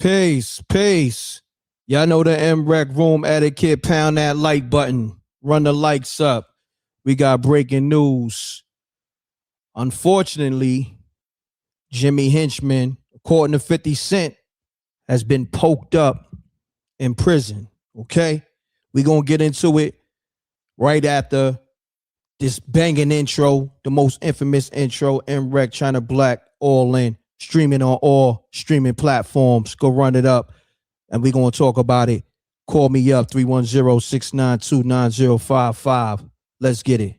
Peace, peace. Y'all know the M.Reck room etiquette. Pound that like button. Run the likes up. We got breaking news. Unfortunately, Jimmy Henchman, according to 50 Cent, has been poked up in prison. Okay? We're going to get into it right after this banging intro, the most infamous intro, M.Reck China Black, all in, streaming on all streaming platforms. Go run it up, and we're going to talk about it. Call me up, 310-692-9055. Let's get it.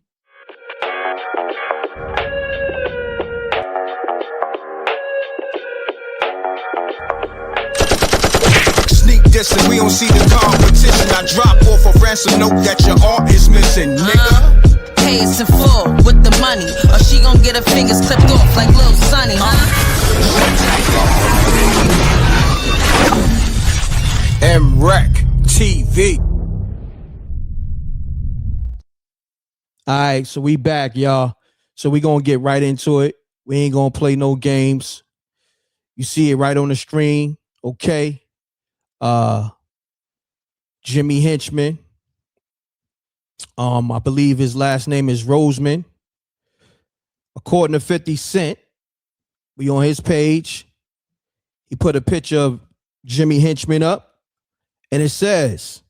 Sneak dissing, we don't see the competition. I drop off a ransom note that your art is missing, nigga. Pays in full with the money, or she gon' get her fingers clipped off like Lil Sonny, MRecktv. All right, so we back, y'all. So we going to get right into it. We ain't going to play no games. You see it right on the screen, okay? Jimmy Henchman. I believe his last name is Roseman. According to 50 Cent, we on his page. He put a picture of Jimmy Henchman up, and it says,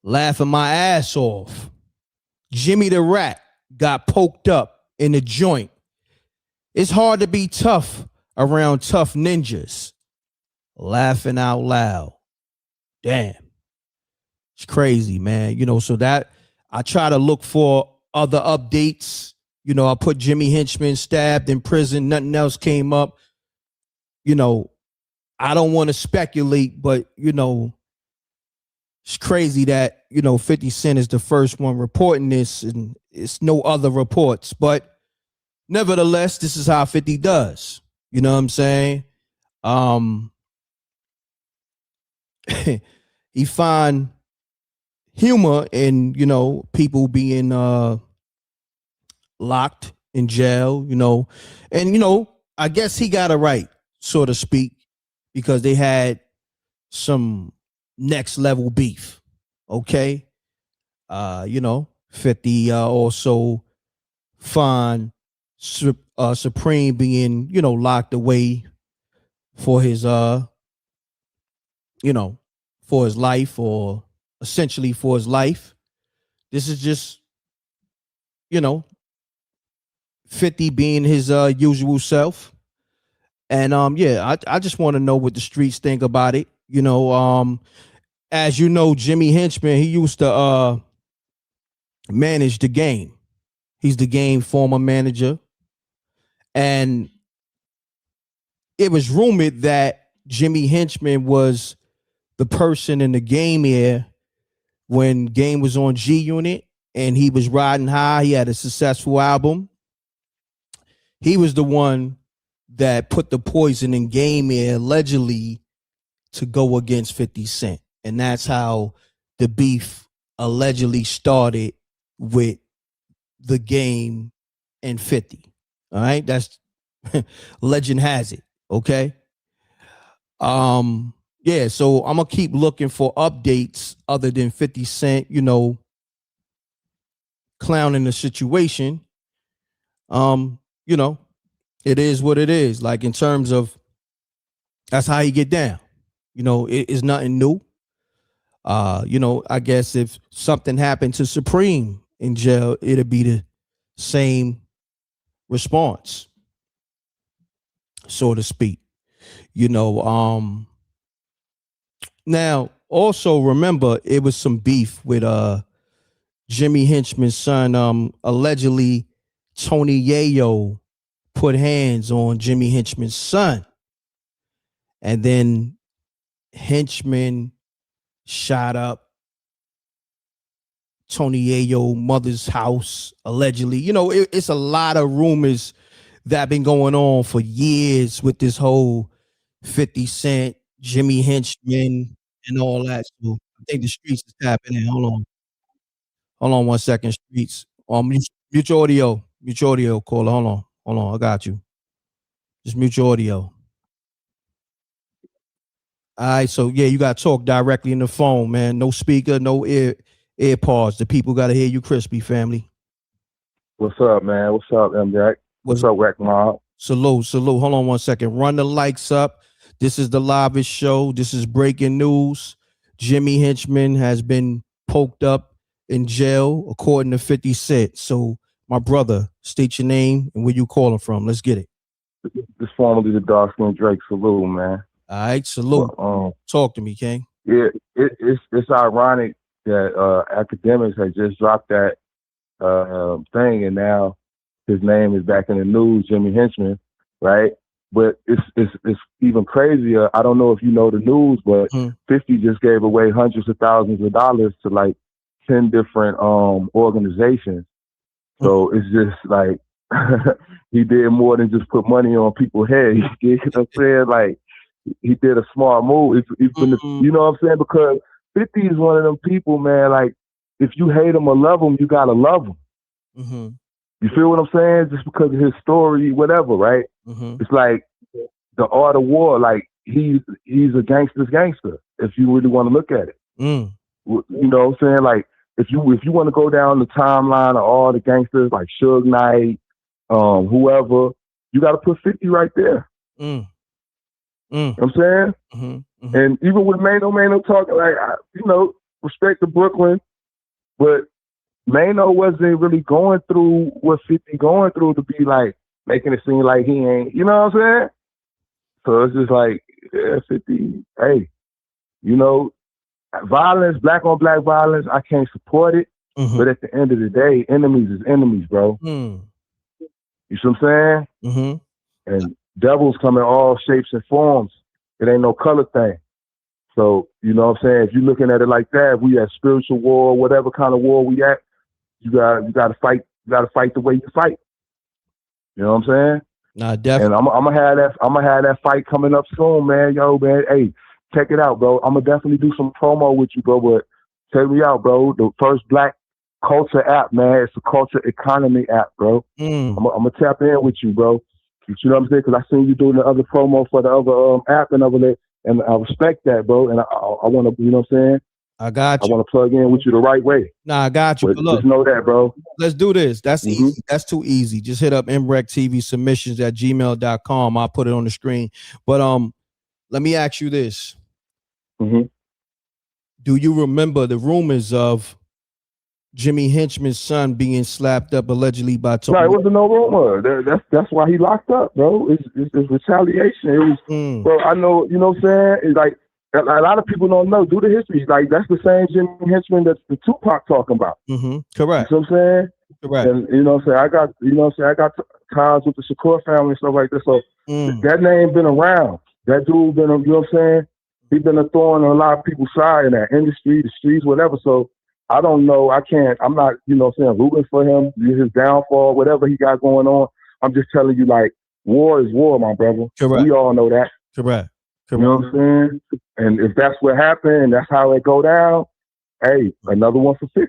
"Laughing my ass off. Jimmy the Rat got poked up in the joint. It's hard to be tough around tough ninjas. Laughing out loud." Damn. It's crazy, man. So that I try to look for other updates. I put Jimmy Henchman stabbed in prison. Nothing else came up. I don't want to speculate, but, it's crazy that, 50 Cent is the first one reporting this and it's no other reports. But nevertheless, this is how 50 does. You know what I'm saying? He find humor in, people being locked in jail, and, I guess he got it right, so to speak, because they had some next level beef. Okay. 50 also find Supreme being, locked away for his, for his life, or essentially for his life. This is just, 50 being his usual self. And I just want to know what the streets think about it. As you know, Jimmy Henchman, he used to manage the game. He's the game former manager. And it was rumored that Jimmy Henchman was the person in the game here when Game was on G Unit and he was riding high. He had a successful album. He was the one that put the poison in Game here allegedly to go against 50 Cent. And that's how the beef allegedly started with the Game and 50. All right. That's legend has it. Okay. Yeah, so I'm gonna keep looking for updates other than 50 Cent, clowning the situation. It is what it is. Like, in terms of, that's how you get down. It is nothing new. I guess if something happened to Supreme in jail, it'd be the same response, so to speak. Now, also remember, it was some beef with Jimmy Henchman's son. Allegedly, Tony Yayo put hands on Jimmy Henchman's son. And then Henchman shot up Tony Yayo mother's house, allegedly. It's a lot of rumors that have been going on for years with this whole 50 Cent, Jimmy Henchman, and all that. So I think the streets is tapping in. Hold on 1 second, streets. Mute your audio. Mute your audio, caller. Hold on. I got you. Just mute your audio. All right, so yeah, you gotta talk directly in the phone, man. No speaker, no ear pods. The people gotta hear you crispy, family. What's up, man? What's up, M.Reck? What's up, Wreck Mob? Salute. Hold on one second. Run the likes up. This is the livest show. This is breaking news. Jimmy Henchman has been poked up in jail, according to 50 Cent. So, my brother, state your name and where you calling from. Let's get it. This formerly the Dark Skin Drake. Salute, man. All right, salute. Well, talk to me, King. Yeah, it's ironic that academics had just dropped that thing, and now his name is back in the news, Jimmy Henchman, right? But it's even crazier. I don't know if you know the news, but 50 just gave away hundreds of thousands of dollars to like 10 different organizations. So it's just like he did more than just put money on people's head. You know what I'm saying? Like he did a smart move. You know what I'm saying? Because 50 is one of them people, man. Like if you hate him or love him, you gotta love him. You feel what I'm saying? Just because of his story, whatever, right? It's like the art of war. Like he's a gangster's gangster. If you really want to look at it, you know what I'm saying? Like if you want to go down the timeline of all the gangsters, like Suge Knight, whoever, you got to put 50 right there. You know what I'm saying? And even with Mano talking, like you know, respect to Brooklyn, but Mano wasn't really going through what 50 going through to be like making it seem like he ain't, you know what I'm saying? So it's just like, yeah, 50, hey, you know, violence, black on black violence, I can't support it. But at the end of the day, enemies is enemies, bro. You see what I'm saying? And devils come in all shapes and forms. It ain't no color thing. So, you know what I'm saying? If you're looking at it like that, if we at spiritual war, whatever kind of war we at, you gotta fight. You gotta fight the way you fight. You know what I'm saying? Nah, definitely. And I'm gonna have that fight coming up soon, man. Yo, man, hey, check it out, bro. I'm gonna definitely do some promo with you, bro. But check me out, bro. The first black culture app, man. It's a culture economy app, bro. I'm gonna tap in with you, bro. You know what I'm saying? Because I seen you doing the other promo for the other app and other, and I respect that, bro. And I want to, you know what I'm saying? I got you. I want to plug in with you the right way. Nah, I got you. But look, just know that, bro. Let's do this. That's easy. That's too easy. Just hit up MRecktv submissions at gmail.com. I'll put it on the screen. But let me ask you this. Do you remember the rumors of Jimmy Henchman's son being slapped up allegedly by Tony? No, it wasn't no rumor. That's why he locked up, bro. It's retaliation. It was, bro. I know, you know what I'm saying? It's like a lot of people don't know. Do the history. Like that's the same Jimmy Henchman that the Tupac talking about. Correct. You know what I'm saying? Correct. And you know what I'm saying? I got ties with the Shakur family and stuff like that. So that name been around. That dude been, you know what I'm saying? He been a thorn on a lot of people's side in that industry, the streets, whatever. So I don't know. I'm not, you know what I'm saying, rooting for him, his downfall, whatever he got going on. I'm just telling you, like, war is war, my brother. Correct. We all know that. Correct. You know what I'm saying? And if that's what happened and that's how it go down, hey, another one for 50.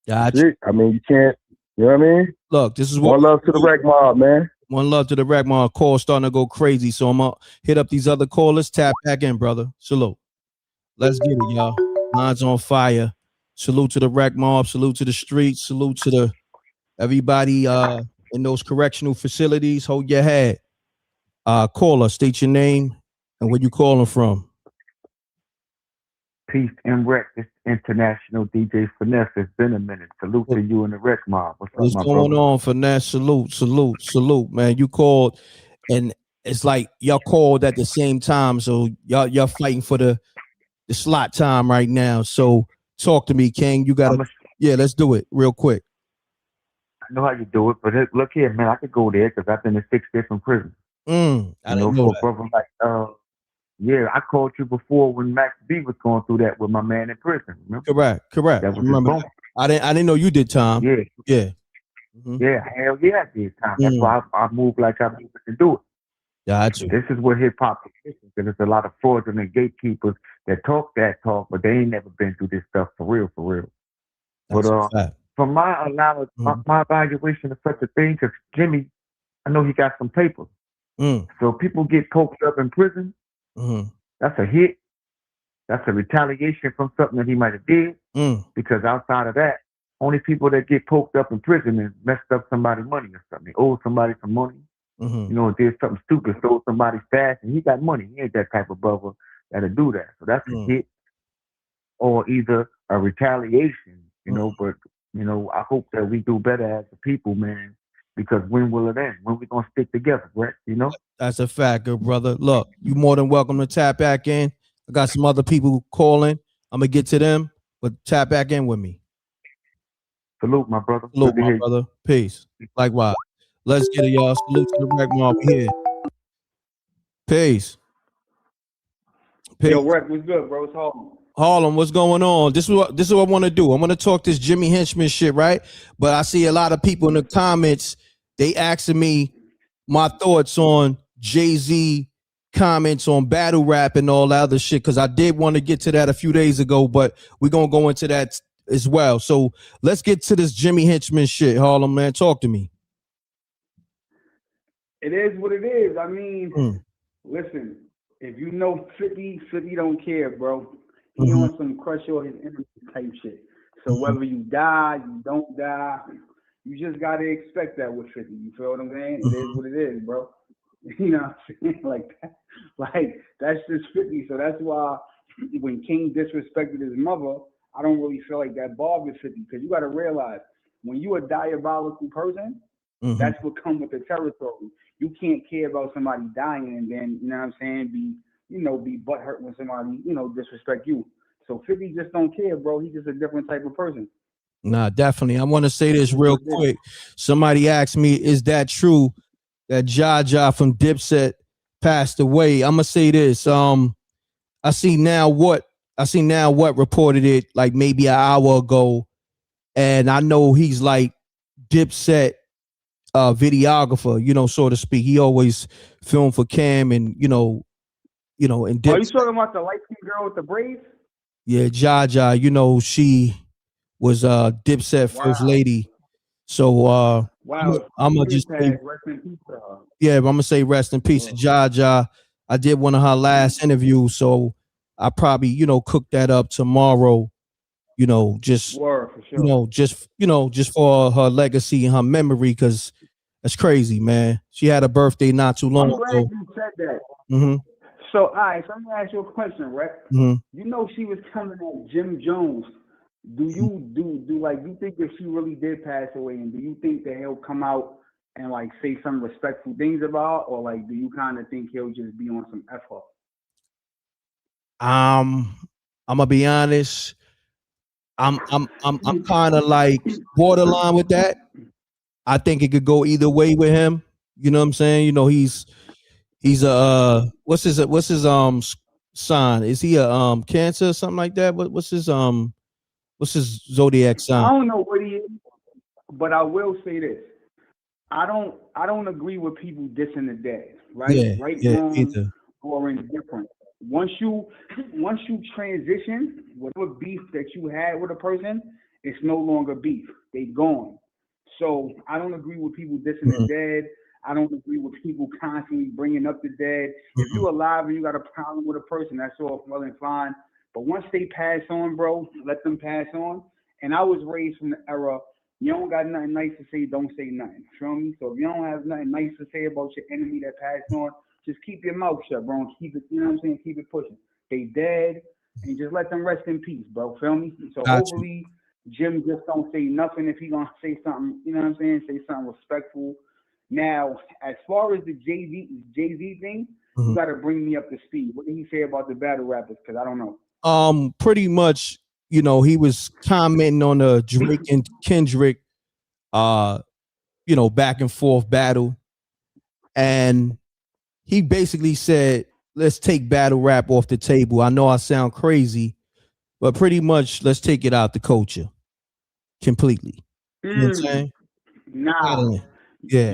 Gotcha. I mean, you can't, you know what I mean? Look, this is what. One love to the Wreck Mob, man. One love to the Wreck Mob. Call starting to go crazy. So I'm going to hit up these other callers. Tap back in, brother. Salute. Let's get it, y'all. Lines on fire. Salute to the Wreck Mob. Salute to the streets. Salute to the everybody in those correctional facilities. Hold your head. Caller, state your name and where you calling from. Peace, M.Reck. It's international DJ Finesse. It's been a minute. Salute to you and the Wreck Mob. What's going on, Finesse? Salute, man. You called, and it's like y'all called at the same time, so y'all fighting for the slot time right now. So talk to me, King. You got yeah, let's do it real quick. I know how you do it, but look here, man. I could go there because I've been to 6 different prisons. I didn't know that. Brother, like, yeah, I called you before when MRecktv was going through that with my man in prison. Remember? Correct. That was remember that. I didn't know you did time. Yeah. Yeah, Hell yeah, I did time. That's why I moved like I moved to do it. Gotcha. This is where hip hop is, because there's a lot of fraudulent gatekeepers that talk that talk, but they ain't never been through this stuff for real. That's but from my analysis, my evaluation of such a thing, because Jimmy, I know he got some papers. So people get poked up in prison. That's a hit. That's a retaliation from something that he might have did. Because outside of that, only people that get poked up in prison and messed up somebody's money or something. They owe somebody some money. You know, did something stupid, stole somebody's stash, and he got money. He ain't that type of brother that'll do that. So that's a hit or either a retaliation, you know. But, you know, I hope that we do better as a people, man, because when will it end? When we going to stick together, right? You know? That's a fact, good brother. Look, you more than welcome to tap back in. I got some other people calling. I'm going to get to them, but tap back in with me. Salute, my brother. Salute, my brother. Peace. Likewise. Let's get it, y'all. Salute to the Reck Mob. We here. Peace. Yo, Reck, what's good, bro? It's Harlem, what's going on? This is what I want to do. I'm going to talk this Jimmy Henchman shit, right? But I see a lot of people in the comments, they asking me my thoughts on Jay-Z comments on battle rap and all that other shit, because I did want to get to that a few days ago, but we're going to go into that as well. So let's get to this Jimmy Henchman shit. Harlem, man, talk to me. It is what it is. I mean, listen, if you know 50 don't care, bro. He on some crush or his enemy type shit. So whether you die, you don't die, you just got to expect that with 50. You feel what I'm saying? It is what it is, bro. You know what I'm saying? Like that's just 50. So that's why when King disrespected his mother, I don't really feel like that bothers 50, because you got to realize when you a diabolical person, that's what comes with the territory. You can't care about somebody dying and then, you know what I'm saying, be butthurt when somebody, disrespect you. So 50 just don't care, bro. He's just a different type of person. Nah, definitely. I want to say this real quick. Somebody asked me, is that true that Jaja from Dipset passed away? I'm gonna say this. I see now what reported it like maybe an hour ago, and I know he's like Dipset videographer, so to speak. He always filmed for Cam and and Dipset. Are you talking about the light-skinned girl with the braids? Yeah, Jaja, she was Dipset first lady. So wow. I'm gonna just say, rest in peace to her. Yeah, I'm gonna say rest in peace to Jaja. I did one of her last interviews, so I probably cook that up tomorrow. Just Word, for sure. just for her legacy and her memory, because that's crazy, man. She had a birthday not too long ago. I'm glad you said that. So, all right, so let me ask you a question, right? You know she was coming at Jim Jones. Do you think if she really did pass away, and do you think that he'll come out and like say some respectful things about her, or like do you kind of think he'll just be on some F her? I'm gonna be honest. I'm kind of like borderline with that. I think it could go either way with him. You know what I'm saying? He's a what's his sign? Is he a Cancer or something like that? What's his zodiac sign? I don't know what he is, but I will say this. I don't agree with people dissing the dead, right? Wrong, either. Or indifferent. Once you transition, whatever beef that you had with a person, it's no longer beef. They gone. So I don't agree with people dissing the dead. I don't agree with people constantly bringing up the dead. If you're alive and you got a problem with a person, that's all well and fine. But once they pass on, bro, let them pass on. And I was raised from the era, you don't got nothing nice to say, don't say nothing. Feel me? So if you don't have nothing nice to say about your enemy that passed on, just keep your mouth shut, bro, and keep it, you know what I'm saying? Keep it pushing. They dead, and just let them rest in peace, bro. Feel me? So hopefully Jim just don't say nothing if he gonna say something, you know what I'm saying? Say something respectful. Now, as far as the Jay-Z thing, you gotta bring me up to speed. What did he say about the battle rappers? Because I don't know. Pretty much, he was commenting on the Drake and Kendrick back and forth battle. And he basically said, let's take battle rap off the table. I know I sound crazy, but pretty much let's take it out the culture completely. You know what I'm saying? Nah. Yeah.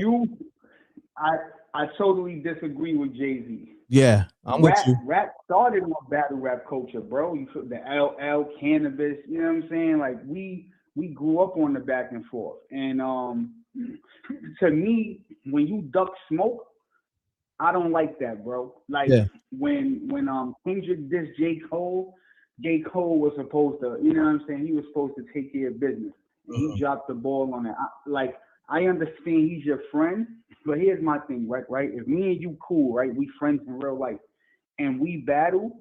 I totally disagree with Jay-Z. Yeah, I'm with you. Rap started with battle rap culture, bro. You took the LL cannabis, you know what I'm saying? Like we grew up on the back and forth. And to me, when you duck smoke, I don't like that, bro. Like when Kendrick dissed J. Cole was supposed to, you know what I'm saying? He was supposed to take care of business. And he dropped the ball on it. I understand he's your friend, but here's my thing, right? If me and you cool, right? We friends in real life and we battle,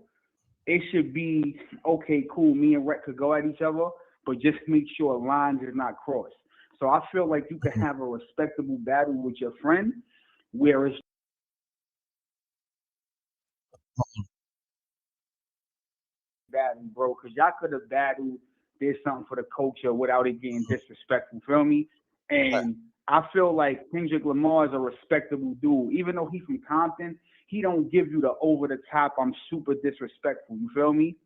it should be, okay, cool, me and M.Reck could go at each other, but just make sure lines is not crossed. So I feel like you can have a respectable battle with your friend where it's battle, bro, because y'all could have battled, did something for the culture without it getting disrespectful, feel me? And I feel like Kendrick Lamar is a respectable dude. Even though he's from Compton, he don't give you the over the top, I'm super disrespectful, you feel me?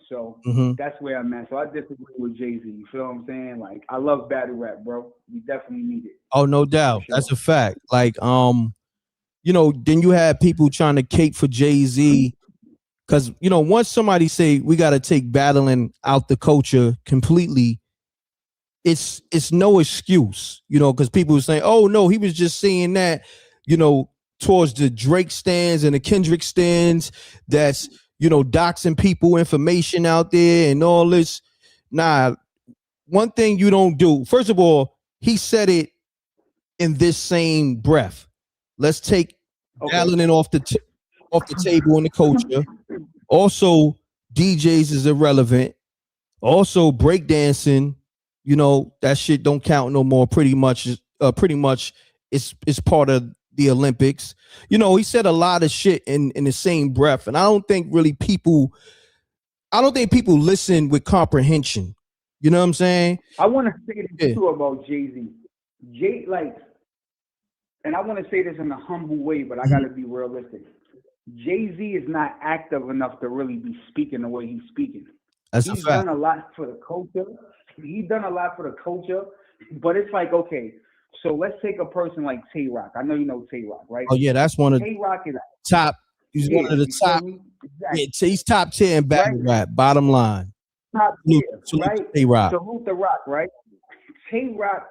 So that's where I'm at. So I disagree with Jay-Z, you feel what I'm saying? Like, I love battle rap, bro. We definitely need it. Oh, no doubt. Sure. That's a fact. Like, you know, then you have people trying to cape for Jay-Z. Because, you know, once somebody say we got to take battling out the culture completely, it's no excuse, you know, because people are saying, oh, no, he was just saying that, you know, towards the Drake stands and the Kendrick stands that's, you know, doxing people information out there and all this. Nah, one thing you don't do, first of all, he said it in this same breath. Let's take battling off the table in the culture. Also, DJs is irrelevant. Also, breakdancing, you know, that shit don't count no more. Pretty much it's part of the Olympics. You know, he said a lot of shit in the same breath, and I don't think people listen with comprehension. You know what I'm saying? I want to say this too about Jay-Z. And I want to say this in a humble way, but I got to be realistic. Jay-Z is not active enough to really be speaking the way he's speaking. He's done a lot for the culture. But it's like, okay, so let's take a person like Tay-Rock. I know you know Tay-Rock, right? Oh yeah, that's one of Tay-Rock is top. He's one of the top. Exactly. Yeah, he's top 10 battle rap. Bottom line. Top tier, right? Tay-Rock. Salute the Rock, right? Tay-Rock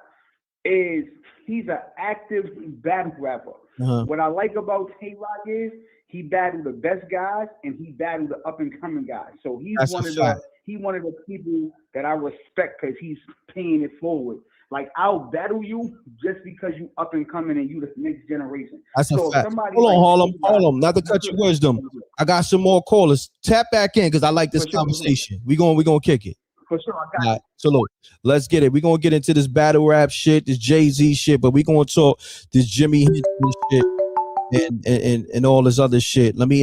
he's an active battle rapper. What I like about Tay-Rock is he battled the best guys and he battled the up and coming guys. So he's one of the people that I respect because he's paying it forward. Like, I'll battle you just because you up and coming and you the next generation. That's a fact. Hold on. Not to cut your wisdom. I got some more callers. Tap back in because I like this conversation. We gonna kick it. For sure, I got it. So look, let's get it. We're gonna get into this battle rap shit, this Jay-Z shit, but we're gonna talk this Jimmy Henchman shit and all this other shit. Let me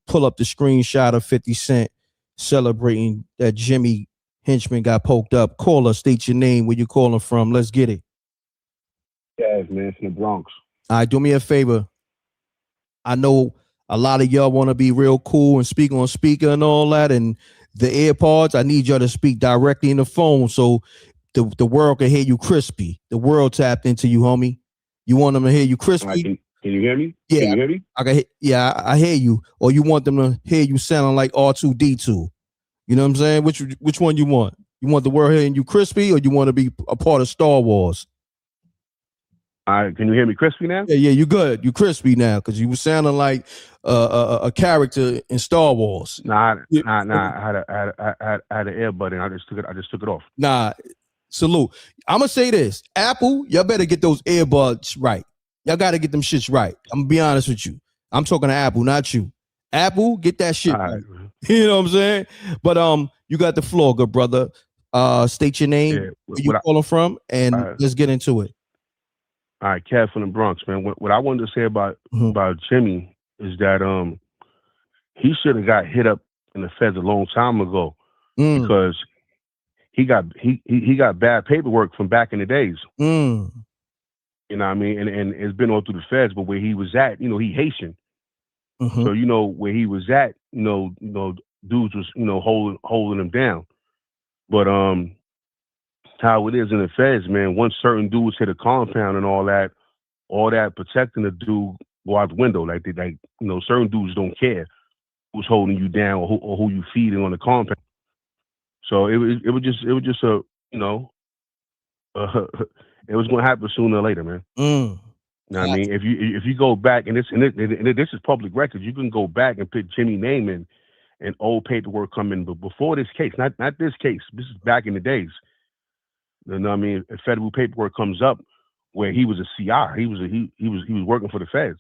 pull up the screenshot of 50 Cent celebrating that Jimmy Henchman got poked up. Caller, state your name, where you calling from. Let's get it. Yes, man, from the Bronx. All right, do me a favor. I know a lot of y'all want to be real cool and speak on speaker and all that, and the AirPods, I need y'all to speak directly in the phone so the world can hear you crispy. The world tapped into you, homie. You want them to hear you crispy? Right, can you hear me? Yeah, can you hear me? I hear you. Or you want them to hear you sounding like R2D2? You know what I'm saying? Which one you want? You want the world hearing you crispy, or you want to be a part of Star Wars? All right, can you hear me crispy now? Yeah, you good. You crispy now because you were sounding like a character in Star Wars. Nah. I had an earbud and I just took it off. Nah, salute. I'm gonna say this: Apple, y'all better get those earbuds right. Y'all got to get them shits right. I'm gonna be honest with you. I'm talking to Apple, not you. Apple, get that shit right. You know what I'm saying? But you got the floor, good brother. State your name, where you calling from, and let's get into it. All right, Cat from the Bronx, man. What I wanted to say about Jimmy is that he should have got hit up in the feds a long time ago because he got bad paperwork from back in the days. You know what I mean? And it's been all through the feds, but where he was at, you know, he Haitian. So, you know, where he was at, you know, dudes was, you know, holding him down. But how it is in the feds, man, once certain dudes hit a compound and all that protecting the dude go out the window. Like you know, certain dudes don't care who's holding you down or who you feeding on the compound. So it was just a, you know, it was gonna happen sooner or later, man. You know what I mean? If you go back, and this is public record, you can go back and put Jimmy name in, and old paperwork come in. But before this case, not this case, this is back in the days. You know what I mean? Federal paperwork comes up where he was a CI. He was working for the feds.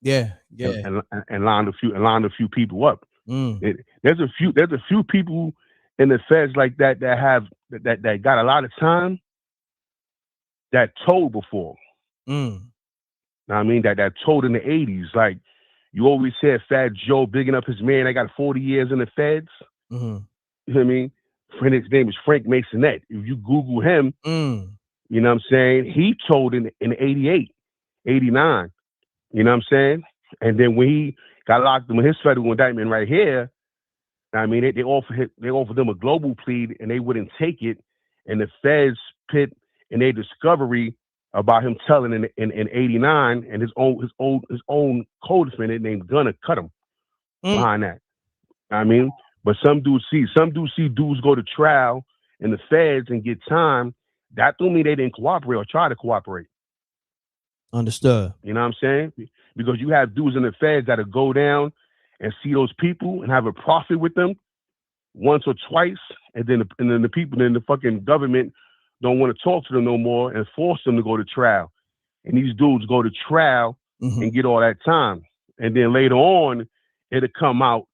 Yeah. And lined a few people up. There's a few people in the feds like that got a lot of time that told before. I mean, that told in the 80s. Like, you always said Fat Joe bigging up his man. I got 40 years in the feds. You know what I mean? His name is Frank Masonette. If you Google him, you know what I'm saying? He told in 88, 89. You know what I'm saying? And then when he got locked in with his federal indictment right here, I mean, they offered them a global plea and they wouldn't take it. And the feds pit in their discovery about him telling in 89, and his own co-defendant named Gunner cut him behind that. I mean, but some dudes see dudes go to trial in the feds and get time. That don't mean they didn't cooperate or try to cooperate. Understood. You know what I'm saying? Because you have dudes in the feds that'll go down and see those people and have a profit with them once or twice, and then the people in the fucking government don't want to talk to them no more and force them to go to trial. And these dudes go to trial and get all that time. And then later on, it'll come out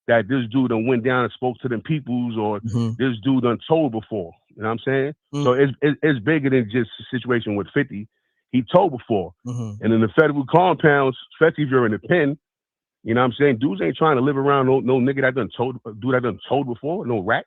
that this dude done went down and spoke to them peoples, or this dude done told before. You know what I'm saying? So it's bigger than just a situation with 50. He told before. And in the federal compounds, especially if you're in the pen, you know what I'm saying? Dudes ain't trying to live around no nigga that done told before, no rat.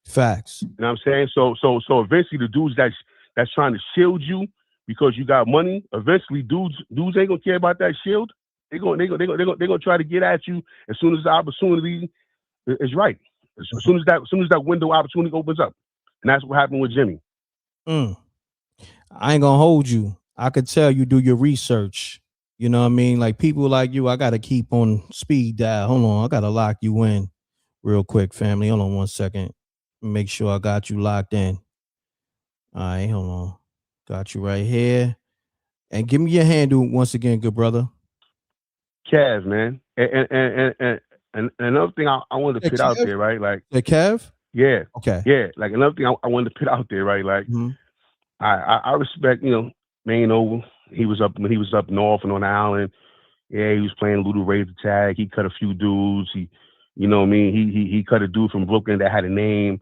Facts. You know what I'm saying? So eventually the dudes that's trying to shield you because you got money, eventually dudes ain't gonna care about that shield. They're gonna try to get at you as soon as the opportunity is right. As soon as that window opportunity opens up. And that's what happened with Jimmy. I ain't gonna hold you. I could tell you do your research. You know what I mean? Like, people like you, I gotta keep on speed dial. Hold on, I gotta lock you in real quick, family. Hold on 1 second. Make sure I got you locked in. All right, hold on. Got you right here. And give me your handle once again, good brother. Kev, man. And another thing I wanted to put out there, right? Like, the Kev? Yeah. Okay. Yeah. Like, another thing I wanted to put out there, right? Like, I respect, Maine Oval. He was up north and on the island. Yeah, he was playing Little Razor Tag. He cut a few dudes. He cut a dude from Brooklyn that had a name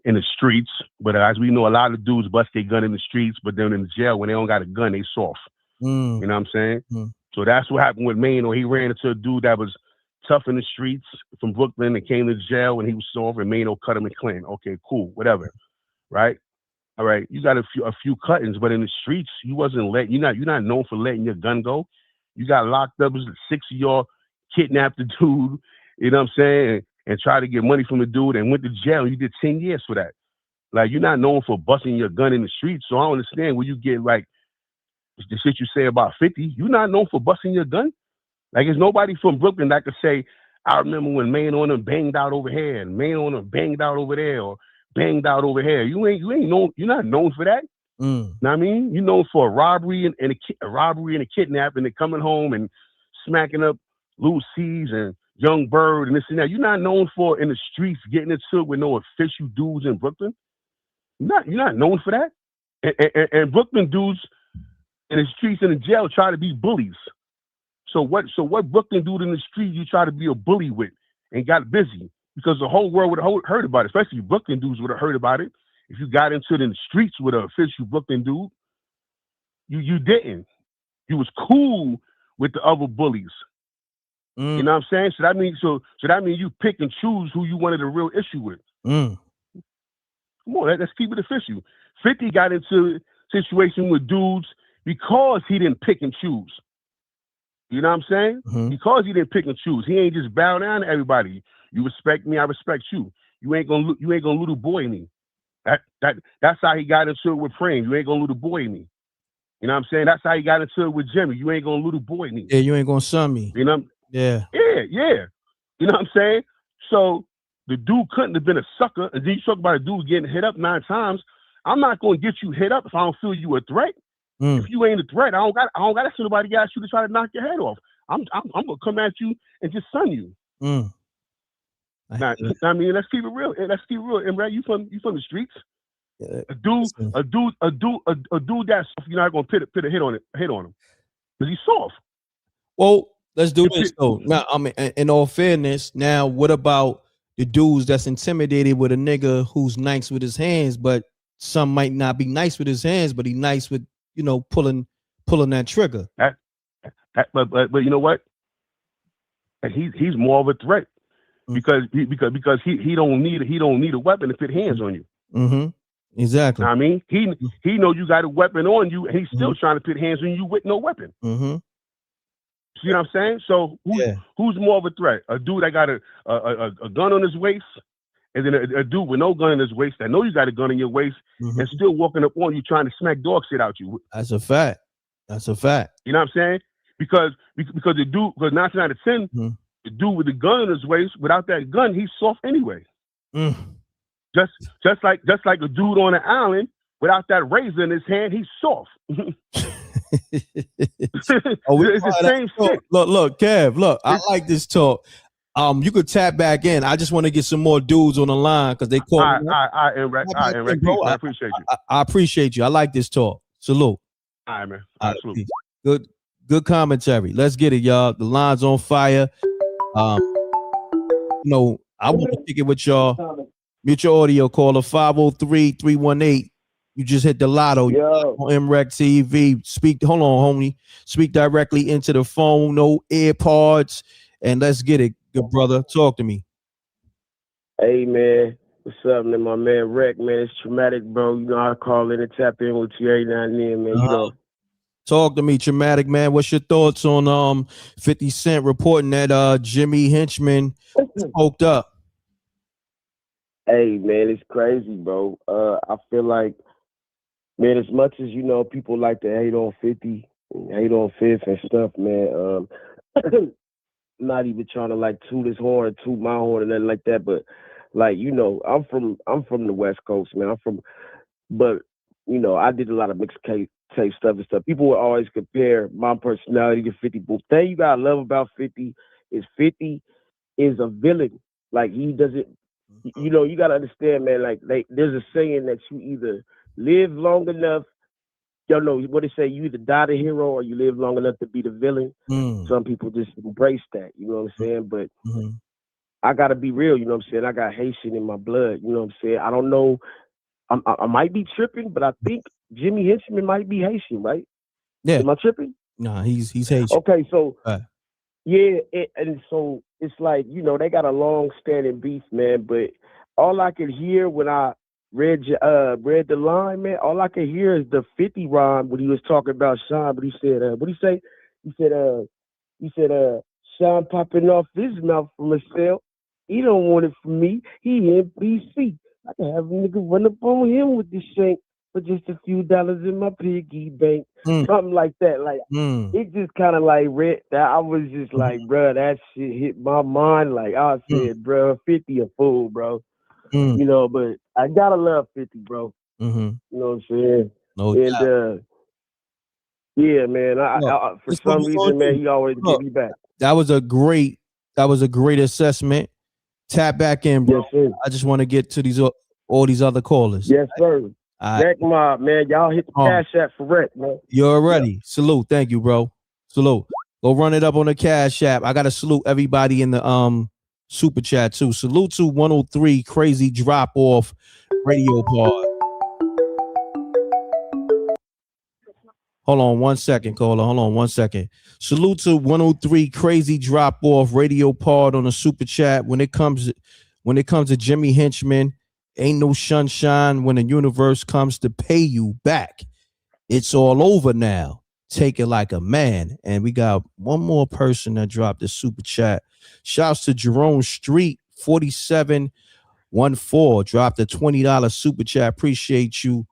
in the streets. But as we know, a lot of dudes bust their gun in the streets, but then in the jail, when they don't got a gun, they soft. You know what I'm saying? So that's what happened with Maine. Or he ran into a dude that was tough in the streets from Brooklyn and came to jail and he was soft, and Maine cut him and clean. Okay, cool, whatever. Right? All right, you got a few cuttings, but in the streets, you wasn't letting. You're not known for letting your gun go. You got locked up as 6 of y'all kidnapped the dude. You know what I'm saying? And tried to get money from the dude and went to jail. You did 10 years for that. Like, you're not known for busting your gun in the streets. So I don't understand where you get like the shit you say about 50. You're not known for busting your gun. Like, there's nobody from Brooklyn that could say, I remember when Maine on them banged out over here and Maine on them banged out over there, or banged out over here. You ain't known. You're not known for that. Know what I mean? You're known for a robbery and a kidnap, and then coming home and smacking up Lil C's and Young Bird and this and that. You're not known for in the streets getting into it with no official dudes in Brooklyn. You're not known for that. And Brooklyn dudes in the streets and in jail try to be bullies. So what Brooklyn dude in the street you try to be a bully with and got busy? Because the whole world would have heard about it, especially Brooklyn dudes would have heard about it. If you got into it in the streets with an official Brooklyn dude, you didn't. You was cool with the other bullies. You know what I'm saying? So that means you pick and choose who you wanted a real issue with. Come on, let's keep it official. 50 got into a situation with dudes because he didn't pick and choose. You know what I'm saying? Because he didn't pick and choose. He ain't just bow down to everybody. You respect me, I respect you. You ain't gonna little boy me. That's how he got into it with Frame. You ain't gonna little boy me. You know what I'm saying? That's how he got into it with Jimmy. You ain't gonna little boy me. Yeah, you ain't gonna son me. You know? Yeah. Yeah. You know what I'm saying? So the dude couldn't have been a sucker. And then you talk about a dude getting hit up 9 times. I'm not gonna get you hit up if I don't feel you a threat. If you ain't a threat, I don't got to send nobody got you to try to knock your head off. I'm gonna come at you and just sun you. Now, I mean, let's keep it real. Let's keep it real. M.Reck, you from the streets? Yeah. A dude that's soft, you're not gonna put a hit on him because he's soft. Well, let's do this though. Now, I mean, in all fairness, now what about the dudes that's intimidated with a nigga who's nice with his hands, but some might not be nice with his hands, but he's nice with, you know, pulling that trigger. But you know what? He's more of a threat because he don't need a weapon to put hands on you. Exactly. I mean, he know you got a weapon on you, and he's still trying to put hands on you with no weapon. See what I'm saying? So who's more of a threat? A dude that got a gun on his waist, and then a dude with no gun in his waist that know you got a gun in your waist and still walking up on you trying to smack dog shit out you. That's a fact. That's a fact. You know what I'm saying? Because the dude, because 9 out of 10, the dude with the gun in his waist, without that gun, he's soft anyway. Just like a dude on an island without that razor in his hand, he's soft. It's the same shit. Look, Kev, look, I like this talk. You could tap back in. I just want to get some more dudes on the line because they call me. M.Reck, I appreciate you. I appreciate you. I like this talk. Salute. All right, man. Absolutely. Good commentary. Let's get it, y'all. The line's on fire. You know, I want to kick it with y'all. Mute your audio caller 503-318. You just hit the lotto. On MRecktv. Hold on, homie. Speak directly into the phone. No AirPods. And let's get it, good brother. Talk to me. Hey, man. What's up, man? My man, Reck, man. It's traumatic, bro. You know, I call in and tap in with you every now and then, man. You know. Talk to me, traumatic, man. What's your thoughts on 50 Cent reporting that Jimmy Henchman spoke up? Hey, man, it's crazy, bro. I feel like, man, as much as, you know, people like to hate on 50, hate on Fifth and stuff, man, not even trying to, like, toot his horn, toot my horn and nothing like that, but, like, you know, I'm from the West Coast, man. But, you know, I did a lot of mixed tape stuff and stuff. People will always compare my personality to 50. But the thing you gotta love about 50 is 50 is a villain. Like, he doesn't, you know, you gotta understand, man, like there's a saying that you either live long enough, you know, what they say, you either die the hero or you live long enough to be the villain. Some people just embrace that, you know what I'm saying? But I gotta be real, you know what I'm saying? I got Haitian in my blood, you know what I'm saying? I don't know, I might be tripping, but I think Jimmy Henchman might be Haitian, right? Yeah. Am I tripping? Nah, he's Haitian. Okay, so and so it's like, you know, they got a long-standing beef, man. But all I could hear when I read the line, man, all I could hear is the 50 rhyme when he was talking about Sean. But he said, what did he say? He said, Sean popping off his mouth from a cell. He don't want it from me. He NPC. I can have a nigga run up on him with this shank for just a few dollars in my piggy bank. Something like that. Like, it just kind of like read that. I was just like, bro, that shit hit my mind. Like, I said, bro, 50 a fool, bro. You know, but I gotta love 50, bro. You know what I'm saying? Yeah, man. I for some reason, man, he always get me back. That was a great assessment. Tap back in, bro. Yes, sir. I just want to get to all these other callers. Yes, sir. Reck Mob, man. Y'all hit the cash app for Reck, man. You're ready. Yeah. Salute. Thank you, bro. Salute. Go run it up on the cash app. I gotta salute everybody in the super chat too. Salute to 103 Crazy Drop Off Radio Pod. Hold on 1 second, caller. Hold on 1 second. Salute to 103 Crazy Drop Off Radio Pod on the super chat. When it comes to Jimmy Henchman, ain't no sunshine when the universe comes to pay you back. It's all over now. Take it like a man. And we got one more person that dropped the super chat. Shouts to Jerome Street 4714. Dropped a $20 super chat. Appreciate you.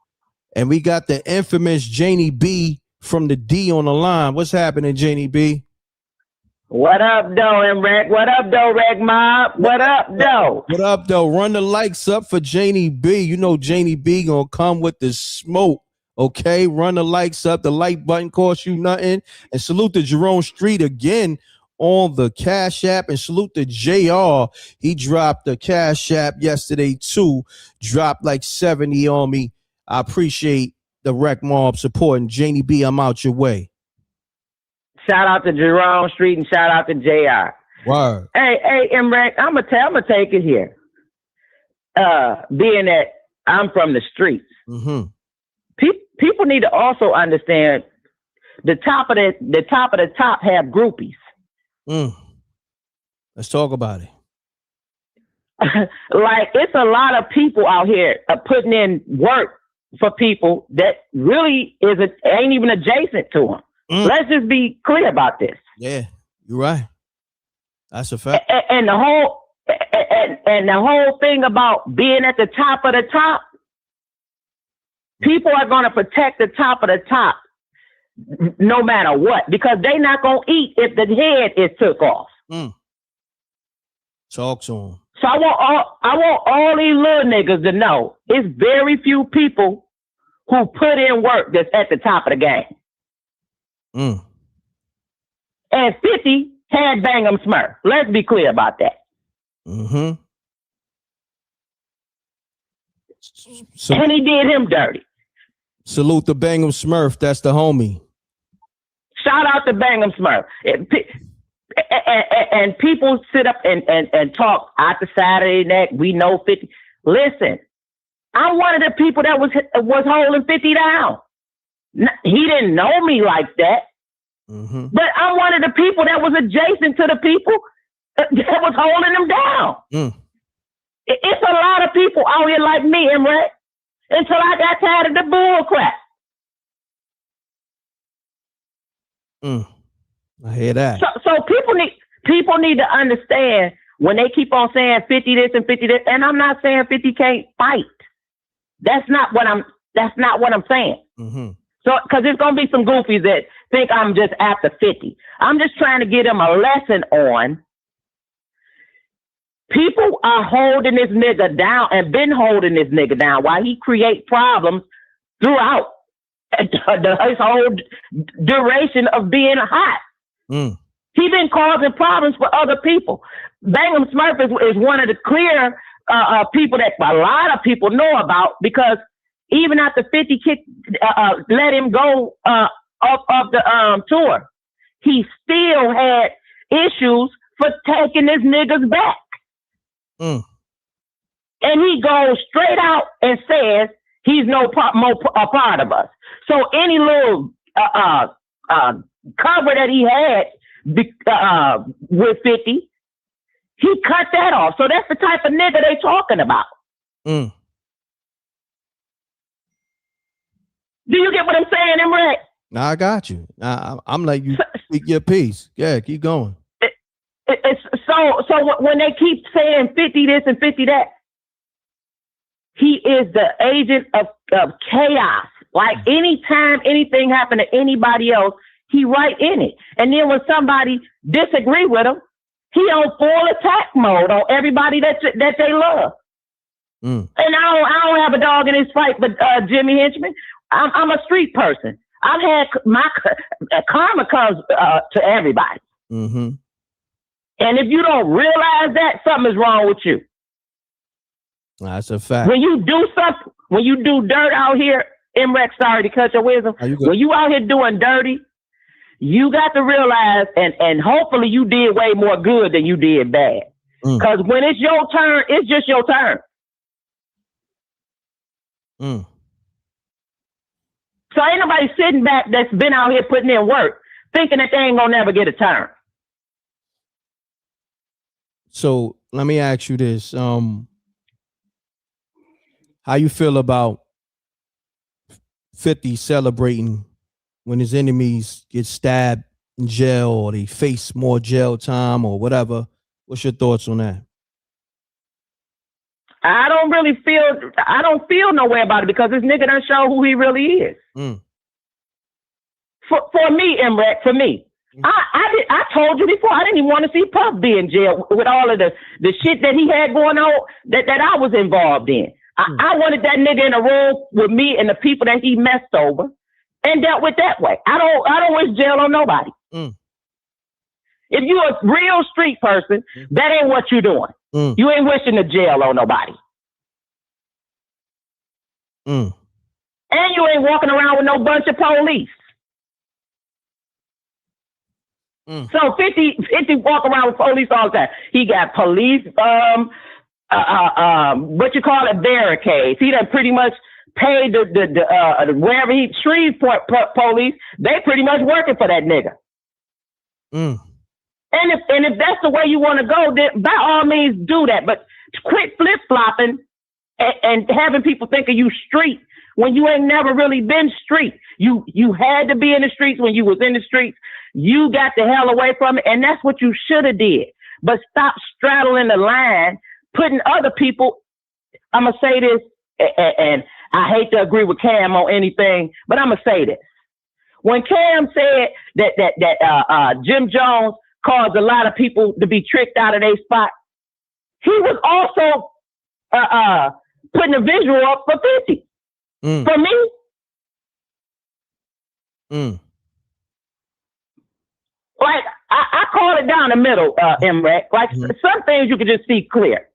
And we got the infamous Janie B from the D on the line. What's happening, Janie B? What up, though, M.Reck? What up, though, Reck Mob? What up, though? What up, though? Run the likes up for Janie B. You know Janie B gonna come with the smoke Okay, run the likes up. The like button costs you nothing. And salute to Jerome Street again on the Cash App, and salute to JR. He dropped the Cash App yesterday too. Dropped like 70 on me. I appreciate the Rec Mob supporting. Janie B, I'm out your way. Shout out to Jerome Street and shout out to JR. Word. Hey, M.Reck, I'm gonna take it here. Being that I'm from the streets, people need to also understand the top of the top have groupies. Let's talk about it. Like, it's a lot of people out here putting in work for people that really ain't even adjacent to them. Let's just be clear about this. Yeah, you're right. That's a fact. And the whole thing about being at the top of the top, people are going to protect the top of the top no matter what, because they're not going to eat if the head is took off. Talk to them. So I want all these little niggas to know it's very few people who put in work that's at the top of the game. And 50 had Bang'em Smurf. Let's be clear about that. So, and he did him dirty. Salute to Bang'em Smurf. That's the homie. Shout out to Bang'em Smurf. And people sit up and talk out the side of their neck. We know 50. Listen, I'm one of the people that was holding 50 down. He didn't know me like that. But I'm one of the people that was adjacent to the people that was holding them down. It's a lot of people out here like me, M.Reck, until I got tired of the bull crap. I hear that. So people need to understand when they keep on saying 50 this and 50 this, and I'm not saying 50 can't fight. That's not what I'm saying. So, because there's gonna be some goofies that think I'm just after 50. I'm just trying to get them a lesson on. People are holding this nigga down and been holding this nigga down while he create problems throughout his whole duration of being hot. He been causing problems for other people. Bang'em Smurf is one of the clear people that a lot of people know about, because even after 50 let him go off the tour, he still had issues for taking his niggas back. And he goes straight out and says he's a part of us. So any little cover that he had with 50, he cut that off. So that's the type of nigga they talking about. Do you get what I'm saying, M.Reck? Nah, I got you. I'm letting you speak your piece. Yeah, keep going. So when they keep saying 50 this and 50 that, he is the agent of chaos. Like, anytime anything happened to anybody else, he right in it. And then when somebody disagree with him, he on full attack mode on everybody that they love. And I don't have a dog in this fight, but Jimmy Henchman, I'm a street person. I've had my karma comes to everybody. And if you don't realize that, something is wrong with you. That's a fact. When you do something, when you do dirt out here, M.Reck, sorry to cut your wisdom. When you out here doing dirty, you got to realize, and hopefully you did way more good than you did bad. Because when it's your turn, it's just your turn. So ain't nobody sitting back that's been out here putting in work thinking that they ain't gonna never get a turn. So let me ask you this. How you feel about 50 celebrating when his enemies get stabbed in jail or they face more jail time or whatever? What's your thoughts on that? I don't feel no way about it, because this nigga done show who he really is. For me, M.Reck, for me. I told you before, I didn't even want to see Puff be in jail with all of the shit that he had going on that I was involved in. I wanted that nigga in a room with me and the people that he messed over and dealt with that way. I don't wish jail on nobody. If you a real street person, that ain't what you doing. You ain't wishing the jail on nobody. And you ain't walking around with no bunch of police. So 50 walk around with police all the time. He got police, what you call it, barricades. He done pretty much paid the wherever Shreveport police, they pretty much working for that nigga. And if that's the way you want to go, then by all means do that. But quit flip-flopping and having people think of you street when you ain't never really been street. You had to be in the streets when you was in the streets. You got the hell away from it, and that's what you should have did. But stop straddling the line, putting other people. I'm gonna say this, and I hate to agree with Cam on anything, but I'm gonna say this. When Cam said that Jim Jones caused a lot of people to be tricked out of their spot, he was also putting a visual up for 50. For me. Like, I call it down the middle, M.Reck. Like, some things you can just see clear.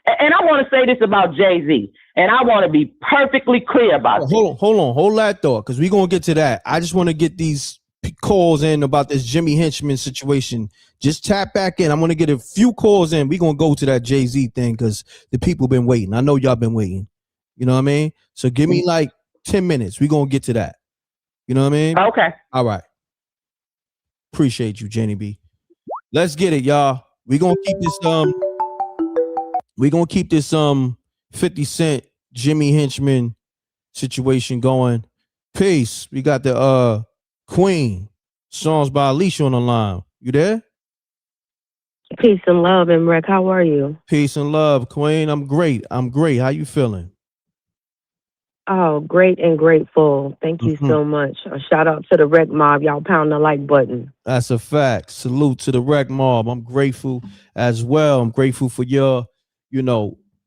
And I want to say this about Jay-Z, and I want to be perfectly clear about this. Hold that thought, because we're going to get to that. I just want to get these calls in about this Jimmy Henchman situation. Just tap back in. I'm going to get a few calls in. We're going to go to that Jay-Z thing because the people been waiting. I know y'all been waiting. You know what I mean? So give me like 10 minutes. We're going to get to that. You know what I mean? Okay. All right. Appreciate you, Janie B. Let's get it, y'all. We're going to keep this 50 Cent Jimmy Henchman situation going. Peace. We got the Queen songs by Alicia on the line. You there? Peace and love, M.Reck. How are you? Peace and love, Queen. I'm great. How you feeling? Oh, great and grateful. Thank you so much. A shout out to the Rec Mob. Y'all pound the like button. That's a fact. Salute to the Rec Mob. I'm grateful as well. I'm grateful for your,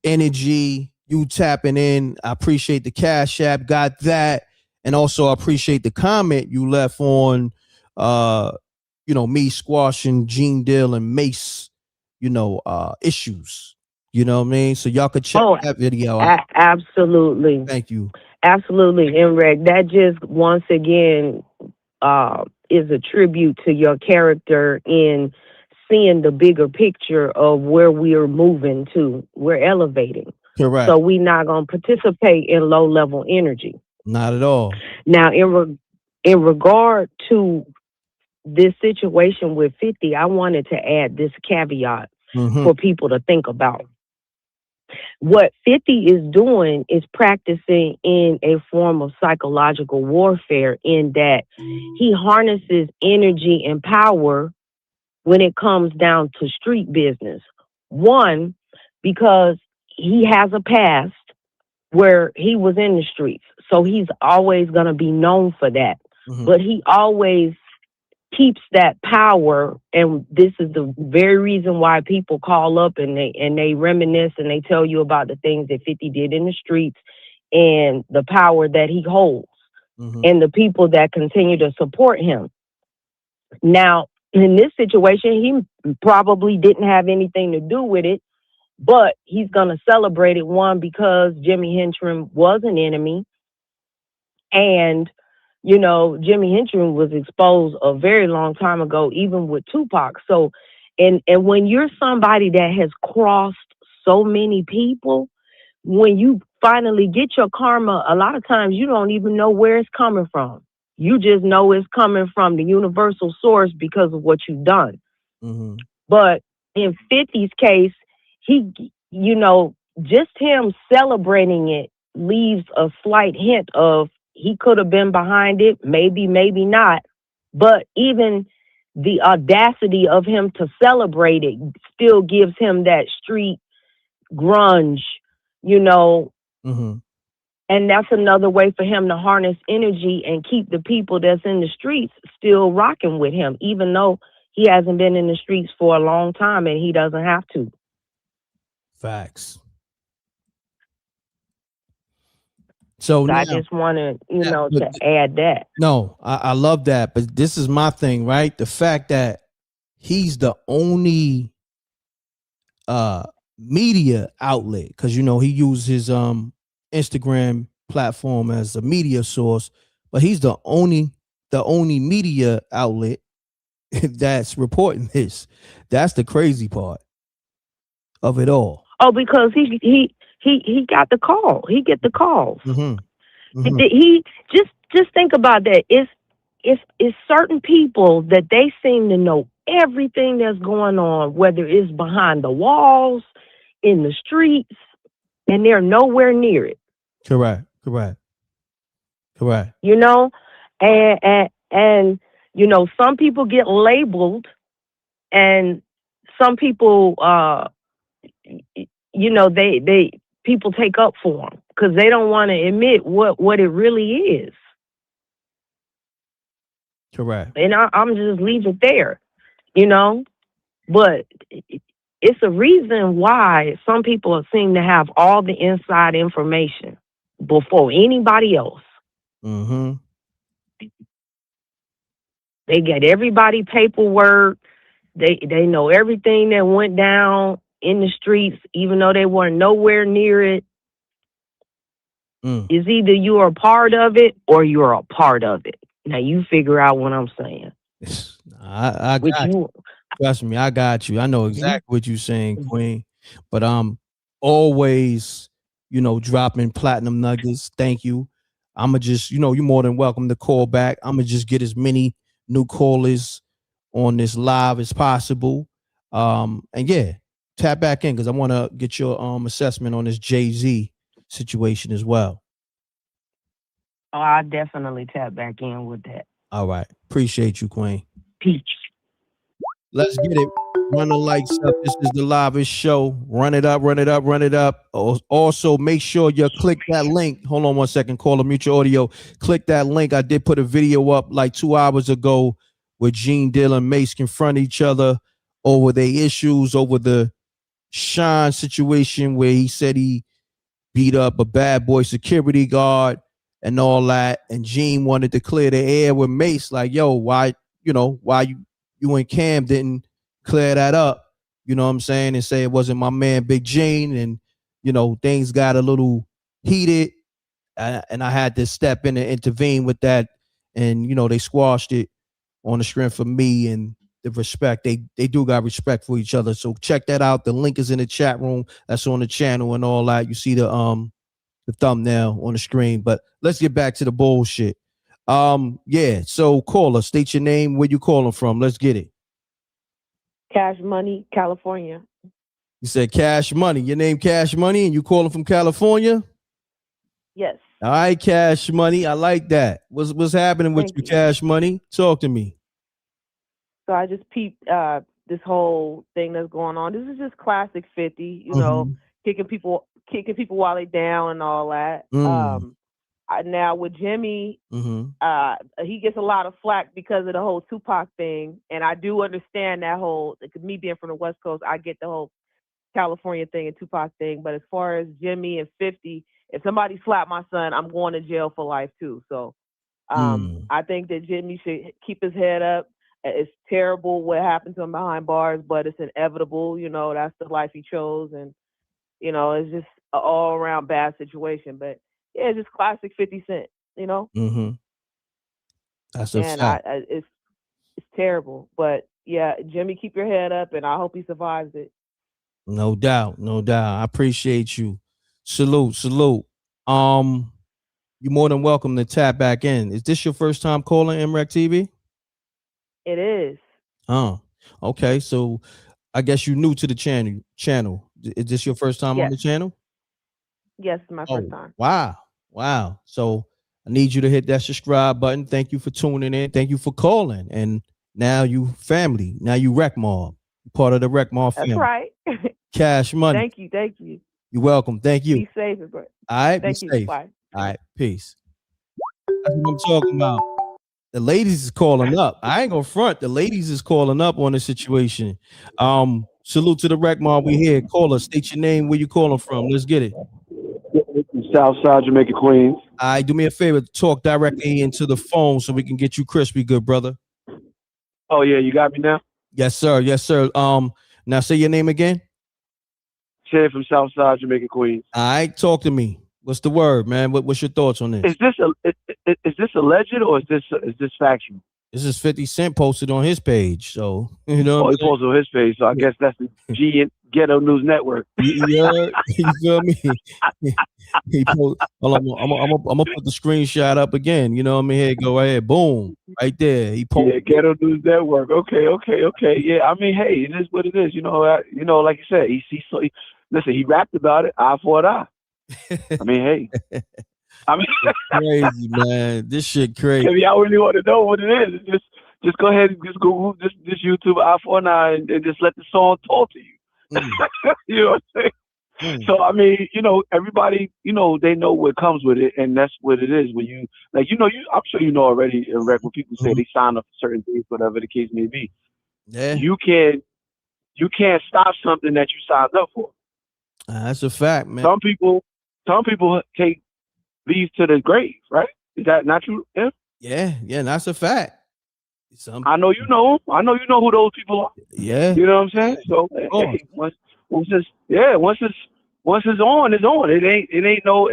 energy, you tapping in. I appreciate the Cash App. Got that. And also I appreciate the comment you left on, me squashing Gene Deal and Mace, issues. You know what I mean? So y'all could check that video out. Absolutely. Thank you. Absolutely, M.Reck. That just once again is a tribute to your character in seeing the bigger picture of where we are moving to. We're elevating. Correct. So we're not going to participate in low-level energy. Not at all. Now, in regard to this situation with 50, I wanted to add this caveat for people to think about. What 50 is doing is practicing in a form of psychological warfare in that he harnesses energy and power when it comes down to street business. One, because he has a past where he was in the streets. So he's always going to be known for that. But he always keeps that power, and this is the very reason why people call up and they reminisce and they tell you about the things that 50 did in the streets and the power that he holds and the people that continue to support him. Now, in this situation, he probably didn't have anything to do with it, but he's going to celebrate it, one, because Jimmy Henchman was an enemy, and Jimmy Henchman was exposed a very long time ago, even with Tupac. So, and when you're somebody that has crossed so many people, when you finally get your karma, a lot of times you don't even know where it's coming from. You just know it's coming from the universal source because of what you've done. But in 50's case, he, just him celebrating it leaves a slight hint of he could have been behind it, maybe not. But even the audacity of him to celebrate it still gives him that street grunge, And that's another way for him to harness energy and keep the people that's in the streets still rocking with him, even though he hasn't been in the streets for a long time and he doesn't have to. Facts. So now, I just wanted, to add that. No, I love that. But this is my thing, right? The fact that he's the only media outlet, because he used his Instagram platform as a media source, but he's the only media outlet that's reporting this. That's the crazy part of it all. Oh, because he got the call. He get the calls. Mm-hmm. He just think about that. It's certain people that they seem to know everything that's going on, whether it's behind the walls, in the streets, and they're nowhere near it. Correct. And some people get labeled, and some people they people take up for them because they don't want to admit what it really is. Correct. And I'm just leave it there, but it's a reason why some people seem to have all the inside information before anybody else. Mm-hmm. They get everybody paperwork. They know everything that went down in the streets, even though they weren't nowhere near it. It's either you're a part of it or you're a part of it. Now you figure out what I'm saying. I got you. Trust me, I got you. I know exactly what you're saying, Queen. But always, dropping platinum nuggets. Thank you. I'ma just, you're more than welcome to call back. I'ma just get as many new callers on this live as possible. And yeah, tap back in because I want to get your assessment on this Jay-Z situation as well. Oh, I definitely tap back in with that. All right. Appreciate you, Queen. Peace. Let's get it. Run the lights up. This is the livest show. Run it up, run it up, run it up. Also, make sure you click that link. Hold on one second. Call a mutual audio. Click that link. I did put a video up like 2 hours ago where Gene Dill and Mace confront each other over their issues, over the Sean situation where he said he beat up a bad boy security guard and all that. And Gene wanted to clear the air with Mace, like, yo, why you and Cam didn't clear that up, you know what I'm saying, and say it wasn't my man Big Gene, and things got a little heated, and I had to step in and intervene with that, and they squashed it on the strength of me and the respect. They do got respect for each other, so check that out. The link is in the chat room. That's on the channel and all that. You see the thumbnail on the screen. But let's get back to the bullshit. Yeah, so caller, state your name, where you calling from. Let's get it. Cash Money, California. You said Cash Money. Your name Cash Money and you calling from California? Yes. All right, Cash Money. I like that. What's happening with you, Cash Money? Talk to me. So I just peeped this whole thing that's going on. This is just classic 50, kicking people while they down and all that. Now with Jimmy, he gets a lot of flack because of the whole Tupac thing, and I do understand that whole. Me being from the West Coast, I get the whole California thing and Tupac thing. But as far as Jimmy and 50, if somebody slapped my son, I'm going to jail for life too. So I think that Jimmy should keep his head up. It's terrible what happened to him behind bars, but it's inevitable. That's the life he chose, and it's just an all around bad situation. But yeah, it's just classic 50 Cent, That's a fact. It's terrible. But yeah, Jimmy, keep your head up, and I hope he survives it. No doubt. I appreciate you. Salute. You're more than welcome to tap back in. Is this your first time calling MRecktv? It is. Oh, okay. So I guess you're new to the channel. Is this your first time on the channel? Yes, it's my first time. Wow. So I need you to hit that subscribe button. Thank you for tuning in. Thank you for calling. And now you family. Now you Rec Mob. Part of the Rec Mob family. That's right. Cash Money. Thank you. You're welcome. Thank you. Be safe, bro. All right. Thank be you. safe. Bye. All right. Peace. That's what I'm talking about. The ladies is calling up. I ain't gonna front. The ladies is calling up on the situation. Salute to the Rec Mob. We here. Call us. State your name. Where you calling from? Let's get it. Southside Jamaica, Queens. All right, do me a favor, talk directly into the phone so we can get you crispy, good brother. Oh yeah, you got me now? Yes, sir. Yes, sir. Now say your name again. Ted from Southside Jamaica, Queens. All right, talk to me. What's the word, man? What's your thoughts on this? Is this alleged or is this factual? This is 50 Cent posted on his page, so you know. Oh, he posted on his page, so I guess that's the Ghetto News Network. You feel me? Hold on, I'm gonna put the screenshot up again. You know what I mean? Here, go right here, boom, right there. He posted. Yeah, Ghetto News Network. Okay. Yeah, I mean, hey, it is what it is. You know, like you said, listen, he rapped about it, eye for an eye. I mean, hey. I mean, crazy, man. This shit crazy. If y'all really want to know what it is, just go ahead and just Google this YouTube eye for an eye and just let the song talk to you. You know what I'm saying? So I mean, everybody, they know what comes with it, and that's what it is. When you I'm sure you know already, M.Reck, when people say they sign up for certain things, whatever the case may be. Yeah. You can't stop something that you signed up for. That's a fact, man. Some people take these to the grave, right? Is that not true? Yeah, that's a fact. I know you know them. I know you know who those people are. Yeah. You know what I'm saying? So hey, once it's on, it's on. It ain't no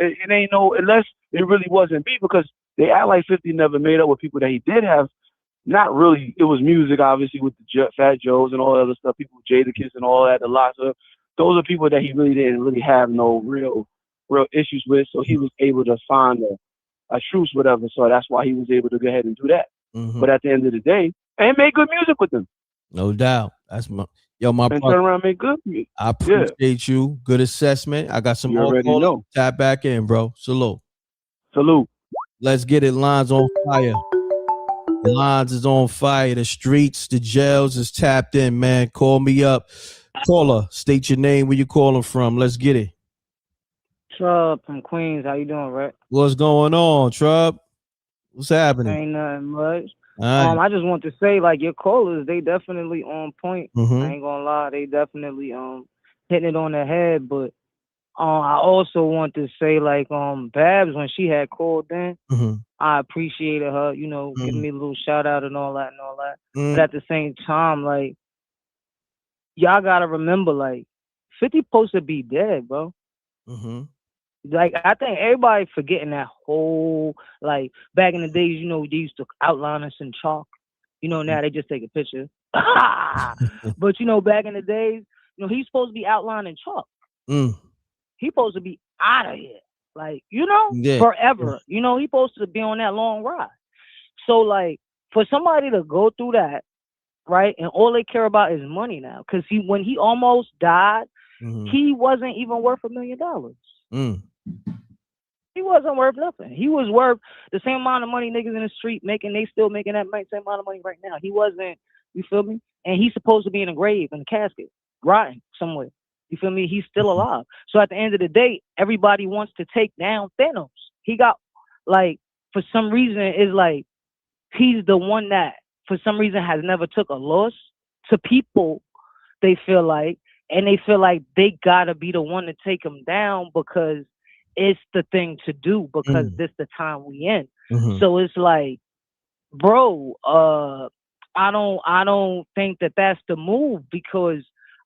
unless it really wasn't beef, because they act like 50 never made up with people that he did have. Not really. It was music, obviously, with the Fat Joes and all that other stuff. People with Jadakiss and all that. The lots of those are people that he really didn't really have no real issues with. So he was able to find a truce, whatever. So that's why he was able to go ahead and do that. But at the end of the day, and made good music with them. No doubt. That's my and brother. Turn around and make good music. I appreciate you. Good assessment. I got some more calls. Tap back in, bro. Salute. Let's get it. Lines on fire. The lines is on fire. The streets, the jails is tapped in, man. Call me up. Caller, state your name, where you calling from. Let's get it. Trub from Queens. How you doing, Rick? What's going on, Trub? What's happening? Ain't nothing much. Right. I just want to say, like, your callers, they definitely on point. I ain't gonna lie, they definitely hitting it on the head. But I also want to say, like, Babs, when she had called in, I appreciated her, giving me a little shout out and all that. But at the same time, like, y'all gotta remember, like, 50 supposed to be dead, bro. Like, I think everybody forgetting that whole, like, back in the days, they used to outline us in chalk. Now they just take a picture. But, back in the days, he's supposed to be outlined in chalk. He's supposed to be out of here. Like, forever. He's supposed to be on that long ride. So, like, for somebody to go through that, right, and all they care about is money now. Because when he almost died, he wasn't even worth $1 million. He wasn't worth nothing. He was worth the same amount of money niggas in the street making. They still making that same amount of money right now. He wasn't, you feel me? And he's supposed to be in a grave, in a casket, rotting somewhere. You feel me? He's still alive. So at the end of the day, everybody wants to take down Thanos. He got, like, for some reason, it's like he's the one that, for some reason, has never took a loss to people, they feel like, and they feel like they gotta be the one to take him down because it's the thing to do, because this the time we in. So it's like, bro, I don't think that that's the move, because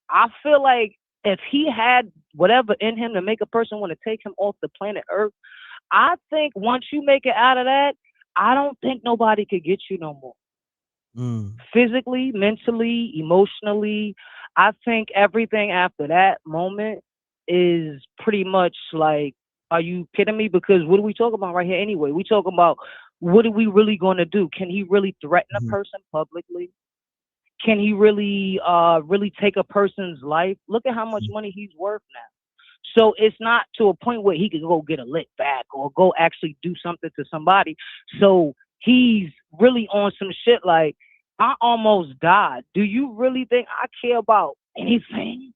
I feel like if he had whatever in him to make a person want to take him off the planet Earth, I think once you make it out of that, I don't think nobody could get you no more. Physically, mentally, emotionally, I think everything after that moment is pretty much like, are you kidding me? Because what are we talking about right here anyway? We talking about, what are we really going to do? Can he really threaten a person publicly? Can he really take a person's life? Look at how much money he's worth now. So it's not to a point where he could go get a lick back or go actually do something to somebody. So he's really on some shit like, I almost died. Do you really think I care about anything?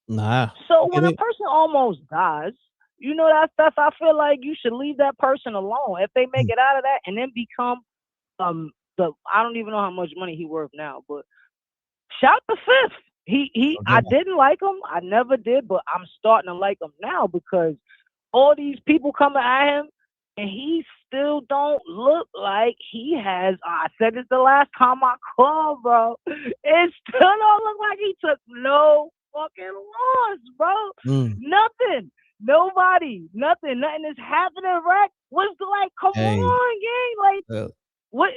Nah. So when a person almost dies, that stuff, I feel like you should leave that person alone. If they make it out of that and then become I don't even know how much money he worth now, but shout the Fifth. I didn't like him. I never did, but I'm starting to like him now, because all these people coming at him and he still don't look like he has. I said this the last time I called, bro. It still don't look like he took no fucking loss, bro. Nothing. Nobody. Nothing is happening, right? What's like, come on, gang. Like, what?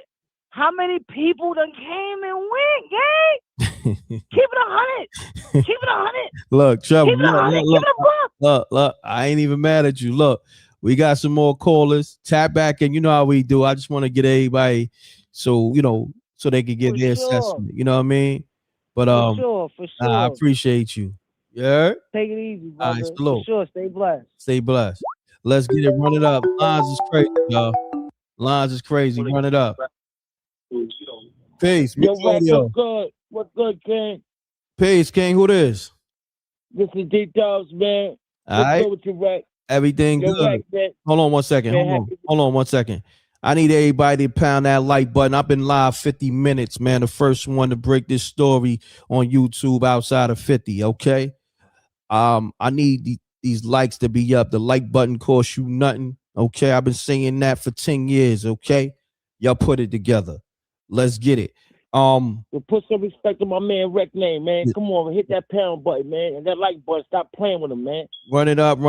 How many people done came and went, gang? Keep it 100. Keep it 100. Look, Trevor. Keep it 100. Keep it a buck. Look. I ain't even mad at you. Look, we got some more callers. Tap back and you know how we do. I just want to get everybody so they can get their assessment. You know what I mean? But for sure. I appreciate you. Yeah. Take it easy, brother. All right, salute. For sure. Stay blessed. Stay blessed. Let's get it. Run it up. Lines is crazy, y'all. Lines is crazy. Run it up. Peace. Yo, what's good? What's good, King? Peace, King. Who this? This is D-Dubs, man. All right. What's good with you, Reck? Everything Yo, good. Reck, man. Hold on 1 second. Man, Hold on 1 second. I need everybody to pound that like button. I've been live 50 minutes, man. The first one to break this story on YouTube outside of 50, okay? I need these likes to be up. The like button costs you nothing, okay? I've been saying that for 10 years, okay? Y'all put it together. Let's get it. Well, put some respect on my man Reck name, man. Come on, hit that pound button, man, and that like button. Stop playing with him, man. Run it up,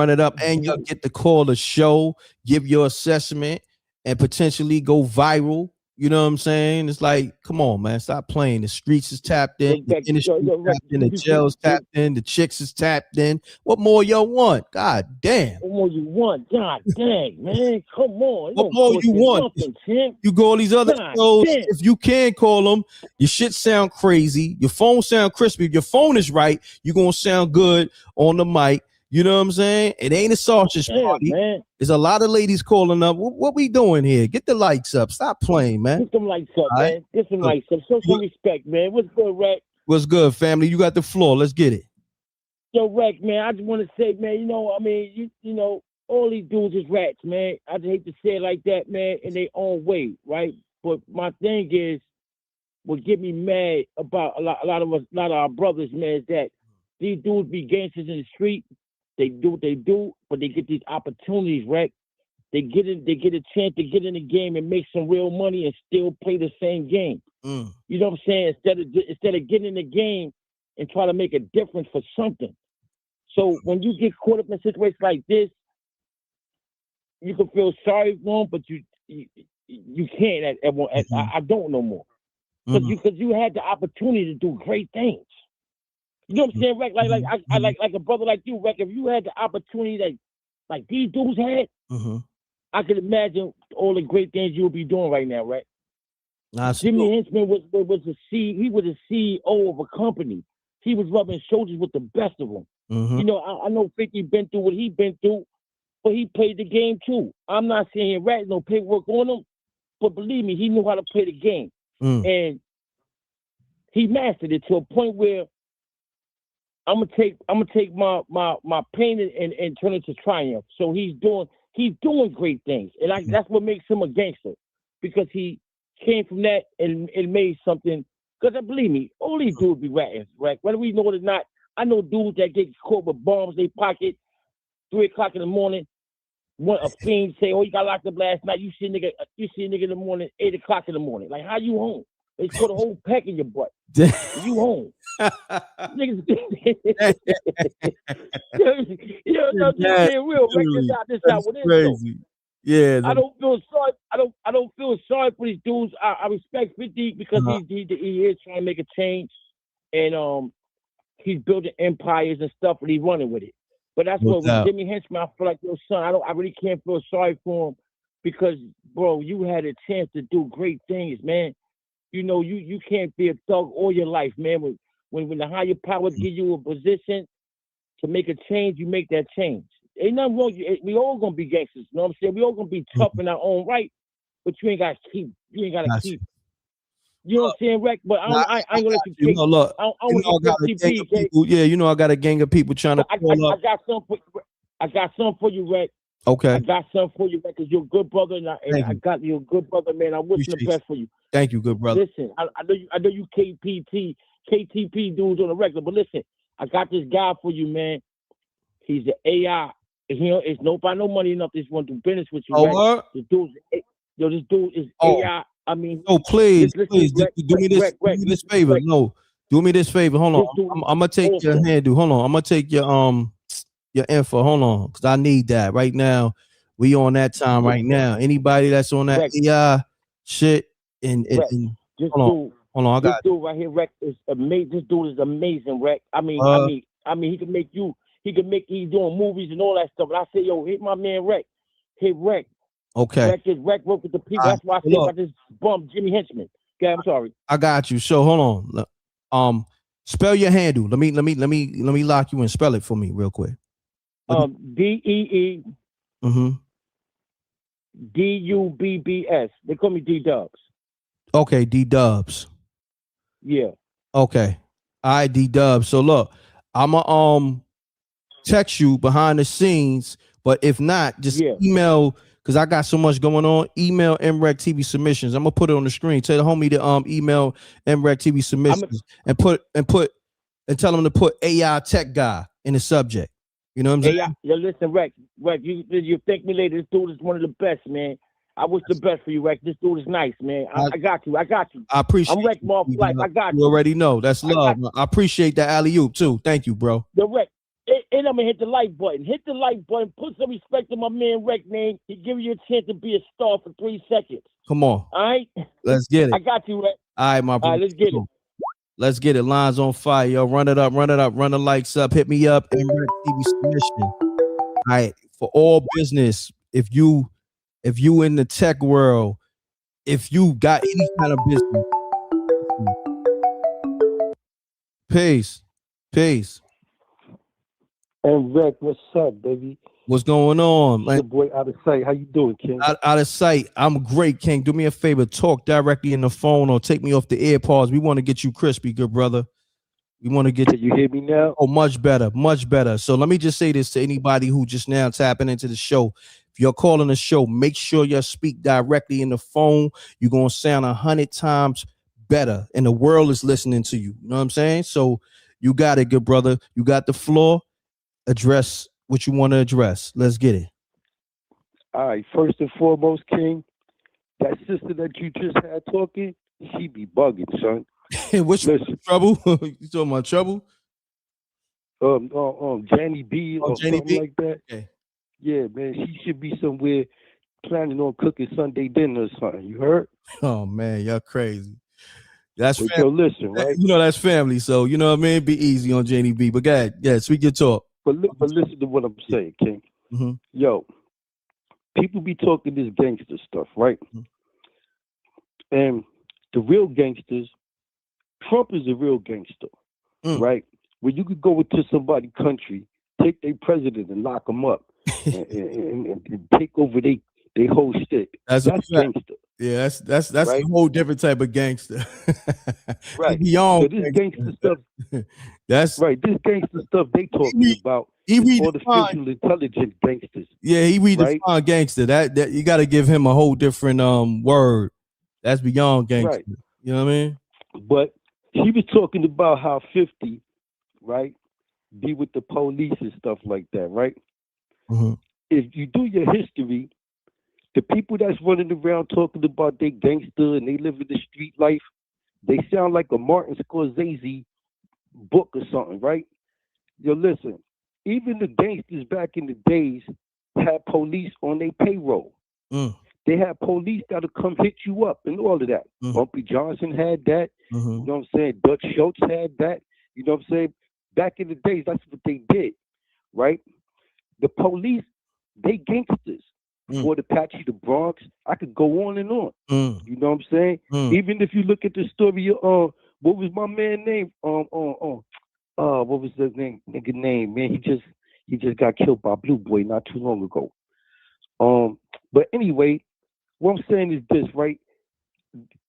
and you'll get to call the show, give your assessment, and potentially go viral. You know what I'm saying? It's like, come on, man, stop playing. The streets is tapped in, the industry is tapped in, the jail's tapped in, the chicks is tapped in. What more y'all want? God damn. What more you want? God dang, man. Come on. What more you want? You go all these other shows. If you can call them, your shit sound crazy. Your phone sound crispy. If your phone is right, you're going to sound good on the mic. You know what I'm saying? It ain't a sausage party. Man. There's a lot of ladies calling up. What we doing here? Get the likes up. Stop playing, man. Get some likes up, man. Get some likes up. Show some respect, man. What's good, Reck? What's good, family? You got the floor. Let's get it. Yo, Reck, man, I just want to say, man, you know, all these dudes is rats, man. I just hate to say it like that, man, in their own way, right? But my thing is, what get me mad about a lot of our brothers, man, is that these dudes be gangsters in the street. They do what they do, but they get these opportunities, right? They get a chance to get in the game and make some real money and still play the same game. You know what I'm saying? Instead of getting in the game and try to make a difference for something. So when you get caught up in a situation like this, you can feel sorry for them, but you can't. I don't no more because you had the opportunity to do great things. You know what I'm saying, Reck? Like a brother like you, Reck. If you had the opportunity that like these dudes had, I could imagine all the great things you would be doing right now, right? Jimmy Henchman was the CEO of a company. He was rubbing shoulders with the best of them. You know, I know 50 been through what he been through, but he played the game too. I'm not saying he rat no paperwork on him, but believe me, he knew how to play the game, and he mastered it to a point where I'm gonna take my pain and turn it to triumph. So he's doing great things, and that's what makes him a gangster, because he came from that and made something. Because believe me, all these dudes be ratting, right? Whether we know it or not, I know dudes that get caught with bombs in their pocket, 3 o'clock in the morning. A fiend say, "Oh, you got locked up last night." You see a nigga in the morning, 8 o'clock in the morning. Like, how you home? They put a whole pack in your butt. You home? Niggas, just being real. This out what it is. Yeah, I don't feel sorry. I don't feel sorry for these dudes. I respect 50 because he is trying to make a change, and he's building empires and stuff, and he's running with it. But that's what with Jimmy Henchman, I feel like your son. I really can't feel sorry for him because, bro, you had a chance to do great things, man. You know, you can't be a thug all your life, man. When the higher powers give you a position to make a change, you make that change. Ain't nothing wrong. We all gonna be gangsters. You know what I'm saying? We all gonna be tough in our own right, but you ain't gotta keep. You ain't gotta keep. You know what I'm saying, Reck? But I ain't gonna let you take. Look, yeah, you know I got a gang of people trying to call up. I got something for you, Reck. Okay. I got something for you, Reck, because you're a good brother, and I got you a good brother, man. I wish the best for you. Thank you, good brother. Listen, I know you KTP dudes on the regular, but listen, I got this guy for you, man. He's an AI It's nobody no money enough. Just want to do business with you. Oh, Rex. what? This dude is AI. I mean, no, please, listen, please, Rex, do me this, Rex, do me this favor. Rex, No, do me this favor. Hold this on, dude I'm gonna take your awesome. handle. Hold on, I'm gonna take your info. Hold on, because I need that right now. We on that time right now. Anybody that's on that Rex, AI shit and Rex, this hold on, I this got dude right here, Rex, is amazing. This dude is amazing, Rex. I mean, he can make you. He's doing movies and all that stuff. And I say, yo, hit my man Rex. Hit Rex. okay. Rex work with the people. That's why I say about this bum, Jimmy Henchman. Okay, I'm sorry. I got you. So hold on. Spell your handle. Let me lock you in. Spell it for me real quick. DEE DUBBS. They call me D Dubs. Okay, D Dubs. Yeah. Okay. All right, D Dubs. So look, I'ma text you behind the scenes, but if not, just email, because I got so much going on. Email MRecktv submissions. I'm gonna put it on the screen. Tell the homie to email MRecktv submissions and tell them to put AI tech guy in the subject. You know what I'm saying? Yo, listen, Rex, you thank me later. This dude is one of the best, man. I wish the best for you, Rex. This dude is nice, man. I got you. I appreciate I'm Rex Mob Life. I got you. You already know. That's love. I appreciate that alley-oop too. Thank you, bro. Yo, Rex, and I'm gonna hit the like button. Hit the like button. Put some respect on my man Rex name. He give you a chance to be a star for 3 seconds. Come on. All right? Let's get it. I got you, Rex. All right, my bro. All right, let's get it. Let's get it. Lines on fire, yo. Run it up, run the likes up. Hit me up and MRecktv submission. All right, for all business. If you in the tech world, if you got any kind of business, peace. M.Reck, what's up, baby? What's going on, man? Your boy out of sight. How you doing, King? Out of sight. I'm great, King. Do me a favor, talk directly in the phone or take me off the AirPods. We want to get you crispy, good brother. We want to get. Can you hear me now? Oh, much better, much better. So let me just say this to anybody who just now tapping into the show. If you're calling the show, make sure you speak directly in the phone. You're gonna sound 100 times better, and the world is listening to you. You know what I'm saying? So you got it, good brother. You got the floor. Address what you want to address. Let's get it. All right. First and foremost, King, that sister that you just had talking, she be bugging, son. Which trouble? You talking about trouble? Janie B or Janie something B? like that. Okay. Yeah, man, she should be somewhere planning on cooking Sunday dinner or something. You heard? Oh man, y'all crazy. That's but family. Yo, listen, right? You know that's family, so you know what I mean. Be easy on Janie B. But go ahead, yeah, speak your talk. But listen to what I'm saying, King. Mm-hmm. Yo, people be talking this gangster stuff, right? Mm-hmm. And the real gangsters, Trump is a real gangster, right? Where you could go into somebody's country, take their president and lock them up, and take over they whole shit. That's gangster. Yeah, that's right? a whole different type of gangster. Right. Beyond so this gangster stuff. That's right. This gangster stuff they talking about. Artificial intelligence gangsters. Yeah, he redefined gangster. That you got to give him a whole different word. That's beyond gangster. Right. You know what I mean? But he was talking about how 50, right, be with the police and stuff like that, right? Mm-hmm. If you do your history, the people that's running around talking about they gangster and they live in the street life, they sound like a Martin Scorsese book or something, right? Yo, listen, even the gangsters back in the days had police on their payroll. They had police that'll come hit you up and all of that. Bumpy Johnson had that. You know what I'm saying? Dutch Schultz had that. You know what I'm saying? Back in the days, that's what they did, right? The police, they gangsters. For the Apache, the Bronx, I could go on and on. You know what I'm saying? Even if you look at the story of what was my man name? What was the nigga name? Man, he just got killed by Blue Boy not too long ago. But anyway, what I'm saying is this, right?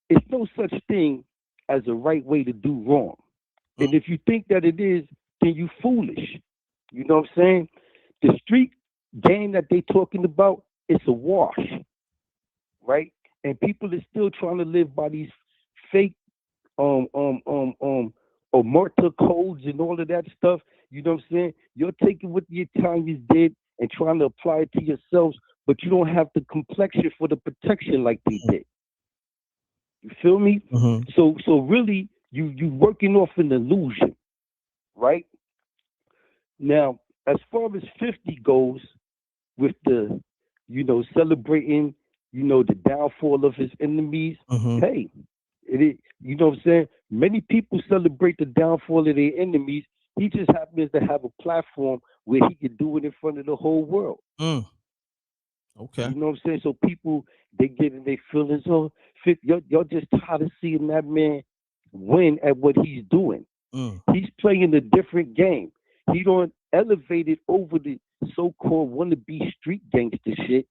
It's no such thing as a right way to do wrong. And if you think that it is, then you foolish. You know what I'm saying? The street game that they talking about, it's a wash, right? And people are still trying to live by these fake omerta codes and all of that stuff. You know what I'm saying? You're taking what the Italians did and trying to apply it to yourselves, but you don't have the complexion for the protection like they did. You feel me? So really, you working off an illusion, right? Now, as far as 50 goes, with the, celebrating, the downfall of his enemies, hey, you know what I'm saying? Many people celebrate the downfall of their enemies. He just happens to have a platform where he can do it in front of the whole world. Okay. You know what I'm saying? So people, they get in their feelings. Oh, y'all just tired of seeing that man win at what he's doing. He's playing a different game. He don't elevate it over the so-called wannabe street gangster shit.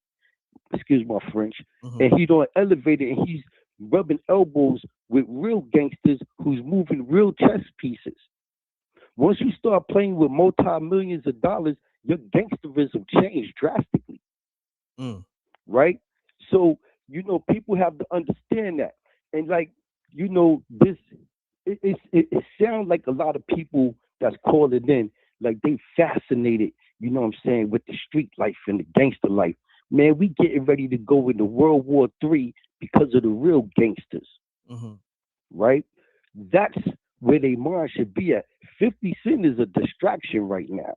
Excuse my French. And he don't elevate it, and he's rubbing elbows with real gangsters who's moving real chess pieces. Once you start playing with multi-millions of dollars, your gangsterism changed drastically. Right? So, people have to understand that. And this, it sounds like a lot of people that's calling in, like they fascinated, with the street life and the gangster life. Man, we getting ready to go into World War III because of the real gangsters. Right? That's where their mind should be at. 50 Cent is a distraction right now.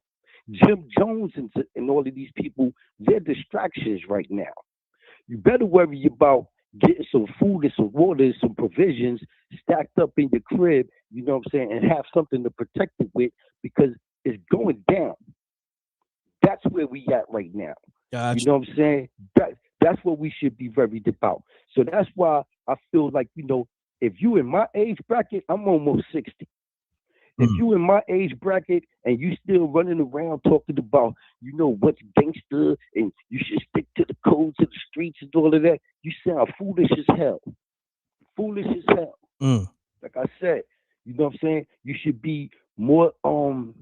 Jim Jones and all of these people, they're distractions right now. You better worry about getting some food and some water and some provisions stacked up in your crib, and have something to protect it with, because it's going down. That's where we at right now. Gotcha. You know what I'm saying? That's what we should be worried about. So that's why I feel like, if you in my age bracket, I'm almost 60. If you in my age bracket and you still running around talking about, what's gangster and you should stick to the codes of the streets and all of that, you sound foolish as hell. Foolish as hell. Like I said, you know what I'm saying? You should be more of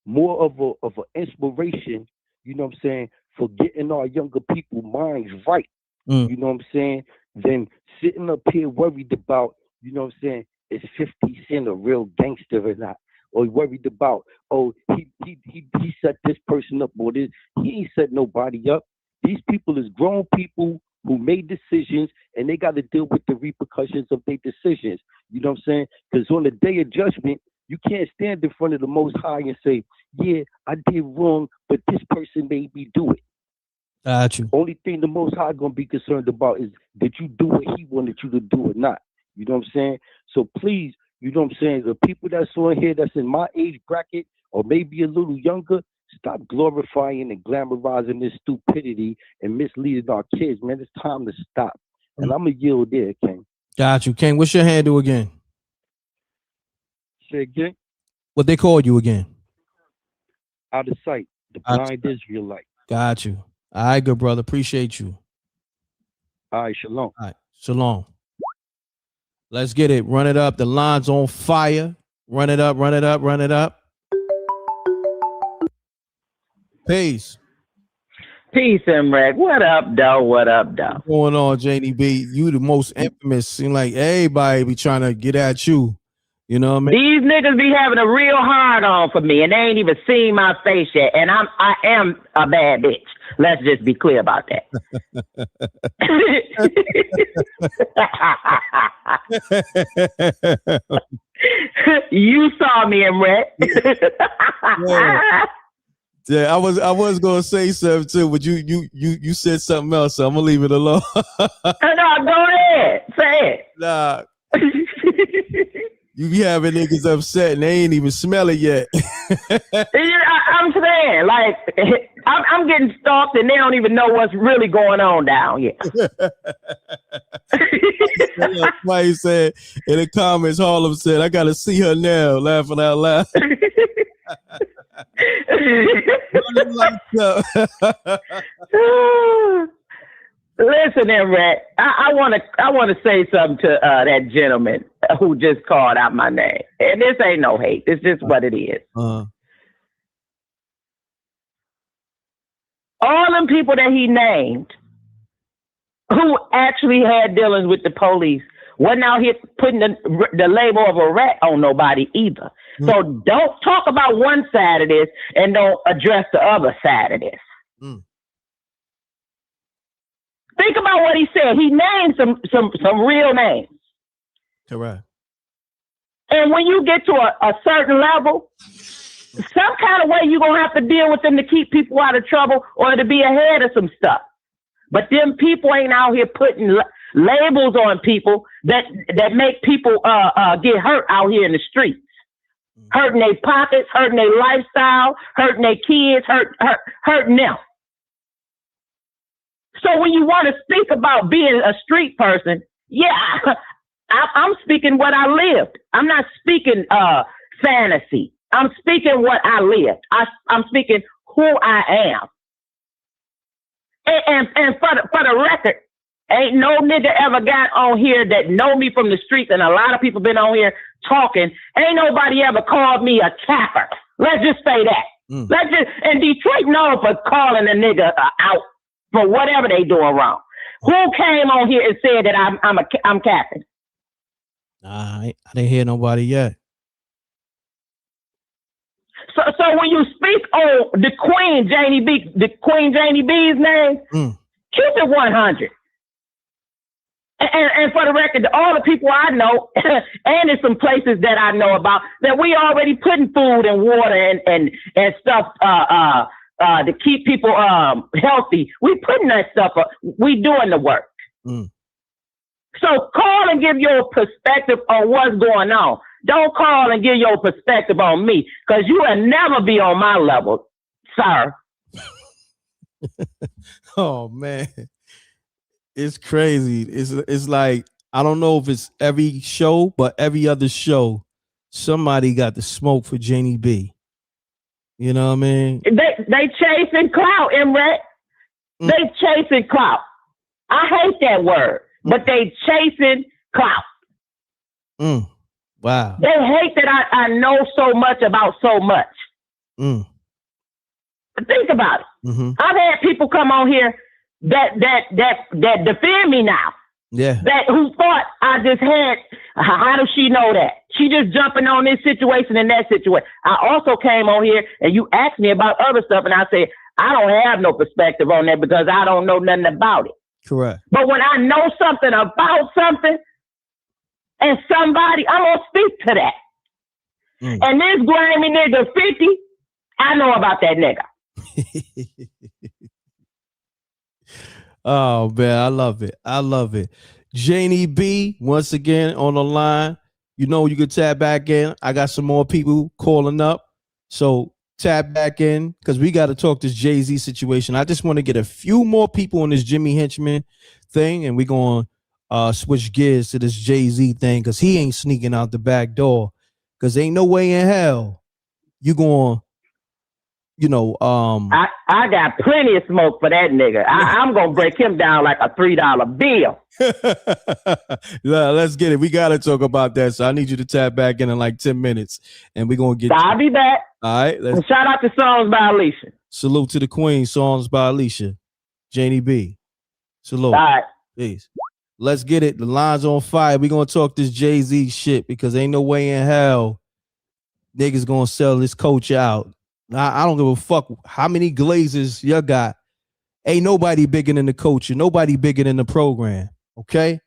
an inspiration, for getting our younger people minds right. You know what I'm saying? Than sitting up here worried about, is 50 Cent a real gangster or not? Or worried about, he set this person up, or this. He ain't set nobody up. These people is grown people who made decisions, and they got to deal with the repercussions of their decisions. You know what I'm saying? Because on the day of judgment, you can't stand in front of the Most High and say, yeah, I did wrong, but this person made me do it. Got you. Only thing the Most High going to be concerned about is did you do what he wanted you to do or not? You know what I'm saying? So please, you know what I'm saying, the people that's on here that's in my age bracket or maybe a little younger, stop glorifying and glamorizing this stupidity and misleading our kids, man. It's time to stop. And I'm going to yield there, King. Got you. King, what's your handle again? Say again? What they called you again? Out of sight. The blind Israelite. Got you. All right, good brother. Appreciate you. All right, shalom. All right, shalom. Let's get it. Run it up. The line's on fire. Run it up, run it up, run it up. Peace. Peace, M.Reck. What up, though? What up, though? What's going on, Janie B? You the most infamous. Seem like everybody be trying to get at you. You know what I mean? These niggas be having a real hard on for me, and they ain't even seen my face yet. And I am a bad bitch. Let's just be clear about that. You saw me, M.Reck. Yeah, I was gonna say something too, but you said something else, so I'm gonna leave it alone. No, go ahead. Say it. Nah. You be having niggas upset and they ain't even smell it yet. I'm saying, like, I'm getting stalked and they don't even know what's really going on down here. Somebody said in the comments, Harlem said, I gotta see her now, laughing out loud. Listen, M.Reck, I want to say something to that gentleman who just called out my name. And this ain't no hate. It's just what it is. All them people that he named who actually had dealings with the police wasn't out here putting the label of a rat on nobody either. So don't talk about one side of this and don't address the other side of this. Think about what he said. He named some real names. Correct. And when you get to a certain level, some kind of way you're going to have to deal with them to keep people out of trouble or to be ahead of some stuff. But them people ain't out here putting labels on people that make people get hurt out here in the streets. Hurting their pockets, hurting their lifestyle, hurting their kids, hurting them. So when you want to speak about being a street person, yeah, I'm speaking what I lived. I'm not speaking fantasy. I'm speaking what I lived. I'm speaking who I am. And for the record, ain't no nigga ever got on here that know me from the streets, and a lot of people been on here talking. Ain't nobody ever called me a capper. Let's just say that. And Detroit known for calling a nigga out for whatever they doing wrong. Who came on here and said that I'm capping? I didn't hear nobody yet. So when you speak on the Queen Janie B, the Queen Janie B's name, keep it 100. And for the record, all the people I know, and in some places that I know about, that we already putting food and water and stuff to keep people healthy. We putting that stuff up. We doing the work. So call and give your perspective on what's going on. Don't call and give your perspective on me, because you will never be on my level, sir. Oh man, it's crazy. It's like, I don't know if it's every show, but every other show, somebody got the smoke for Janie B. You know what I mean? They chasing clout, M.Reck. They chasing clout. I hate that word, but they chasing clout. Wow. They hate that I know so much about so much. Think about it. I've had people come on here that defend me now. Yeah. That who thought I just had. How does she know that? She just jumping on this situation and that situation. I also came on here and you asked me about other stuff, and I said I don't have no perspective on that because I don't know nothing about it. Correct. But when I know something about something and somebody, I'm gonna speak to that. And this grimy nigga 50, I know about that nigga. Oh man, I love it. I love it. Janie B, once again on the line. You know you can tap back in. I got some more people calling up. So tap back in because we got to talk this Jay-Z situation. I just want to get a few more people on this Jimmy Henchman thing, and we're going to switch gears to this Jay-Z thing because he ain't sneaking out the back door, because ain't no way in hell you going, I got plenty of smoke for that nigga. I'm going to break him down like a $3 bill. Let's get it. We got to talk about that. So I need you to tap back in like 10 minutes and we're going to get I'll be back. All right. And shout out to Songs by Alicia. Salute to the Queen. Songs by Alicia. Janie B. Salute. All right. Peace. Let's get it. The line's on fire. We're going to talk this Jay-Z shit because ain't no way in hell niggas going to sell this coach out. I don't give a fuck how many glazers you got. Ain't nobody bigger than the coach. Nobody bigger than the program. Okay?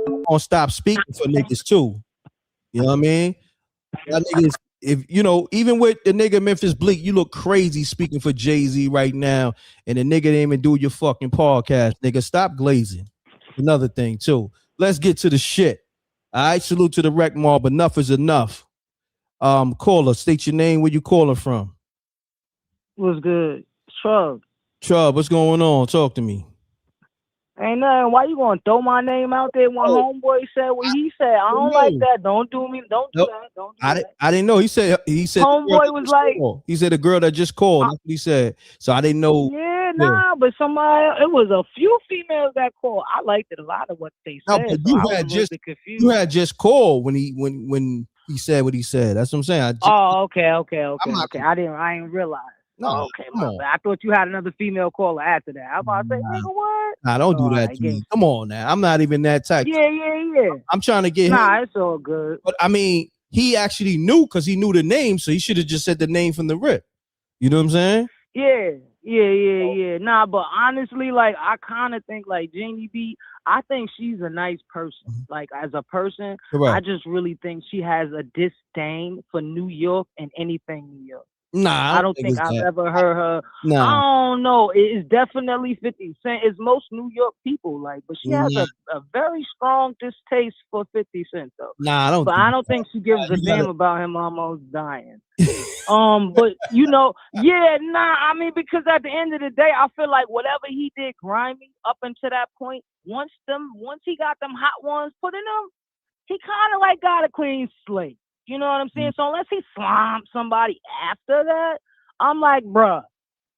I'm gonna stop speaking for niggas too. You know what I mean? Y'all niggas, if even with the nigga Memphis Bleak, you look crazy speaking for Jay-Z right now, and the nigga didn't even do your fucking podcast. Nigga, stop glazing. Another thing too. Let's get to the shit. All right, salute to the rec mob. Enough is enough. Caller, state your name, where you calling from. What's good? Trub. What's going on? Talk to me. Ain't nothing. Why you gonna throw my name out there when homeboy said what he said? I don't like that. Don't do me. Don't do that. Don't do that. I didn't know. He said homeboy was like, he said the girl that just called. That's what he said. So I didn't know. Yeah, nah, but somebody, it was a few females that called. I liked it a lot of what they said. No, but you had just called when he said what he said. That's what I'm saying. Okay. I didn't realize. No, okay, I thought you had another female caller after that. I was about to say, nigga, what? Nah, don't do that to me. Come on now. I'm not even that type. Yeah. I'm trying to get him. Nah, it's all good. But I mean, he actually knew because he knew the name, so he should have just said the name from the rip. You know what I'm saying? Yeah. Nah, but honestly, like I kind of think like Janie B, I think she's a nice person. Like as a person, Correct. I just really think she has a disdain for New York and anything New York. Nah, I don't think I've ever heard her. Nah. I don't know. It's definitely 50 Cent. It's most New York people, like, but she has a very strong distaste for 50 Cent, though. Nah, I don't think she gives a damn about him almost dying. But you know, I mean, because at the end of the day, I feel like whatever he did grimy up until that point, once he got them hot ones put in him, he kind of like got a clean slate. You know what I'm saying? So unless he slammed somebody after that, I'm like, bruh,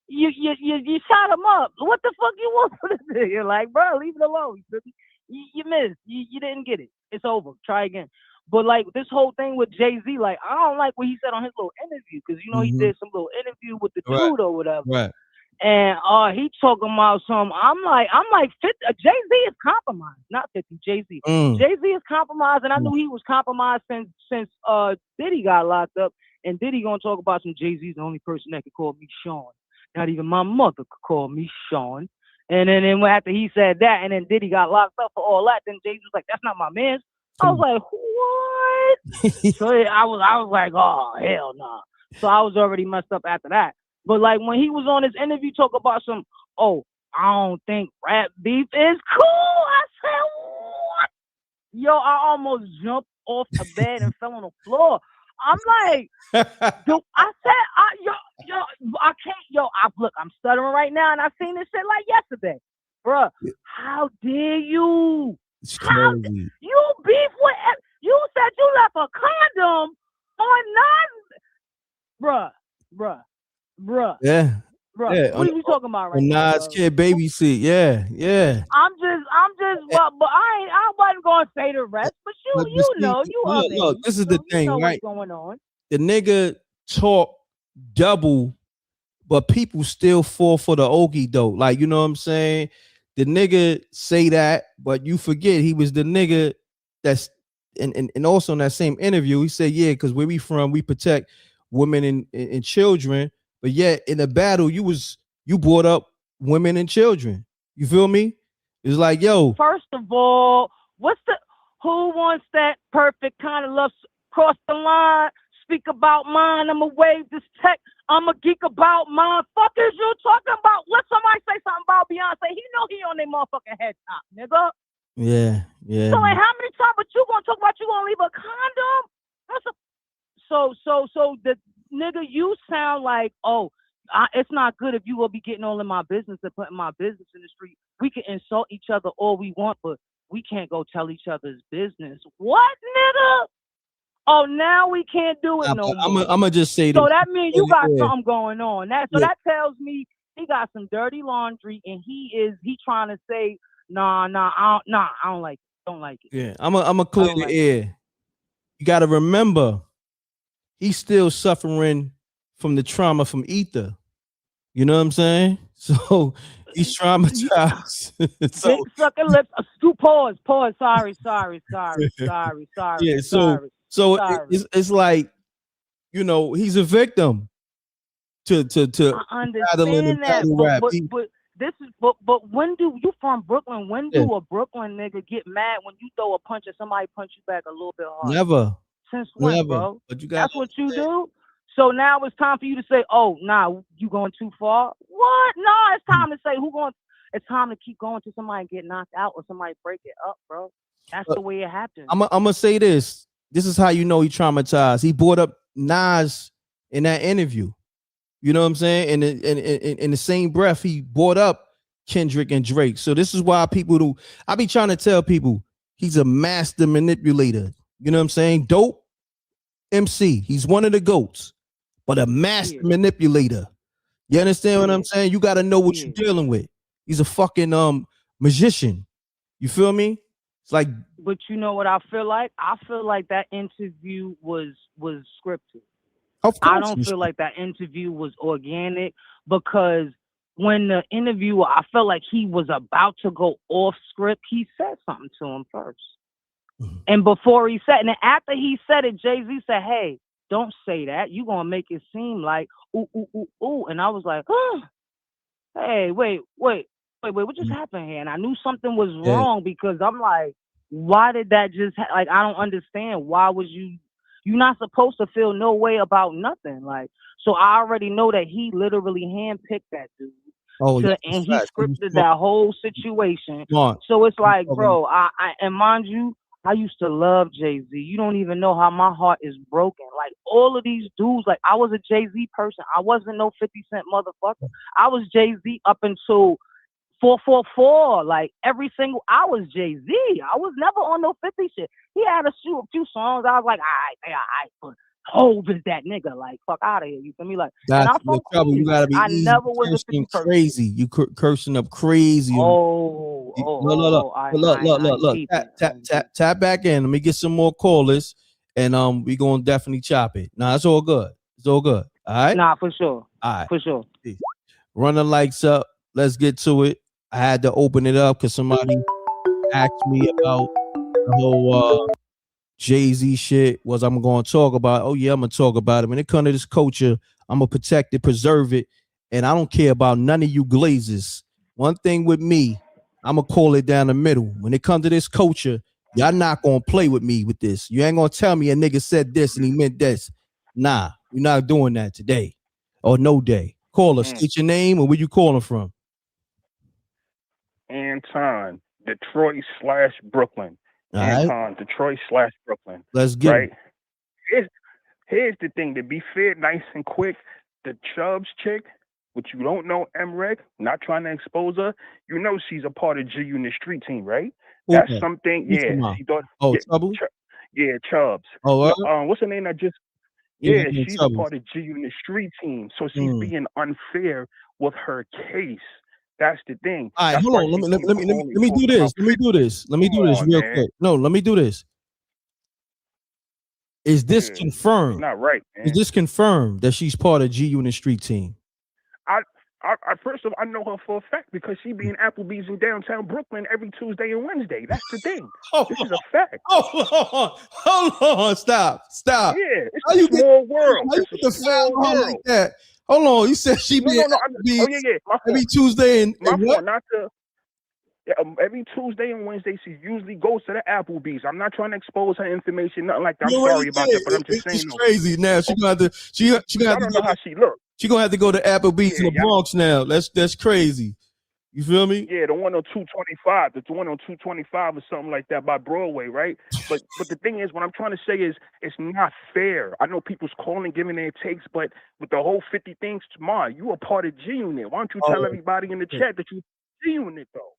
you shot him up. What the fuck you want for this nigga? You're like, bruh, leave it alone. You missed. You didn't get it. It's over. Try again. But like this whole thing with Jay-Z, like I don't like what he said on his little interview because you know he did some little interview with the dude or whatever. Right. And he talking about some. I'm like 50. Jay-Z is compromised, not 50. Jay-Z. Jay-Z is compromised, and I knew he was compromised since Diddy got locked up. And Diddy gonna talk about some. Jay-Z's the only person that could call me Sean. Not even my mother could call me Sean. And then after he said that, and then Diddy got locked up for all that, then Jay-Z was like, "That's not my man." I was like, "What?" So I was like, "Oh hell no!" Nah. So I was already messed up after that. But like when he was on his interview talk about some, I don't think rap beef is cool. I said, what? Yo, I almost jumped off the bed and fell on the floor. I'm like, dude, I said, I can't, look, I'm stuttering right now and I seen this shit like yesterday. Bruh, how dare you? It's crazy. You beef with, you said you left a condom on Bruh. Yeah. Bruh, Yeah. what are we talking about right now? Nas kid baby seat. Yeah. I'm just, but I wasn't gonna say the rest. But you know, look, this is the thing, you know right? What's going on? The nigga talk double, but people still fall for the okie doke. Like, you know what I'm saying? The nigga say that, but you forget he was the nigga that's and also in that same interview, he said, yeah, because where we from, we protect women and children. But yet in the battle, you brought up women and children. You feel me? It's like, yo. First of all, who wants that perfect kind of love? Cross the line, speak about mine. I'ma wave this tech. I'm a geek about mine. Fuck is you talking about? Let somebody say something about Beyonce. He know he on their motherfucking head top, nigga. Yeah. So like, how many times? But you gonna talk about you gonna leave a condom? So the nigga, you sound like, it's not good if you will be getting all in my business and putting my business in the street. We can insult each other all we want, but we can't go tell each other's business. What, nigga? Oh, now we can't do it no more. I'm gonna just say so that means you got something going on. That tells me he got some dirty laundry, and he trying to say, nah, I don't like it. Don't like it. Yeah, I'm gonna clear the air. You got to remember, he's still suffering from the trauma from ether. You know what I'm saying? So he's traumatized. So sucker lips. Pause. Sorry. Yeah. So it's like, you know, he's a victim to I understand that, but this is but when do you from Brooklyn? When do a Brooklyn nigga get mad when you throw a punch and somebody punch you back a little bit harder? Never. Since when, Never. bro? But That's what you do. So now it's time for you to say, "Oh, nah, you going too far." What? No, it's time to say It's time to keep going till somebody get knocked out or somebody break it up, bro. That's the way it happens. I'm gonna say this. This is how you know he traumatized. He brought up Nas in that interview. You know what I'm saying? And in the same breath, he brought up Kendrick and Drake. So this is why I be trying to tell people he's a master manipulator. You know what I'm saying? Dope MC. He's one of the GOATs, but a master manipulator. You understand what I'm saying? You got to know what you're dealing with. He's a fucking magician. You feel me? It's like. But you know what I feel like? I feel like that interview was scripted. I don't feel like that interview was organic because when the interviewer, I felt like he was about to go off script. He said something to him first. And before he said, and then after he said it, Jay-Z said, "Hey, don't say that. You gonna make it seem like ooh, ooh, ooh, ooh." And I was like, oh, hey, wait, what just happened here? And I knew something was wrong because I'm like, why did that just like, I don't understand. Why was you're not supposed to feel no way about nothing. Like, so I already know that he literally handpicked that dude. Oh, yeah, And he scripted that whole situation. Smart. So it's like, bro, I and mind you, I used to love Jay-Z. You don't even know how my heart is broken. Like, all of these dudes, like, I was a Jay-Z person. I wasn't no 50 Cent motherfucker. I was Jay-Z up until 444. Like, I was Jay-Z. I was never on no 50 shit. He had a few songs. I was like, all right, but Hov is that nigga. Like, fuck out of here. You feel me? Like, and I'm from trouble. You gotta be I easy never was a cursing 50 person. crazy. You cursing up crazy. Look. Tap back in. Let me get some more callers, and we gonna definitely chop it. Nah, it's all good. It's all good. All right. Nah, for sure. All right. For sure. Run the lights up. Let's get to it. I had to open it up because somebody asked me about the whole Jay-Z shit. Was I'm going to talk about? Oh yeah, I'm gonna talk about it. When it comes to this culture, I'm gonna protect it, preserve it, and I don't care about none of you glazers. One thing with me, I'm gonna call it down the middle. When it comes to this culture, y'all not gonna play with me with this. You ain't gonna tell me a nigga said this and he meant this. Nah, we're not doing that today or no day. Call us. State your name and where you calling from. Anton, Detroit/Brooklyn. All Anton, right. Detroit/Brooklyn. Let's get right. Here's the thing. To be fair, nice and quick, the Chubbs chick, which you don't know, M.Reck, not trying to expose her. You know she's a part of G Unit Street Team, right? That's something. Yeah, she thought. Trouble. Yeah, Chubbs. Oh, what's her name? Yeah, she's a part of G Unit Street Team, so she's being unfair with her case. That's the thing. All right, hold on. Let me do this. Let me do this real quick. No, let me do this. Is this confirmed? Not right, man. Is this confirmed that she's part of G Unit Street Team? I first of all, I know her for a fact because she be in Applebee's in downtown Brooklyn every Tuesday and Wednesday. That's the thing. This is a fact. Hold on. Stop. Yeah, it's a small world. It's a small world. Like that. Hold on. You said she be every Tuesday and what? Every Tuesday and Wednesday, she usually goes to the Applebee's. I'm not trying to expose her information, nothing like that. I'm sorry about that, but I'm just saying. It's crazy now. She gonna have to. She gonna have to know how she look. She gonna have to go to Applebee's in the Bronx now. That's crazy. You feel me? Yeah, the one on 225. The one on 225 or something like that by Broadway, right? But the thing is, what I'm trying to say is, it's not fair. I know people's calling, giving their takes, but with the whole 50 things tomorrow, you are part of G Unit. Why don't you tell everybody in the chat that you G Unit though?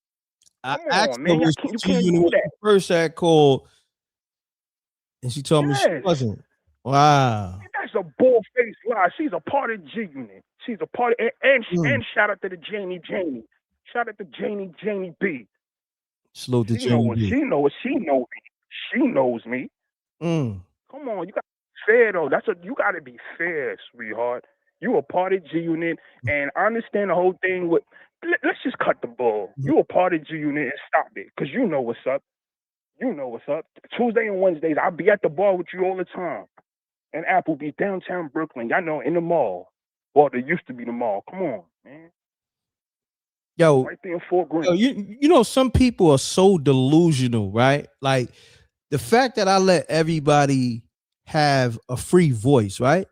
I asked her was G Unit when she first had called, and she told me she wasn't. Wow. That's a bull-faced lie. She's a part of G Unit. She's a part of, and shout out to the Janie. Shout out to Janie B. Salute to Janie B. She knows me. Come on, you got to be fair though. You got to be fair, sweetheart. You a part of G Unit, and I understand the whole thing with. Let's just cut the bull. You a part of G Unit and stop it, because you know what's up. You know what's up. Tuesday and Wednesdays, I'll be at the bar with you all the time. And Applebee's downtown Brooklyn. Y'all know, in the mall. Well, there used to be the mall. Come on, man. Yo, right there in Fort Greene. You know, some people are so delusional, right? Like the fact that I let everybody have a free voice, right?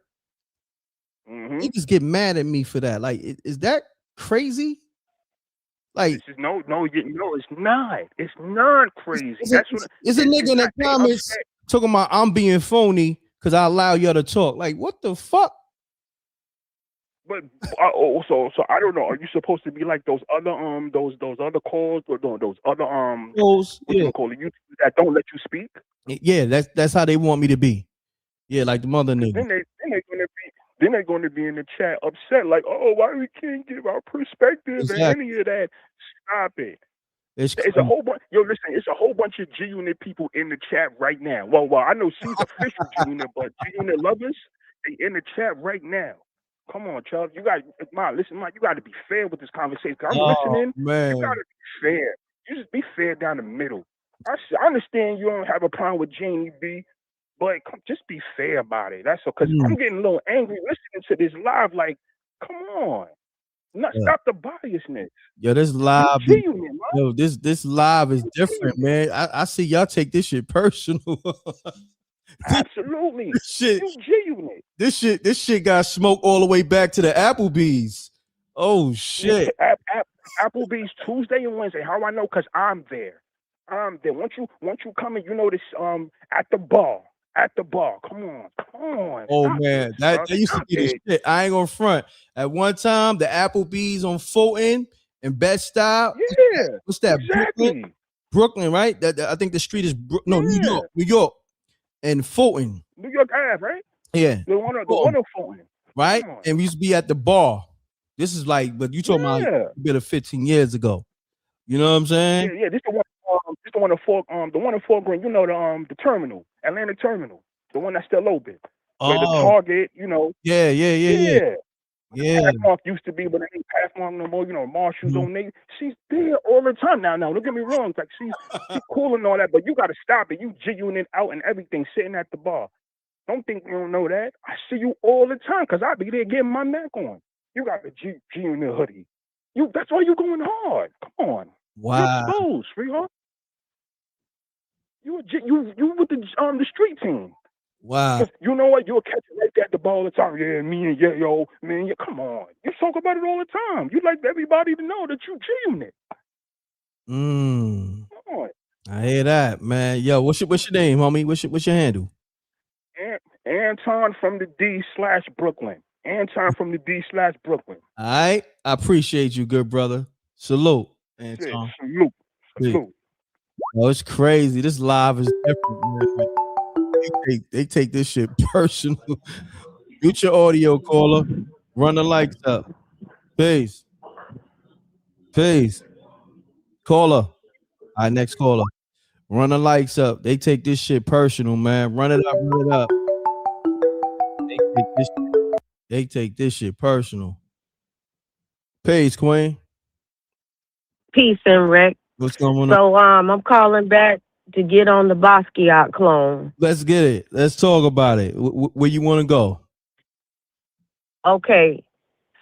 Niggas get mad at me for that. Like, is that crazy? Like, this is no, it's not. It's not crazy. It's a nigga in the comments talking about I'm being phony because I allow y'all to talk. Like, what the fuck? But so I don't know. Are you supposed to be like those other those other calls or those other those what you call it, YouTube that don't let you speak? Yeah, that's how they want me to be. Yeah, like the mother nigga. Then they're going to be in the chat upset, like, oh, why we can't give our perspective and any of that. Stop it. It's a whole bunch. Yo, listen, it's a whole bunch of G Unit people in the chat right now. Well, I know she's official G Unit, but G Unit lovers, they in the chat right now. Come on, Chubb. You got, listen, you got to be fair with this conversation. I'm listening. Man. You got to be fair. You just be fair down the middle. I understand you don't have a problem with Janie B, but just be fair about it. That's all. Because I'm getting a little angry listening to this live. Like, come on, stop the biasness. Yo, this live, You genuine, man. this live is different, man. I see y'all take this shit personal. Absolutely, shit, you genuine. This shit got smoked all the way back to the Applebee's. Oh shit. Applebee's Tuesday and Wednesday. How I know? Because I'm there. Once you come in, you know this. At the bar. Come on. Oh Stop man, this, that used to Stop be the it. shit. I ain't gonna front. At one time, the Applebee's on Fulton and Bed-Stuy. Yeah, what's that? exactly. Brooklyn, right? That I think the street is New York, and Fulton. New York Ave, right? Yeah, the one on Fulton, right? And we used to be at the bar. This is like, but you talking about a bit of 15 years ago. You know what I'm saying? Yeah. This the one. This the one in Fort. The one in Fort Greene. You know the terminal, Atlanta terminal, the one that's still open. Where the Target, you know. Yeah. Pathmark used to be, but it ain't Pathmark no more. You know, Marshall's on there. She's there all the time now. Now, don't get me wrong. Like she's cool and all that, but you got to stop it. You genuine it out and everything, sitting at the bar. Don't think you don't know that. I see you all the time because I be there getting my Mac on. You got the genuine hoodie. That's why you going hard. Come on. Wow. You're exposed, sweetheart. You with the street team. Wow. You know what? You'll catch it right there at the bar all the time. Yeah, me and man, come on. You talk about it all the time. You like everybody to know that you genuine it. Come on. I hear that, man. Yo, what's your name, homie? What's your handle? Anton from the D/Brooklyn. Anton from the D/Brooklyn. All right. I appreciate you, good brother. Salute, Anton. Salute. Oh, it's crazy. This live is different, man. They take this shit personal. Mute your audio, caller. Run the lights up. Peace. Caller. All right, next caller. Run the lights up. They take this shit personal, man. Run it up. They take this shit personal. Peace, Queen. Peace, M.Reck. What's going on? So I'm calling back to get on the Basquiat clone. Let's get it. Let's talk about it. Where you want to go? Okay.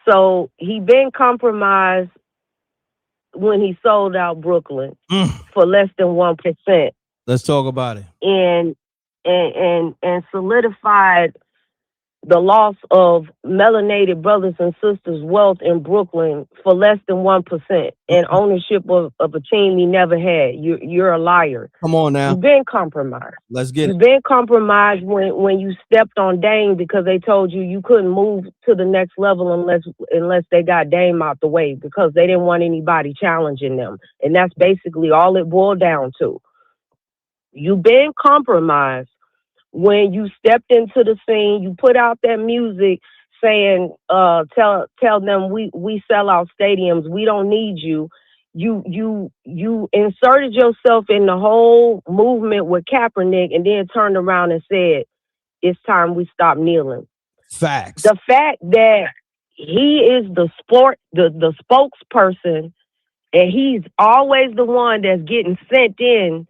So he been compromised when he sold out Brooklyn for less than 1%. Let's talk about it. And solidified the loss of melanated brothers and sisters' wealth in Brooklyn for less than 1% and ownership of a team he never had. You're a liar. Come on now. You've been compromised. Let's get it. You've been compromised when you stepped on Dame because they told you couldn't move to the next level unless they got Dame out the way because they didn't want anybody challenging them. And that's basically all it boiled down to. You've been compromised when you stepped into the scene, you put out that music saying, tell them we sell out stadiums, we don't need you. You inserted yourself in the whole movement with Kaepernick and then turned around and said, it's time we stop kneeling. Facts. The fact that he is the spokesperson and he's always the one that's getting sent in,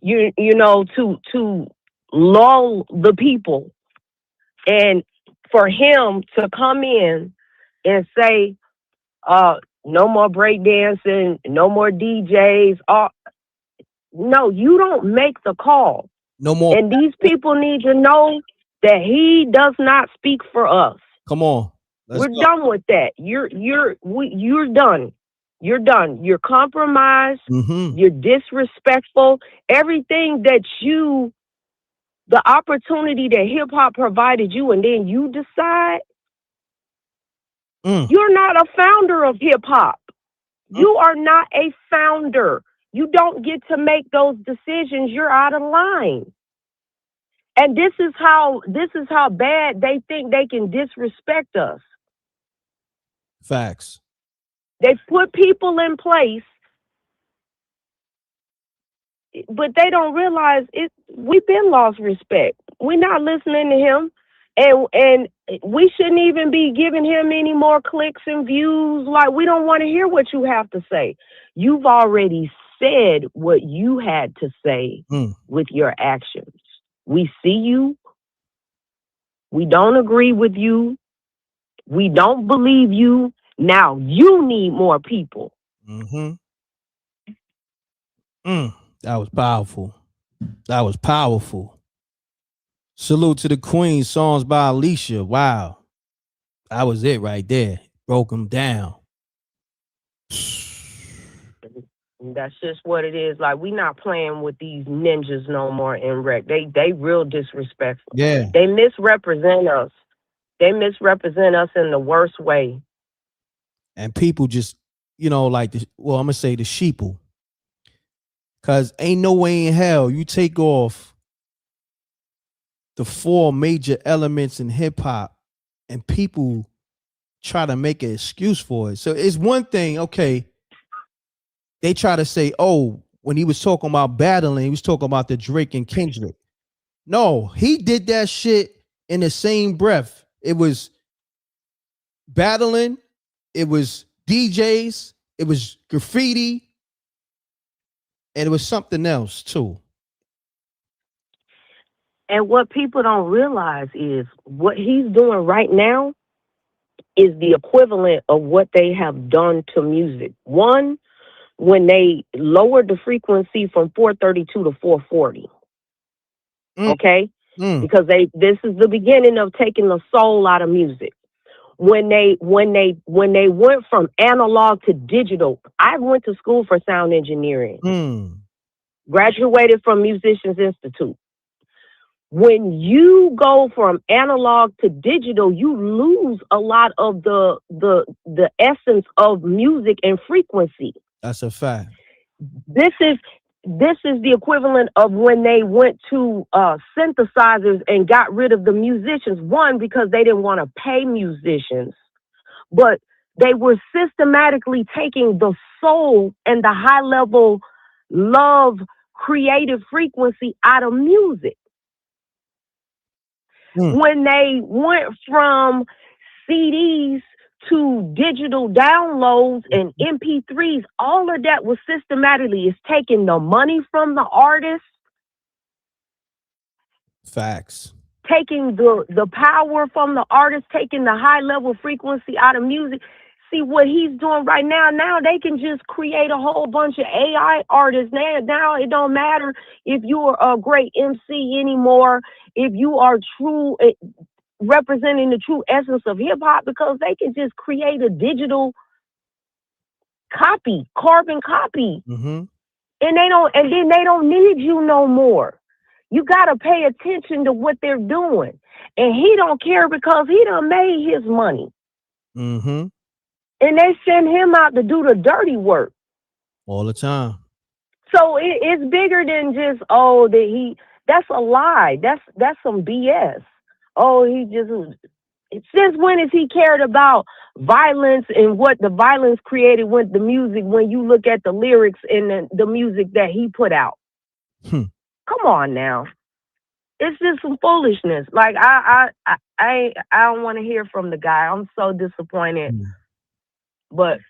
you know, to lull the people, and for him to come in and say, no more breakdancing, no more DJs. No, you don't make the call. No more. And these people need to know that he does not speak for us. Come on. We're done with that. You're done. You're done. You're compromised. You're disrespectful. Everything that the opportunity that hip hop provided you, and then you decide you're not a founder of hip hop. You are not a founder. You don't get to make those decisions. You're out of line. And this is how bad they think they can disrespect us. Facts. They put people in place, but they don't realize it. We've been lost respect. We're not listening to him, and we shouldn't even be giving him any more clicks and views. Like, we don't want to hear what you have to say. You've already said what you had to say with your actions. We see you. We don't agree with you. We don't believe you. Now you need more people. That was powerful. That was powerful. Salute to the Queen. Songs by Alicia. Wow. That was it right there. Broke them down. That's just what it is. Like, we not playing with these ninjas no more in rec. They real disrespectful. Yeah. They misrepresent us. They misrepresent us in the worst way. And people just, I'm going to say the sheeple. Because ain't no way in hell you take off the 4 major elements in hip hop and people try to make an excuse for it. So it's one thing, okay, they try to say, oh, when he was talking about battling, he was talking about the Drake and Kendrick. No, he did that shit in the same breath. It was battling, it was DJs, it was graffiti, and it was something else too. And what people don't realize is what he's doing right now is the equivalent of what they have done to music. One, when they lowered the frequency from 432 to 440. Okay? Because this is the beginning of taking the soul out of music. When they went from analog to digital, I went to school for sound engineering. Graduated from Musicians Institute. When you go from analog to digital, you lose a lot of the essence of music and frequency. That's a fact. This is the equivalent of when they went to synthesizers and got rid of the musicians. One, because they didn't want to pay musicians, but they were systematically taking the soul and the high level love, creative frequency out of music. When they went from CDs to digital downloads and MP3s, all of that was systematically is taking the money from the artist. Facts. Taking the power from the artist, taking the high level frequency out of music. See what he's doing right now. Now they can just create a whole bunch of AI artists. Now it don't matter if you're a great MC anymore, if you are true, representing the true essence of hip hop, because they can just create a digital copy, carbon copy. And then they don't need you no more. You gotta pay attention to what they're doing. And he don't care because he done made his money. And they send him out to do the dirty work all the time. So it's bigger than just that's a lie. That's some BS. Since when has he cared about violence and what the violence created with the music when you look at the lyrics and the music that he put out? Come on now. It's just some foolishness. Like I don't want to hear from the guy. I'm so disappointed. But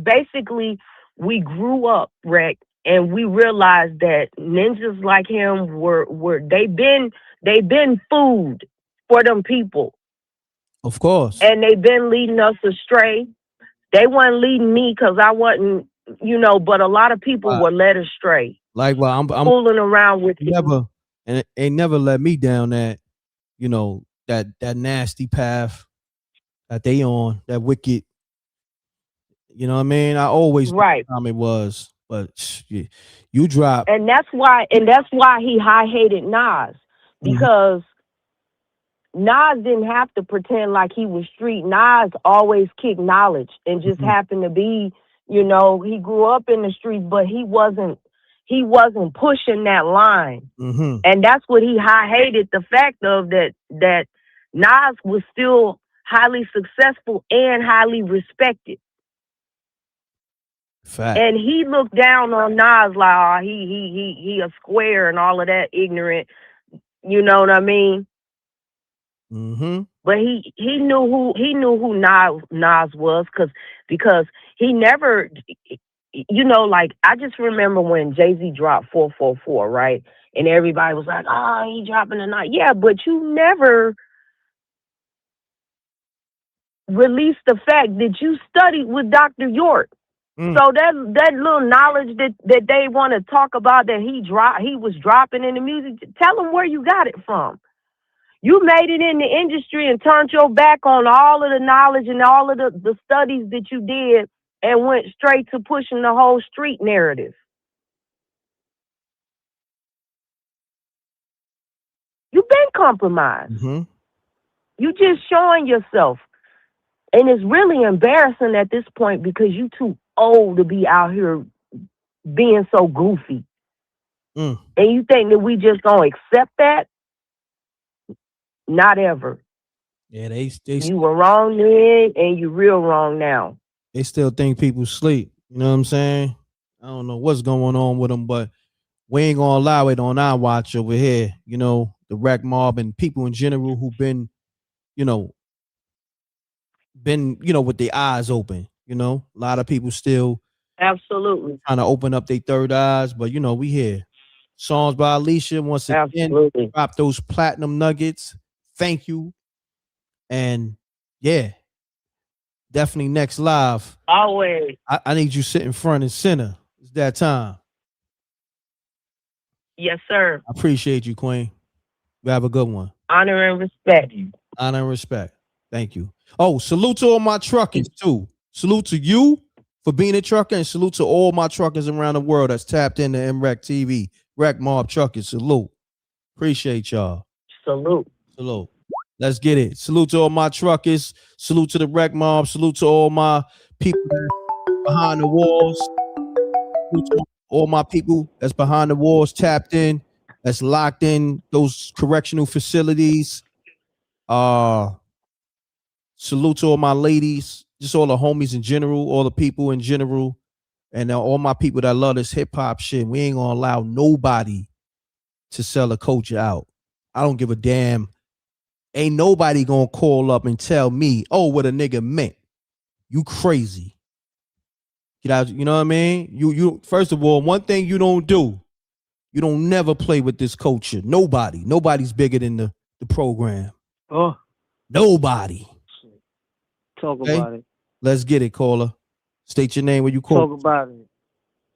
basically we grew up, Reck, and we realized that ninjas like him they've been food for them people. Of course. And they've been leading us astray. They weren't leading me because I wasn't, but a lot of people were led astray. Like, well, I'm fooling around with and it never let me down that, that nasty path that they on, that wicked. You know what I mean? I always knew how it was, but you drop. And that's why he hated Nas, because Nas didn't have to pretend like he was street. Nas always kicked knowledge and just happened to be, he grew up in the streets, but he wasn't pushing that line. And that's what he hated, the fact of that Nas was still highly successful and highly respected. Fact. And he looked down on Nas like, he a square and all of that, ignorant. You know what I mean? But he knew who Nas was, because he never, you know, like I just remember when Jay-Z dropped 444, right? And everybody was like, oh, he dropping tonight. Yeah, but you never released the fact that you studied with Dr. York. So that little knowledge that they want to talk about that he was dropping in the music, tell them where you got it from. You made it in the industry and turned your back on all of the knowledge and all of the studies that you did and went straight to pushing the whole street narrative. You've been compromised. You just showing yourself. And it's really embarrassing at this point because you too old to be out here being so goofy. And you think that we just gonna accept that? Not ever. Yeah, they you were wrong then and you real wrong now. They still think people sleep. You know what I'm saying? I don't know what's going on with them, but we ain't gonna allow it on our watch over here. You know, the rec mob and people in general who've been with their eyes open. You know, a lot of people still absolutely trying to open up their third eyes, but we here. Songs by Alicia once again. Drop those platinum nuggets. Thank you. And yeah, definitely next live. Always. I need you sitting front and center. It's that time. Yes, sir. I appreciate you, Queen. You have a good one. Honor and respect. Honor and respect. Thank you. Oh, salute to all my truckers too. Salute to you for being a trucker, and salute to all my truckers around the world that's tapped into MRecktv. Rec Mob Truckers, salute. Appreciate y'all. Salute. Salute. Let's get it. Salute to all my truckers. Salute to the Rec Mob. Salute to all my people behind the walls. Salute to all my people that's behind the walls, tapped in, that's locked in those correctional facilities. Salute to all my ladies, just all the homies in general, all the people in general, and all my people that love this hip hop shit. We ain't gonna allow nobody to sell a culture out. I don't give a damn. Ain't nobody gonna call up and tell me, oh, what a nigga meant. You crazy. You know what I mean? You first of all, one thing you don't do, you don't never play with this culture. Nobody's bigger than the program. Oh, nobody. Talk about it. Let's get it, caller. State your name when you call. Talk about it.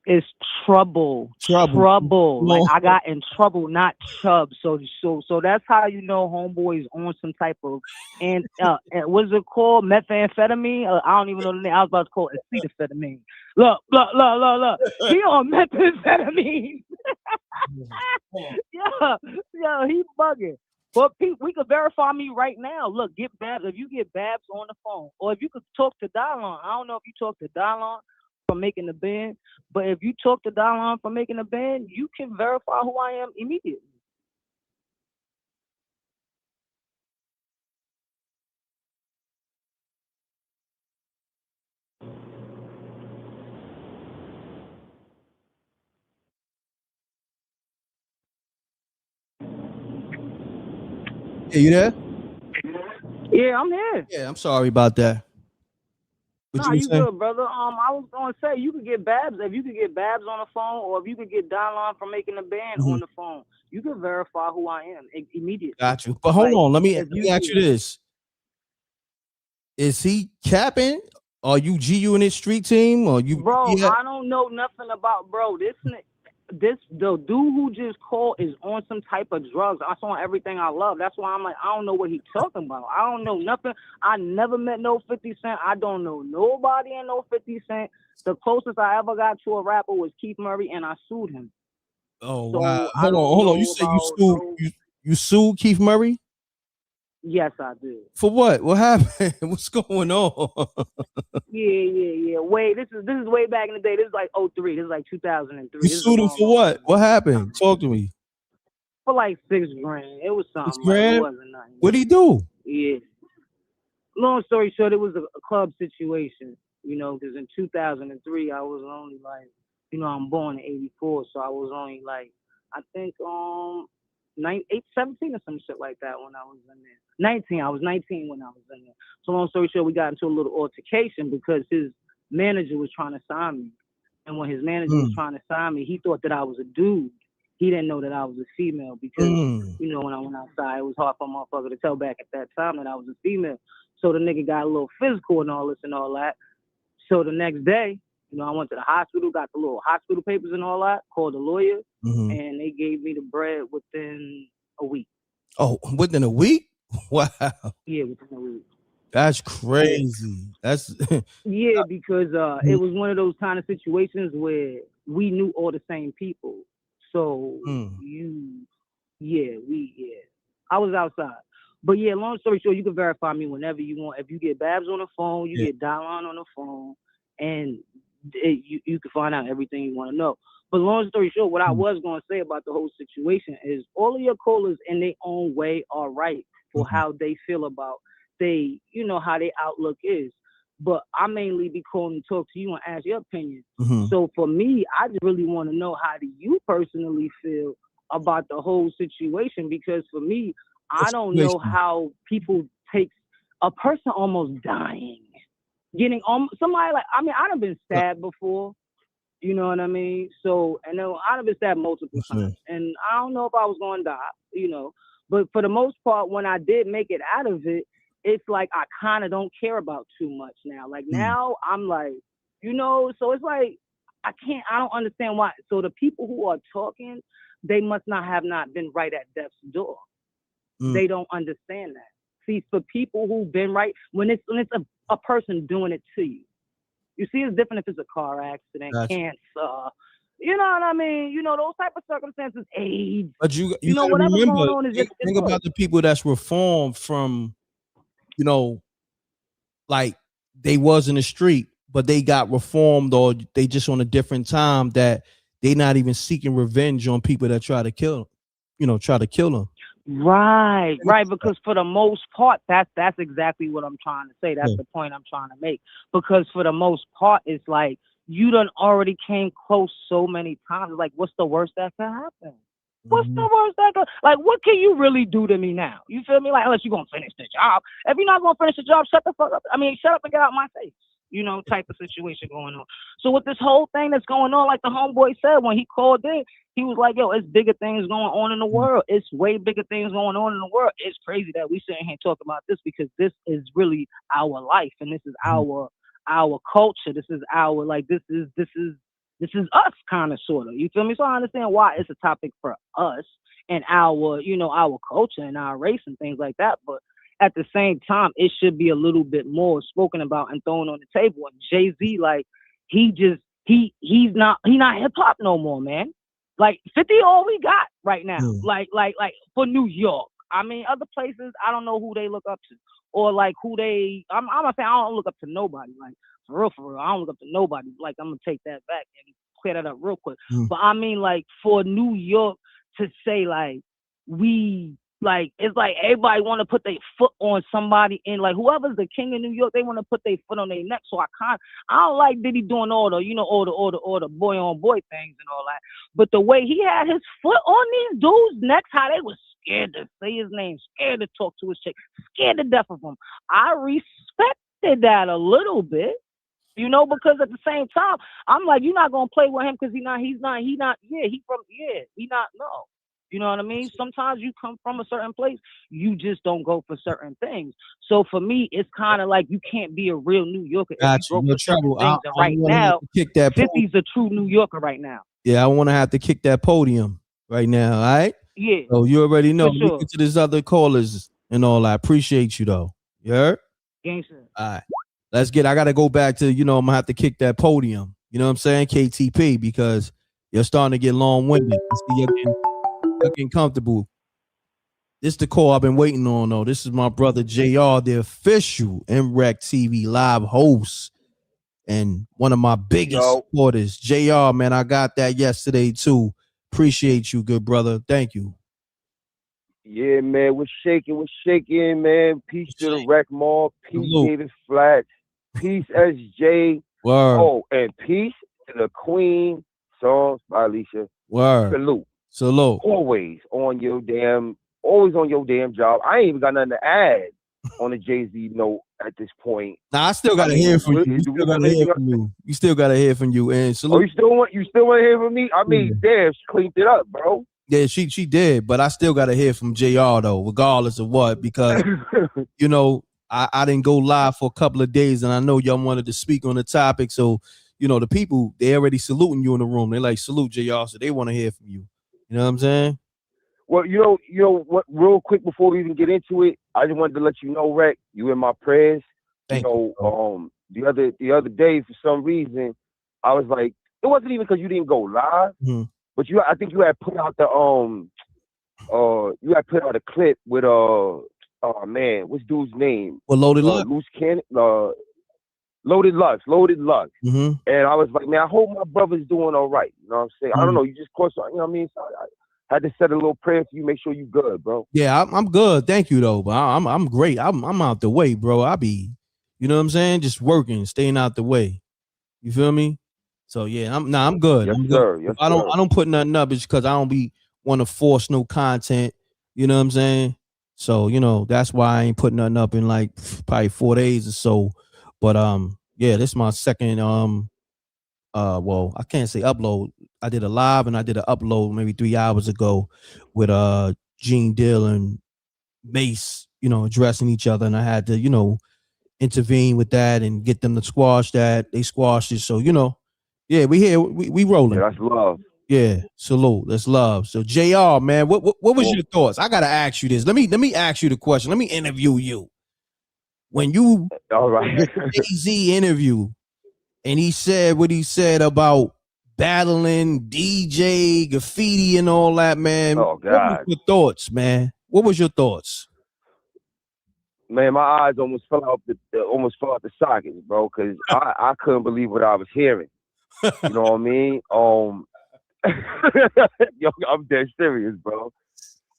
It's trouble. Like I got in trouble, not Chubb. So that's how you know homeboys on some type of and what's it called? Methamphetamine? I don't even know the name. I was about to call it acetaminophen. Look. He on methamphetamine. Yo, he bugging. But we could verify me right now. Look, get Babs. If you get Babs on the phone, or if you could talk to Dylon. I don't know if you talk to Dylon from making the band, but if you talk to Dylon from making the band, you can verify who I am immediately. Yeah, you there? Yeah, I'm here. Yeah, I'm sorry about that. Nah, you good, brother. I was gonna say you could get Babs if you could get Babs on the phone, or if you could get Dylon from making the band on the phone. You can verify who I am immediately. Got you. But hold on, let me ask you this: is he capping? Are you G-Unit street team? Or you? Bro, I don't know nothing about the dude who just called is on some type of drugs. I saw everything I love. That's why I'm like, I don't know what he's talking about. I don't know nothing. I never met no 50 Cent. I don't know nobody in no 50 Cent. The closest I ever got to a rapper was Keith Murray, and I sued him. Oh, so wow. Hold on. You said you sued Keith Murray? Yes, I did. For what? What happened? What's going on? Yeah. Wait, this is way back in the day. This is like 2003. This is like 2003. You sued him for what? What happened? Talk to me. For like $6,000. It was something. $6,000? Like, it wasn't nothing. What'd he do? Yeah. Long story short, it was a club situation. You know, because in 2003, I was only like, I'm born in 84, so I was only like, I think 17 or some shit like that when I was in there. 19. I was 19 when I was in there. So long story short, we got into a little altercation because his manager was trying to sign me. And when his manager was trying to sign me, he thought that I was a dude. He didn't know that I was a female because, you know, when I went outside, it was hard for a motherfucker to tell back at that time that I was a female. So the nigga got a little physical and all this and all that. So the next day, you know, I went to the hospital, got the little hospital papers and all that, called the lawyer, and they gave me the bread within a week. Oh, within a week? Wow. Yeah, within a week. That's crazy. That's yeah, because it was one of those kind of situations where we knew all the same people. So I was outside. But yeah, long story short, you can verify me whenever you want. If you get Babs on the phone, you get Dylan on the phone, and you can find out everything you want to know. But long story short, what I was going to say about the whole situation is all of your callers in their own way are right for how they feel about how their outlook is. But I mainly be calling to talk to you and ask your opinion. So for me, I just really want to know, how do you personally feel about the whole situation? Because for me, I don't know how people take a person almost dying, getting somebody like, I mean, I've been stabbed before, you know what I mean? So, and then I've been stabbed multiple times, and I don't know if I was going to die, you know, but for the most part, when I did make it out of it, it's like I kind of don't care about too much now. Like now I'm like, you know, so it's like I don't understand why. So the people who are talking, they must not have been right at death's door. They don't understand that. See, for people who've been right, when it's a person doing it to you, you see, it's different if it's a car accident, cancer, you know what I mean? You know, those type of circumstances, AIDS. But you know, gotta whatever's remember, going on is just think about the people that's reformed from, you know, like they was in the street, but they got reformed, or they just on a different time that they not even seeking revenge on people that try to kill them. Right. Because for the most part, that's exactly what I'm trying to say. That's the point I'm trying to make. Because for the most part, it's like you done already came close so many times. Like, what's the worst that can happen? What's the worst that could, like, what can you really do to me now? You feel me? Like, unless you're gonna finish the job. If you're not gonna finish the job, shut the fuck up. I mean, shut up and get out my face. You know, type of situation going on. So with this whole thing that's going on, like the homeboy said when he called in, he was like, yo, it's bigger things going on in the world. It's way bigger things going on in the world. It's crazy that we sitting here talking about this, because this is really our life, and this is our culture. This is our, like, this is us, kind of, sort of. You feel me? So I understand why it's a topic for us and our, you know, our culture and our race and things like that. But at the same time, it should be a little bit more spoken about and thrown on the table. And Jay-Z, like, he's not hip hop no more, man. Like 50 all we got right now. Like for New York. I mean, other places, I don't know who they look up to, or like who they. I'm gonna say I don't look up to nobody. Like for real, I don't look up to nobody. Like, I'm gonna take that back and clear that up real quick. But I mean, like, for New York to say, like, it's like everybody want to put their foot on somebody, and like whoever's the king of New York, they want to put their foot on their neck. So I don't like Diddy doing all the boy on boy things and all that. But the way he had his foot on these dudes' necks, how they was scared to say his name, scared to talk to his chick, scared to death of him. I respected that a little bit. You know, because at the same time, I'm like, you're not gonna play with him because he's not. No. You know what I mean? Sometimes you come from a certain place, you just don't go for certain things. So for me, it's kind of like you can't be a real New Yorker if you go for certain things. And right now, 50's a true New Yorker right now. Yeah, I want to have to kick that podium right now. All right? Yeah. So you already know. For sure. We get to this other callers and all. I appreciate you though. You heard? Gangster. All right. I got to go back to, I'm going to have to kick that podium. You know what I'm saying? KTP, because you're starting to get long-winded. You're getting comfortable. This is the call I've been waiting on, though. This is my brother JR, the official MRecktv live host and one of my biggest supporters. JR, man, I got that yesterday, too. Appreciate you, good brother. Thank you. Yeah, man, we're shaking, man. Peace to the Wreck Mall. Peace, David Flats. Peace, SJ. Word. Oh, and peace to the Queen. Songs by Alicia. Word. Salute. Always on your damn job. I ain't even got nothing to add on the Jay-Z note. at this point. Nah, I still gotta hear from you. You still gotta hear from you. You still gotta hear from you. And salute. Oh, you still want to hear from me? I mean, damn, she cleaned it up, bro. Yeah, she did, but I still gotta hear from JR though, regardless of what, because you know, I didn't go live for a couple of days, and I know y'all wanted to speak on the topic. So, you know, the people, they already saluting you in the room. They like salute JR, so they want to hear from you. You know what I'm saying? Well, you know what? Real quick before we even get into it, I just wanted to let you know, Reck, you in my prayers. Thank you. The other day, for some reason, I was like, it wasn't even because you didn't go live, but I think you had put out the a clip with oh man, what's dude's name? Well, Loaded Lux. Loose Cannon, Loaded Lux. And I was like, man, I hope my brother's doing all right. You know what I'm saying? I don't know. You just caught, you know what I mean? So I had to set a little prayer for you, make sure you good, bro. Yeah, I'm good. Thank you though, but I'm great. I'm out the way, bro. I be, you know what I'm saying? Just working, staying out the way. You feel me? So yeah, I'm good. Yes, I'm sir. good. Yes, I don't put nothing up. It's because I don't want to force no content. You know what I'm saying? So, you know, that's why I ain't putting nothing up in like probably 4 days or so. But yeah, this is my second well, I can't say upload. I did a live and I did an upload maybe 3 hours ago with Gene Dill and Mace, you know, addressing each other, and I had to, you know, intervene with that and get them to squash that. They squashed it. So, you know, yeah, we here, we rolling. Yeah, that's love. Yeah, salute. That's love. So JR, man, what was your thoughts? I gotta ask you this. Let me ask you the question. Let me interview you. When you all right Jay-Z interview and he said what he said about battling DJ, graffiti, and all that, man. Oh God. What was your thoughts, man? What was your thoughts? Man, my eyes almost fell out the sockets, bro, because I couldn't believe what I was hearing. You know what I mean? Yo, I'm dead serious, bro.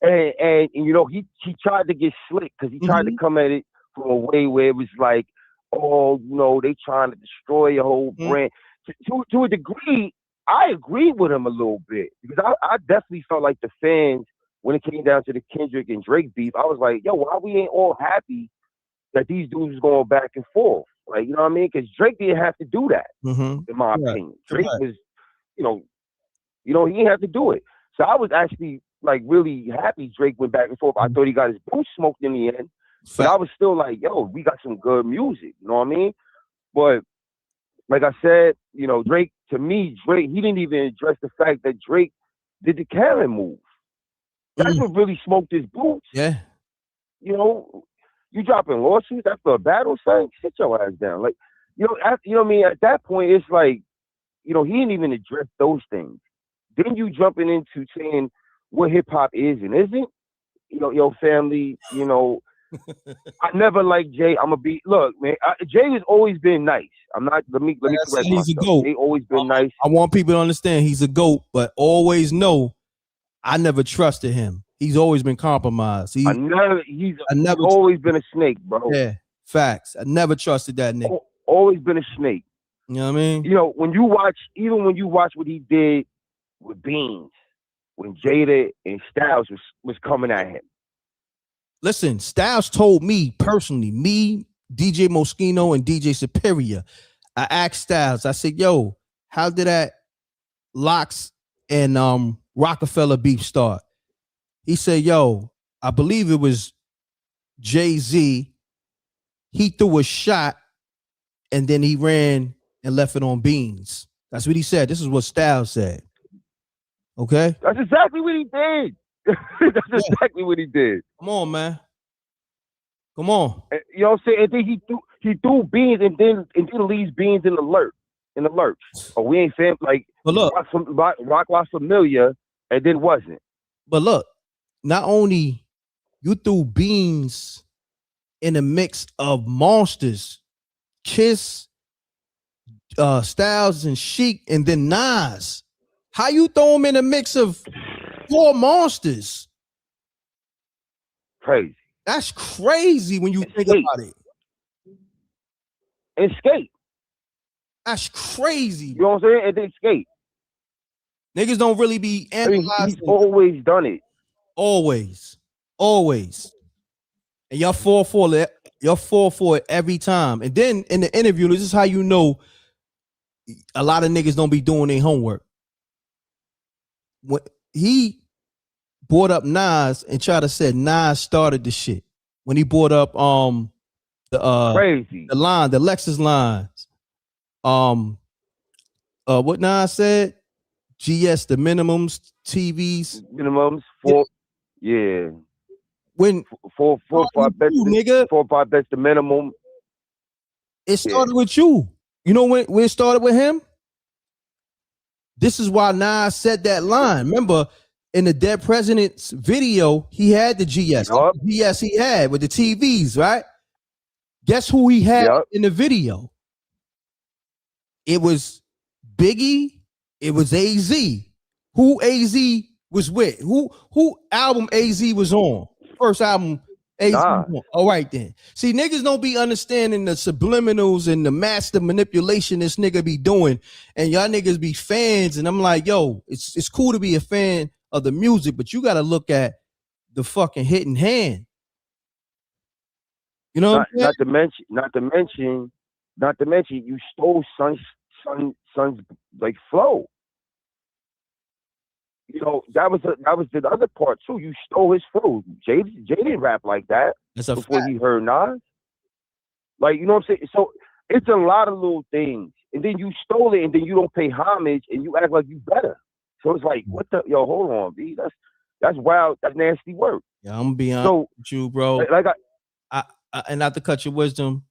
And you know, he tried to get slick because he tried to come at it from a way where it was like, oh, you know, they trying to destroy your whole brand. To a degree, I agree with him a little bit because I definitely felt like the fans, when it came down to the Kendrick and Drake beef, I was like, yo, why we ain't all happy that these dudes was going back and forth? Like, you know what I mean? Because Drake didn't have to do that, in my opinion. Drake was, you know, he didn't have to do it. So I was actually like really happy Drake went back and forth. I thought he got his boots smoked in the end, but I was still like, yo, we got some good music. You know what I mean? But like I said, you know, Drake, to me, he didn't even address the fact that Drake did the Karen move. That's what really smoked his boots. Yeah. You know, you dropping lawsuits after a battle, son? Sit your ass down. Like, you know, you know what I mean? At that point, it's like, you know, he didn't even address those things. Then you jumping into saying what hip hop is and isn't. You know, your family, you know, I never liked Jay. Look, man, Jay has always been nice. Let me correct myself. He's a goat. Jay always been nice. I want people to understand he's a goat, but always know I never trusted him. He's always been compromised. He's always been a snake, bro. Yeah, facts. I never trusted that nigga. Always been a snake. You know what I mean? You know, when you watch what he did with Beans, when Jada and Styles was coming at him. Listen, Styles told me personally, DJ Moschino and DJ Superior, I asked Styles, I said, yo, how did that Locks and Rockefeller beef start? He said, yo, I believe it was Jay-Z. He threw a shot and then he ran and left it on Beans. That's what he said. This is what Styles said. Okay? That's exactly what he did. Exactly what he did. Come on, man. Come on. You know what I'm saying? And then he threw Beans and then leaves Beans in the lurch. Oh, we ain't fam like, but look, Rock was familiar and then wasn't. But look, not only you threw Beans in a mix of monsters, Kiss, Styles and Sheik, and then Nas. How you throw them in a mix of 4 monsters? Crazy. That's crazy when you think about it. And skate. That's crazy. You know what I'm saying? And then skate. Niggas don't really be analyzing. He's always done it. Always. And y'all fall for Y'all fall for it every time. And then in the interview, this is how you know a lot of niggas don't be doing their homework. When he brought up Nas and tried to say Nas started the shit. When he brought up crazy the Lexus lines. What Nas said? GS, the minimums, TVs. Minimums, yeah. When 4 5 bets, nigga. 4 5 bets the minimum. It started with you. You know when it started with him? This is why Nas said that line. Remember, in the Dead President's video, he had the GS. The GS he had with the TVs, right? Guess who he had in the video? It was Biggie. It was AZ. Who AZ was with? Who album AZ was on? First album AZ was on. All right then. See, niggas don't be understanding the subliminals and the master manipulation this nigga be doing, and y'all niggas be fans. And I'm like, yo, it's cool to be a fan of the music, but you got to look at the fucking hidden hand. You know, not to mention, you stole son's like flow. You know, that was the other part too. You stole his flow. Jay didn't rap like that before he heard Nas. Like, you know what I'm saying? So it's a lot of little things, and then you stole it, and then you don't pay homage, and you act like you better. So it's like, what the hold on, B. That's wild. That's nasty work. Yeah, I'm gonna be honest with you, bro. Like I and not to cut your wisdom,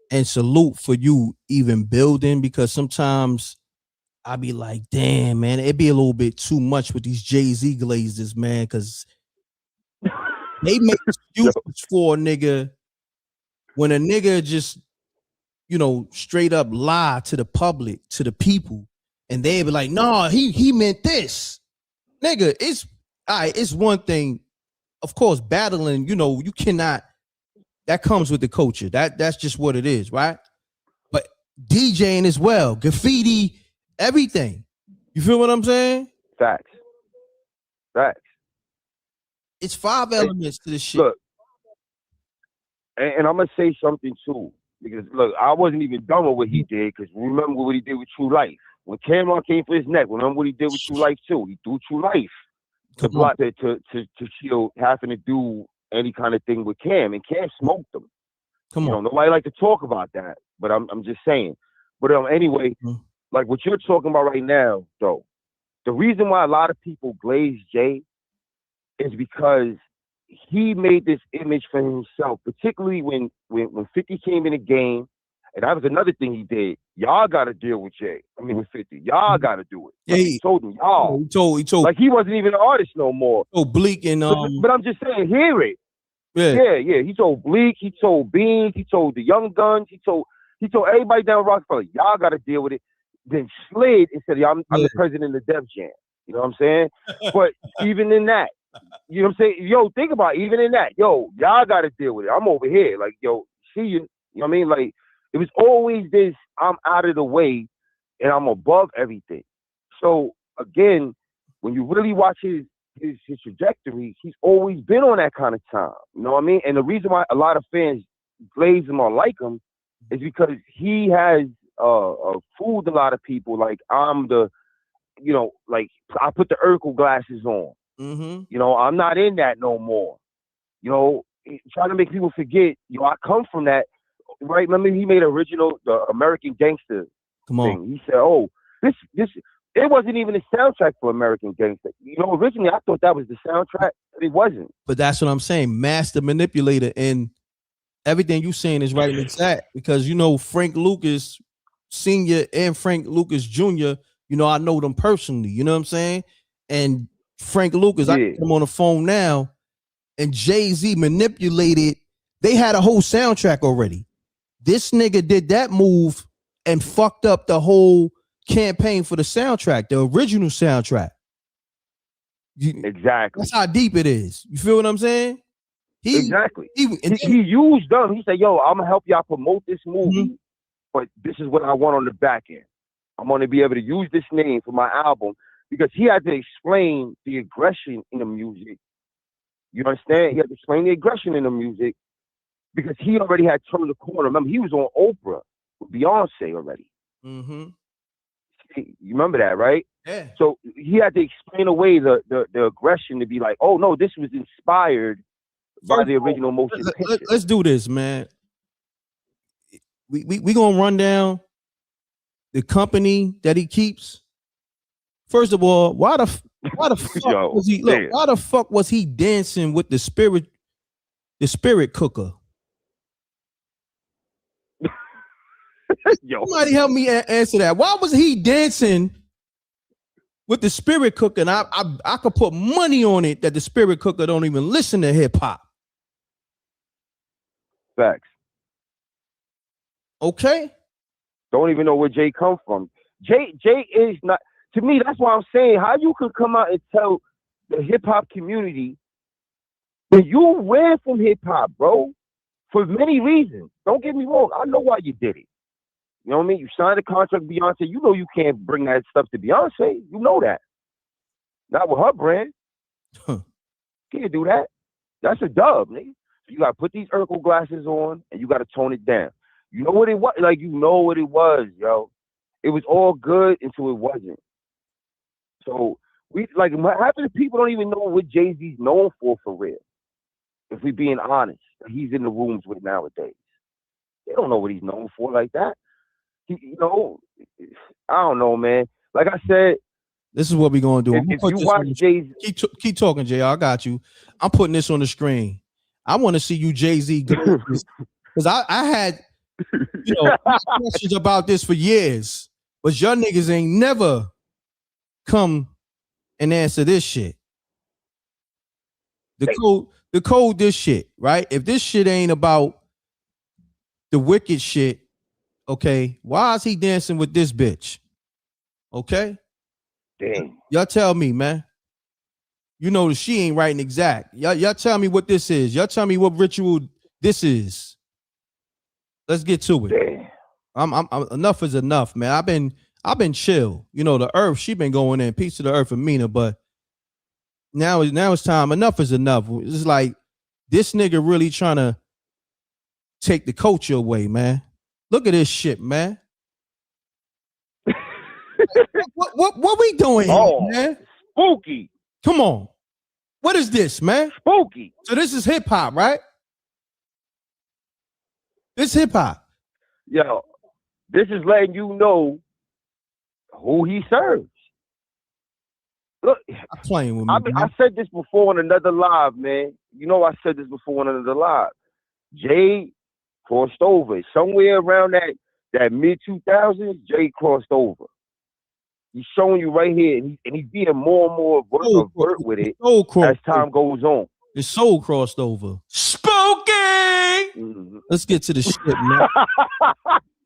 and salute for you even building, because sometimes I be like, damn, man, it be a little bit too much with these Jay-Z glazers, man, because they make excuses for a nigga when a nigga just, you know, straight up lie to the public, to the people, and they be like, nah, he meant this. Nigga, it's all right, it's one thing, of course, battling, you know, you cannot, that comes with the culture. That's just what it is, right? But DJing as well, graffiti, everything. You feel what I'm saying? Facts. It's 5 elements to this shit. Look, and I'm gonna say something too, because look, I wasn't even done with what he did, because remember what he did with True Life. When Cameron came for his neck, remember what he did with True Life too. He threw True Life to block to shield having to do any kind of thing with Cam, and Cam smoked him. Come on, nobody like to talk about that, but I'm just saying. But anyway, like what you're talking about right now, though, the reason why a lot of people glaze Jay is because he made this image for himself, particularly when 50 came in the game, and that was another thing he did. Y'all got to deal with Jay. I mean, with 50, y'all got to do it. Yeah, he told them, y'all. He told, like he wasn't even an artist no more. Oh, Bleak and but I'm just saying, hear it. Yeah. He told Bleak. He told Beans. He told the Young Guns. He told everybody down Rockefeller, y'all got to deal with it. Then slid and said, I'm the president of Def Jam. You know what I'm saying? But even in that, you know what I'm saying? Yo, think about it, even in that. Yo, y'all got to deal with it. I'm over here. Like, yo, see you. You know what I mean? Like, it was always this, I'm out of the way and I'm above everything. So, again, when you really watch his trajectory, he's always been on that kind of time. You know what I mean? And the reason why a lot of fans glaze him or like him is because he has fooled a lot of people. Like, I'm the, you know, like, I put the Urkel glasses on. Mm-hmm. You know, I'm not in that no more. You know, trying to make people forget, you know, I come from that. Right? Remember he made the American Gangster thing. He said, oh, this, it wasn't even a soundtrack for American Gangster. You know, originally I thought that was the soundtrack, but it wasn't. But that's what I'm saying. Master manipulator, and everything you saying is right and exact, because, you know, Frank Lucas Sr. and Frank Lucas Jr., you know, I know them personally, you know what I'm saying? And Frank Lucas, I get him on the phone now, and Jay-Z manipulated. They had a whole soundtrack already. This nigga did that move and fucked up the whole campaign for the soundtrack, the original soundtrack. Exactly. That's how deep it is. You feel what I'm saying? He used them. He said, yo, I'm going to help y'all promote this movie, but this is what I want on the back end. I'm going to be able to use this name for my album, because he had to explain the aggression in the music. You understand? He had to explain the aggression in the music because he already had turned the corner. Remember, he was on Oprah with Beyonce already. Mm-hmm. You remember that, right? Yeah. So he had to explain away the aggression to be like, oh no, this was inspired by the original motion picture. Let's do this, man. We gonna run down the company that he keeps. First of all, why the fuck was he? Look, why the fuck was he dancing with the spirit cooker? Yo, somebody help me answer that. Why was he dancing with the spirit cooker? And I could put money on it that the spirit cooker don't even listen to hip hop. Facts. Okay. Don't even know where Jay come from. Jay is not, to me, that's why I'm saying, how you could come out and tell the hip hop community that you ran from hip hop, bro, for many reasons. Don't get me wrong. I know why you did it. You know what I mean? You signed a contract with Beyonce. You know you can't bring that stuff to Beyonce. You know that. Not with her brand. Can't do that. That's a dub, nigga. You got to put these Urkel glasses on and you got to tone it down. You know what it was? Like, you know what it was, yo. It was all good until it wasn't. So, half of the people don't even know what Jay-Z's known for real. If we being honest, he's in the rooms with nowadays. They don't know what he's known for like that. I don't know, man. Like I said, this is what we're gonna do. If you watch Jay-Z, keep talking, Jay. I got you. I'm putting this on the screen. I want to see you, Jay-Z, because I had questions about this for years, but your niggas ain't never come and answer this shit. The code this shit, right? If this shit ain't about the wicked shit, okay, why is he dancing with this bitch? Okay? Damn. Y'all tell me, man. You know that she ain't writing exact. Y'all tell me what this is. Y'all tell me what ritual this is. Let's get to it. Damn. I'm enough is enough, man. I've been chill. You know, the earth, she been going in. Peace to the earth, Amina, but now it's time. Enough is enough. It's like this nigga really trying to take the culture away, man. Look at this shit, man. what we doing here, man? Spooky. Come on. What is this, man? Spooky. So this is hip hop, right? This hip hop. Yo, this is letting you know who he serves. Look, I'm playing with me. I said this before on another live, man. You know I said this before on another live. Jay crossed over. Somewhere around that mid-2000s, Jay crossed over. He's showing you right here, and he's being more and more overt with it as time goes on. His soul crossed over. Spooky! Mm-hmm. Let's get to the shit, man.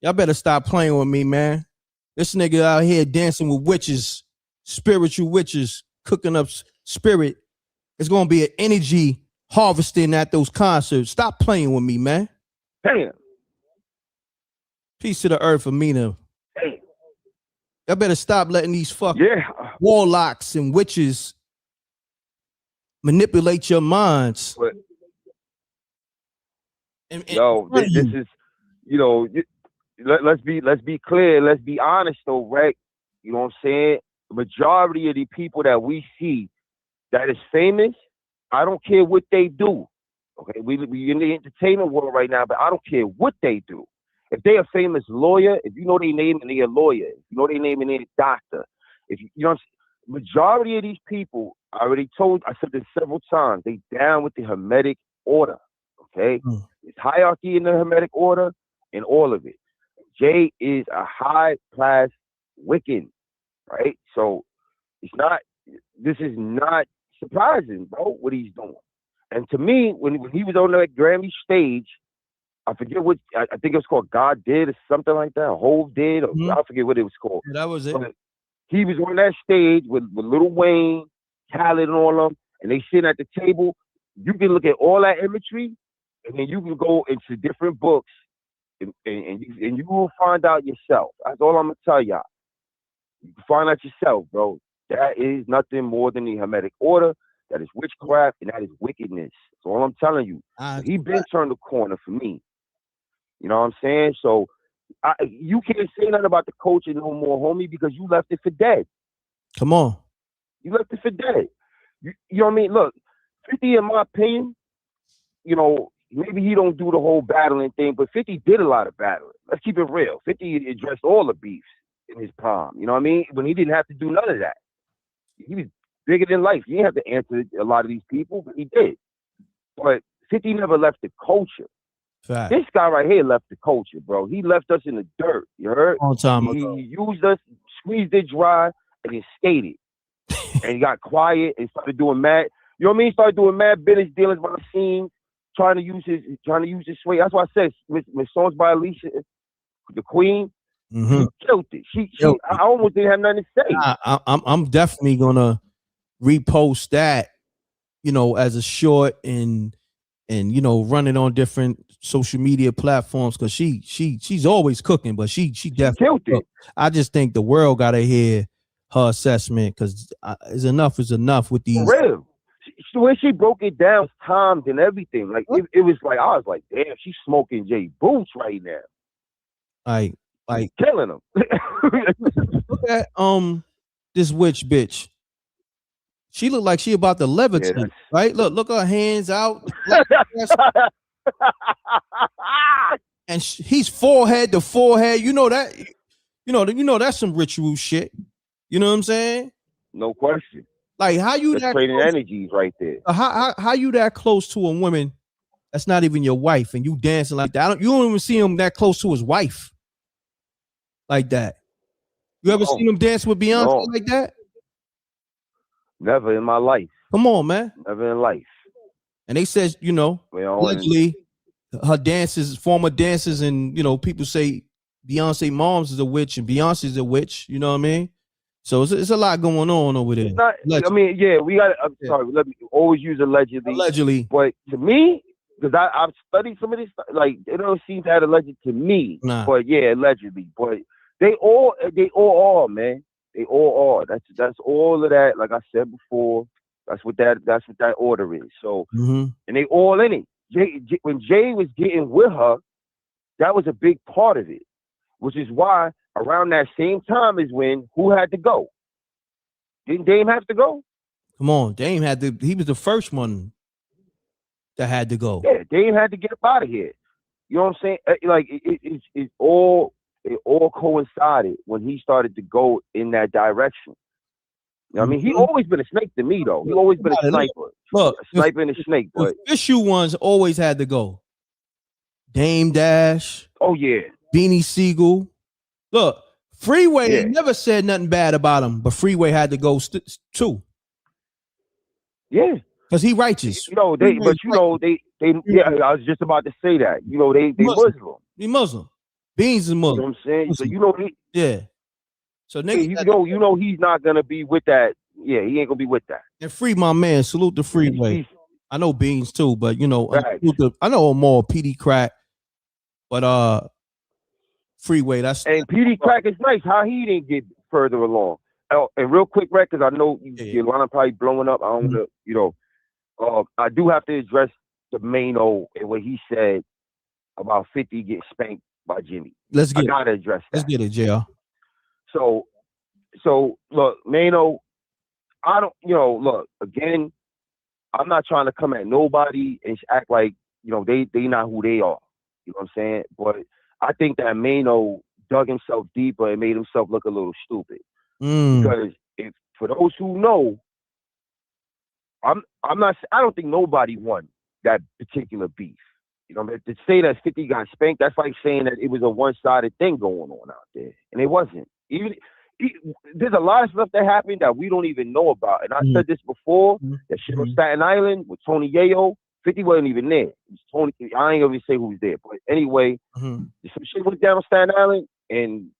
Y'all better stop playing with me, man. This nigga out here dancing with witches, spiritual witches, cooking up spirit. It's going to be an energy harvesting at those concerts. Stop playing with me, man. Damn. Peace to the earth, Amina. Damn. Y'all better stop letting these fucking warlocks and witches manipulate your minds. This is, let's be clear, let's be honest though, right? You know what I'm saying? The majority of the people that we see that is famous, I don't care what they do. Okay, we in the entertainment world right now, but I don't care what they do. If they're a famous lawyer, if you know their name and they're a lawyer, if you know their name and they're a doctor, if you know, majority of these people, I said this several times, they down with the Hermetic order. Okay, There's hierarchy in the Hermetic order and all of it. Jay is a high class Wiccan, right? So this is not surprising, bro, what he's doing. And to me, when he was on that Grammy stage, I forget what, I think it was called God Did or something like that, Hove Did, or I forget what it was called. Yeah, that was it. But he was on that stage with Lil Wayne, Khaled and all of them, and they sitting at the table. You can look at all that imagery, and then you can go into different books, and you will find out yourself. That's all I'm going to tell y'all. You can find out yourself, bro. That is nothing more than the Hermetic order. That is witchcraft, and that is wickedness. That's all I'm telling you. He been turned the corner for me. You know what I'm saying? So you can't say nothing about the culture no more, homie, because you left it for dead. Come on. You left it for dead. You know what I mean? Look, 50, in my opinion, you know, maybe he don't do the whole battling thing, but 50 did a lot of battling. Let's keep it real. 50 addressed all the beefs in his prime. You know what I mean? When he didn't have to do none of that. He was bigger than life. He didn't have to answer a lot of these people, but he did. But 50 never left the culture. Fact. This guy right here left the culture, bro. He left us in the dirt. You heard? Long time he ago. used us, squeezed it dry, and then skated. And he got quiet and started doing mad. You know what I mean? He started doing mad business dealings by the scene, trying to use his sway. That's why I said Miss Songs by Alicia, the Queen. She killed it. I almost didn't have nothing to say. I'm definitely gonna repost that, you know, as a short and you know, run it on different social media platforms, because she's always cooking, but she definitely killed it. I just think the world gotta hear her assessment, because enough is enough with these. For real. The way she broke it down, timed and everything, like it was like, I was like, damn, she's smoking J Boots right now. Like killing him. Look at this witch bitch. She looked like she about to levitate, right? Look her hands out. And he's forehead to forehead. You know that. You know that's some ritual shit. You know what I'm saying? No question. Like how you that trading close, energies right there. How you that close to a woman that's not even your wife, and you dancing like that? You don't even see him that close to his wife like that. You ever seen him dance with Beyonce like that? Never in my life. Come on, man. Never in life. And they said, you know, allegedly her dances, former dancers, and you know, people say Beyonce mom's is a witch and Beyonce's a witch. You know what I mean? So it's a lot going on over there. I mean, yeah, we got. I'm sorry. Let me always use allegedly. Allegedly, but to me, because I've studied some of this, like it don't seem to have alleged to me. Nah. But yeah, allegedly. But they all are, man. They all are. That's all of that. Like I said before, that's what that order is. So and they all in it. When Jay was getting with her, that was a big part of it, which is why around that same time is when who had to go? Didn't Dame have to go? Come on, Dame had to. He was the first one that had to go. Yeah, Dame had to get up out of here. You know what I'm saying? Like it all coincided when he started to go in that direction. You know what I mean? He always been a snake to me, though. He always been a sniper. Look, a sniper and a snake. But the issue ones always had to go. Dame Dash. Oh yeah. Beanie Siegel. Look, Freeway never said nothing bad about him, but Freeway had to go too. Yeah. Because he righteous. You know, they yeah, I was just about to say that. You know, they Muslim. He Muslim. Beans is Muslim. You know what I'm saying? So you know yeah. So niggas, you know he's not gonna be with that. Yeah, he ain't gonna be with that. And free my man. Salute the Freeway. I know Beans too, but you know, I know more PD Crack, but Freeway. That's and PD Crack is nice. How he didn't get further along. Oh, and real quick, Reck, because I know your line probably blowing up. I don't know, you know. I do have to address the main and what he said about 50 getting spanked by Jimmy. I gotta address that. Let's get it, JR. So look, Mano, I don't, you know, look, again, I'm not trying to come at nobody and act like, you know, they not who they are. You know what I'm saying? But I think that Mano dug himself deeper and made himself look a little stupid. Because for those who know, I don't think nobody won that particular beef. You know, to say that 50 got spanked, that's like saying that it was a one-sided thing going on out there, and it wasn't. There's a lot of stuff that happened that we don't even know about. And I said this before, that shit on Staten Island with Tony Yayo, 50 wasn't even there. It was Tony. I ain't gonna say who was there, but anyway, some shit went down on Staten Island, and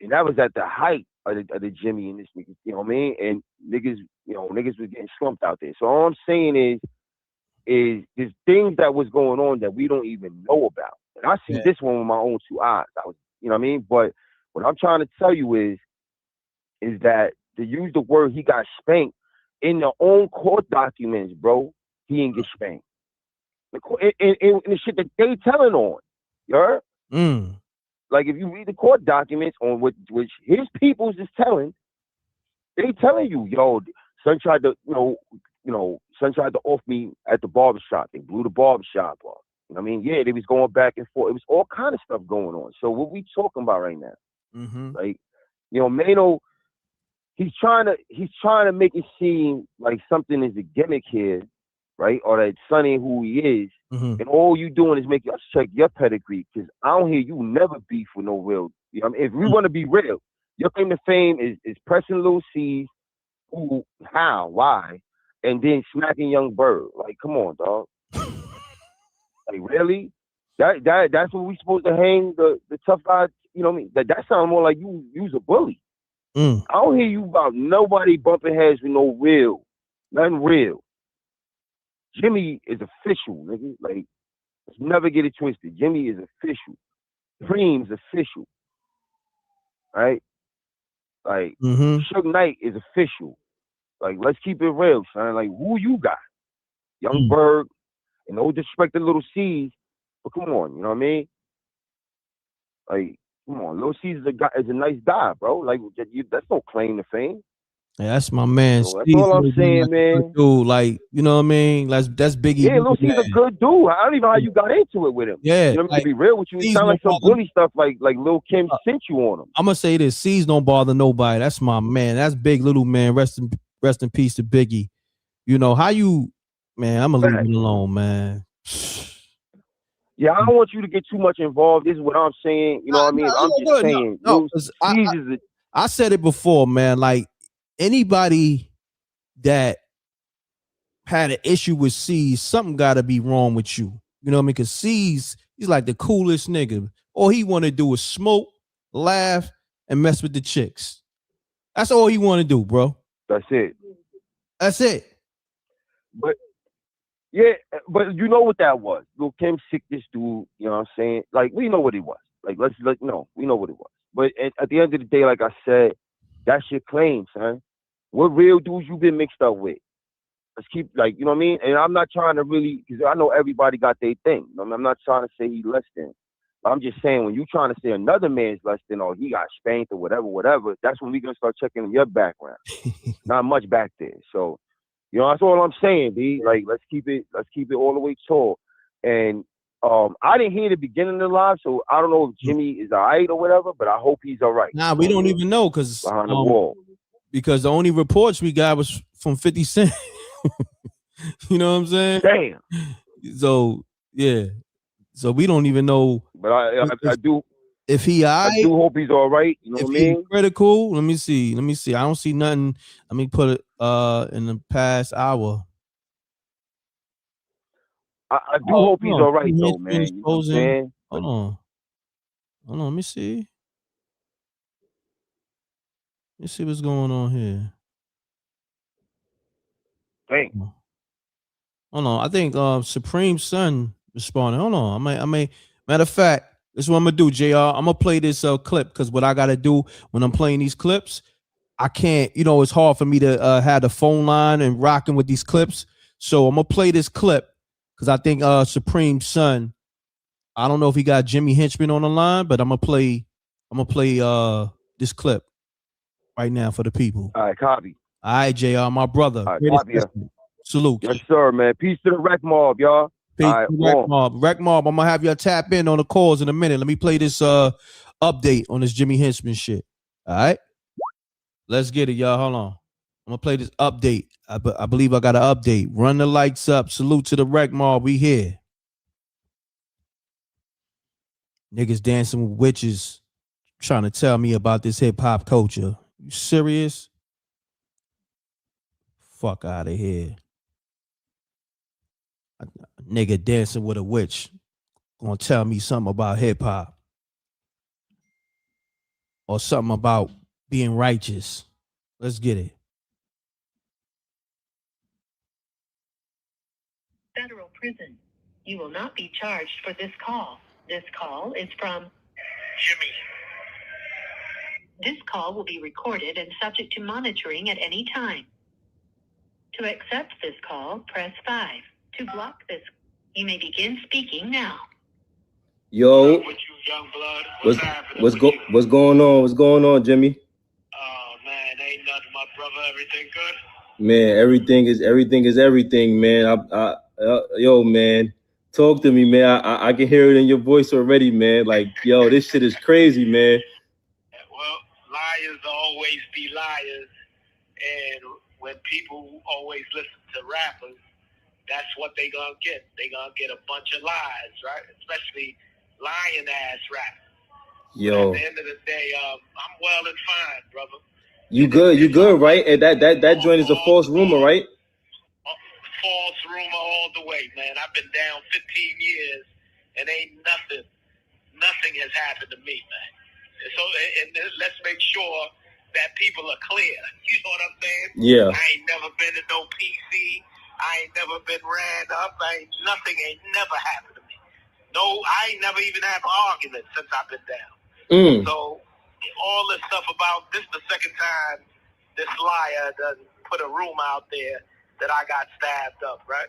that was at the height of the Jimmy and this nigga. You know what I mean? And niggas was getting slumped out there. So all I'm saying is there's things that was going on that we don't even know about. And I see this one with my own two eyes. You know what I mean? But what I'm trying to tell you is that to use the word he got spanked, in the own court documents, bro, he didn't get spanked. In the shit that they telling on, you heard? Like if you read the court documents on which his peoples is telling, they telling you, yo, son tried to, son tried to off me at the barbershop. They blew the barbershop off. You know what I mean? Yeah, they was going back and forth. It was all kind of stuff going on. So what we talking about right now? Like, Mano, he's trying to make it seem like something is a gimmick here, right? Or that son ain't who he is. And all you doing is make us check your pedigree, because I don't hear you never beef with no real. You know what I mean? If we want to be real, your claim to fame is pressing Lil C's, who, how, why, and then smacking Young Bird. Like, come on, dog. Like, really? That's what we supposed to hang the tough guys. You know what I mean? That sounds more like you's a bully. I don't hear you about nobody bumping heads with no real, nothing real. Jimmy is official, nigga. Like, let's never get it twisted. Jimmy is official. Cream's official. Right? Like, Suge Knight is official. Like, let's keep it real, son. Like, who you got? Young Berg, and no disrespect to Little C's, but come on, you know what I mean? Like, come on, Little C's is a nice guy, bro. Like, that's no claim to fame. Yeah, that's my man. So that's all I'm saying, man. Dude, like, you know what I mean? That's Biggie. Yeah, Lil C's a good dude. I don't even know how you got into it with him. Yeah, you know what I mean? To be real with you, it sound like some bully stuff like Lil Kim sent you on him. I'm gonna say this: C's don't bother nobody. That's my man. That's big little man. Rest in peace to Biggie. You know how you, man. I'm gonna leave it alone, man. Yeah, I don't want you to get too much involved. This is what I'm saying. You know what I mean? I'm just saying. I said it before, man. Like, anybody that had an issue with C's, something got to be wrong with you. You know what I mean? Because C's, he's like the coolest nigga. All he want to do is smoke, laugh, and mess with the chicks. That's all he want to do, bro. That's it. That's it. But yeah, but you know what that was. Lil Kim sick this dude. You know what I'm saying? Like, we know what he was. Like, we know what it was. But at the end of the day, like I said, that's your claim, son. What real dudes you been mixed up with? Let's keep, like, you know what I mean? And I'm not trying to really, because I know everybody got their thing. You know, I'm not trying to say he less than. I'm just saying, when you trying to say another man's less than, or he got spanked or whatever, that's when we gonna start checking your background. Not much back there. So, you know, that's all I'm saying, B. Like, let's keep it all the way tall. And I didn't hear the beginning of the live, so I don't know if Jimmy is all right or whatever, but I hope he's all right. Nah, we don't even know, because behind the wall. Because the only reports we got was from 50 Cent. You know what I'm saying? Damn. So yeah. So we don't even know. But I do. If he all right, I do hope he's all right. You know what I mean? Critical. Let me see. I don't see nothing. Let me put it in the past hour. I do hope he's all right though, man. You know what I'm saying? Hold on. Let me see. Let's see what's going on here. Dang. Hold on. I think Supreme Son responded. Hold on. I may. Matter of fact, this is what I'm gonna do, JR. I'm gonna play this clip, because what I gotta do when I'm playing these clips, I can't. You know, it's hard for me to have the phone line and rocking with these clips. So I'm gonna play this clip, because I think Supreme Son. I don't know if he got Jimmy Henchman on the line, but I'm gonna play this clip right now for the people. All right, copy. All right, JR, my brother. All right, copy. Salute. Yes, sir, man. Peace to the Wreck Mob, y'all. Peace all right, to Wreck Mob. I'm gonna have y'all tap in on the calls in a minute. Let me play this update on this Jimmy Henchman shit. All right, let's get it, y'all. Hold on. I'm gonna play this update. I believe I got an update. Run the lights up. Salute to the Wreck Mob. We here. Niggas dancing with witches, trying to tell me about this hip hop culture. You serious? Fuck out of here. A nigga dancing with a witch gonna tell me something about hip hop or something about being righteous. Let's get it. Federal prison. You will not be charged for this call. This call is from Jimmy. This call will be recorded and subject to monitoring at any time. To accept this call, press 5. To block this, you may begin speaking now. Yo, what's going on? What's going on, Jimmy? Oh man, ain't nothing, my brother. Everything good? Man, everything is everything, man. Yo, man, talk to me, man. I can hear it in your voice already, man. Like, yo, this shit is crazy, man. Well, liars always be liars, and when people always listen to rappers, that's what they gonna get. They gonna get a bunch of lies, right? Especially lying ass rappers. Yo, At the end of the day, I'm well and fine, brother. you good, right? And that joint is a false rumor, right? False rumor all the way, man. I've been down 15 years, and ain't nothing has happened to me, man. And so, let's make sure that people are clear. You know what I'm saying? Yeah. I ain't never been to no PC. I ain't never been ran up. Nothing ain't never happened to me. No, I ain't never even had an argument since I've been down. So all this stuff about this the second time this liar done put a rumor out there that I got stabbed up, right?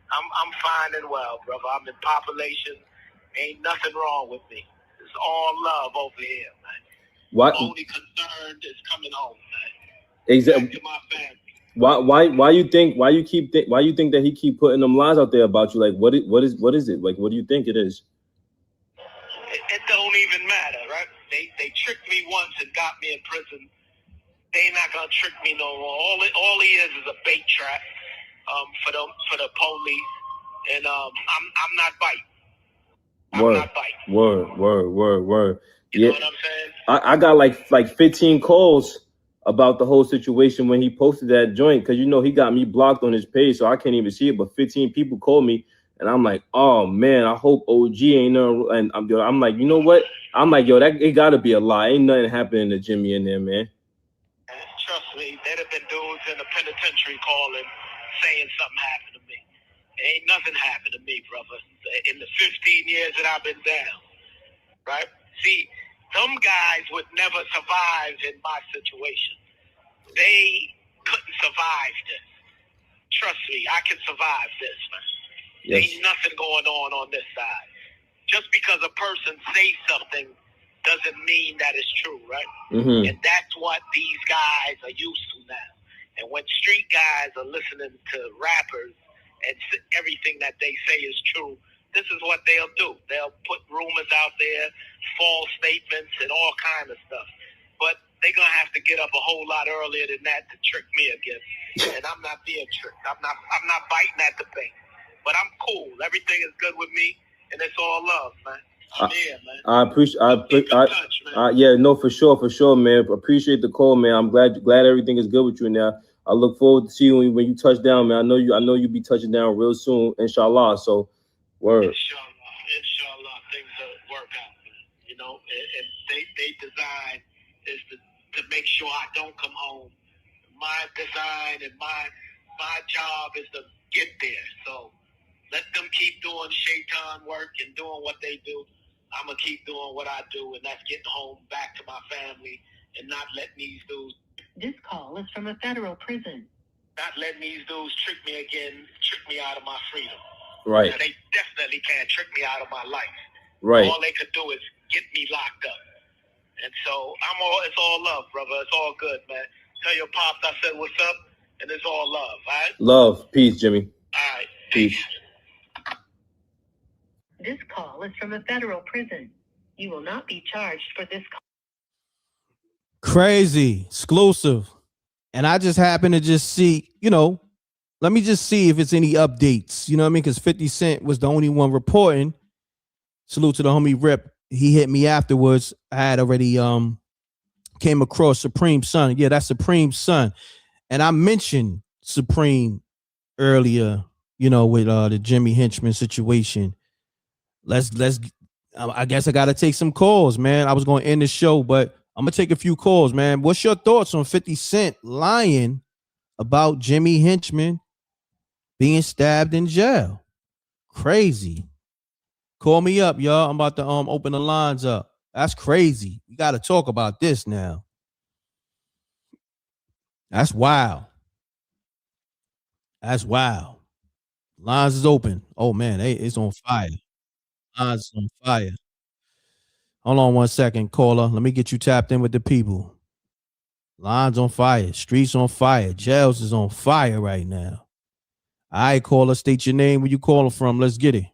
I'm fine and well, brother. I'm in population. Ain't nothing wrong with me. It's all love over here, man. What? Only concerned is coming home, man. Exactly. Back to my family. Why you think that he keep putting them lies out there about you? Like, what is it? Like, what do you think it is? It don't even matter, right? They tricked me once and got me in prison. They ain't not gonna trick me no more. All he is a bait trap for the police, and I'm not biting. Word. You know what I'm saying? I got like 15 calls about the whole situation when he posted that joint, because he got me blocked on his page, so I can't even see it. But 15 people called me, and I'm like, oh man, I hope OG ain't no. And I'm like, you know what? I'm like, yo, that it gotta be a lie. Ain't nothing happening to Jimmy in there, man. Trust me, there'd have been dudes in the penitentiary calling, saying something happened to me. Ain't nothing happened to me, brother. In the 15 years that I've been down, right? See, some guys would never survive in my situation. They couldn't survive this. Trust me, I can survive this, man. Yes. Ain't nothing going on this side. Just because a person says something doesn't mean that it's true, right? Mm-hmm. And that's what these guys are used to now. And when street guys are listening to rappers and everything that they say is true, this is what they'll do. They'll put rumors out there, false statements, and all kind of stuff. But they're going to have to get up a whole lot earlier than that to trick me again. And I'm not being tricked. I'm not biting at the bait. But I'm cool. Everything is good with me, and it's all love, man. I'm here, man. I appreciate. Yeah, no, for sure, man. Appreciate the call, man. I'm glad everything is good with you now. I look forward to seeing you when you touch down, man. I know you be touching down real soon, inshallah. So, word. Inshallah, things will work out, man. You know, and they design is to make sure I don't come home. My design and my job is to get there. So let them keep doing shaitan work and doing what they do. I'm going to keep doing what I do, and that's getting home back to my family and not letting these dudes. This call is from a federal prison. Not letting these dudes trick me again, trick me out of my freedom. Right. Now, they definitely can't trick me out of my life. Right. All they could do is get me locked up. And so it's all love, brother. It's all good, man. Tell your pops I said what's up, and it's all love, all right? Love. Peace, Jimmy. All right. Peace. This call is from a federal prison. You will not be charged for this call. Crazy. Exclusive. And I just happen to just see, let me just see if it's any updates. You know what I mean? Because 50 Cent was the only one reporting. Salute to the homie Rip. He hit me afterwards. I had already came across Supreme Son. Yeah, that's Supreme Son. And I mentioned Supreme earlier, with the Jimmy Henchman situation. I guess I got to take some calls, man. I was going to end the show, but I'm going to take a few calls, man. What's your thoughts on 50 Cent lying about Jimmy Henchman being stabbed in jail? Crazy. Call me up, y'all. I'm about to open the lines up. That's crazy. We got to talk about this now. That's wild. That's wild. Lines is open. Oh man, it's on fire. Lines is on fire. Hold on 1 second, caller. Let me get you tapped in with the people. Lines on fire. Streets on fire. Jails is on fire right now. All right, caller. State your name. Where you calling from? Let's get it.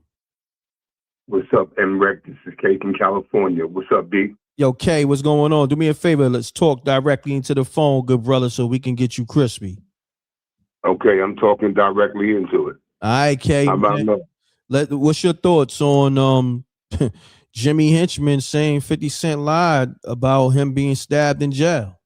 What's up, M.Reck? This is K from California. What's up, B? Yo, K, what's going on? Do me a favor. Let's talk directly into the phone, good brother, so we can get you crispy. Okay, I'm talking directly into it. All right, K. How about that? What's your thoughts on Jimmy Henchman saying 50 Cent lied about him being stabbed in jail?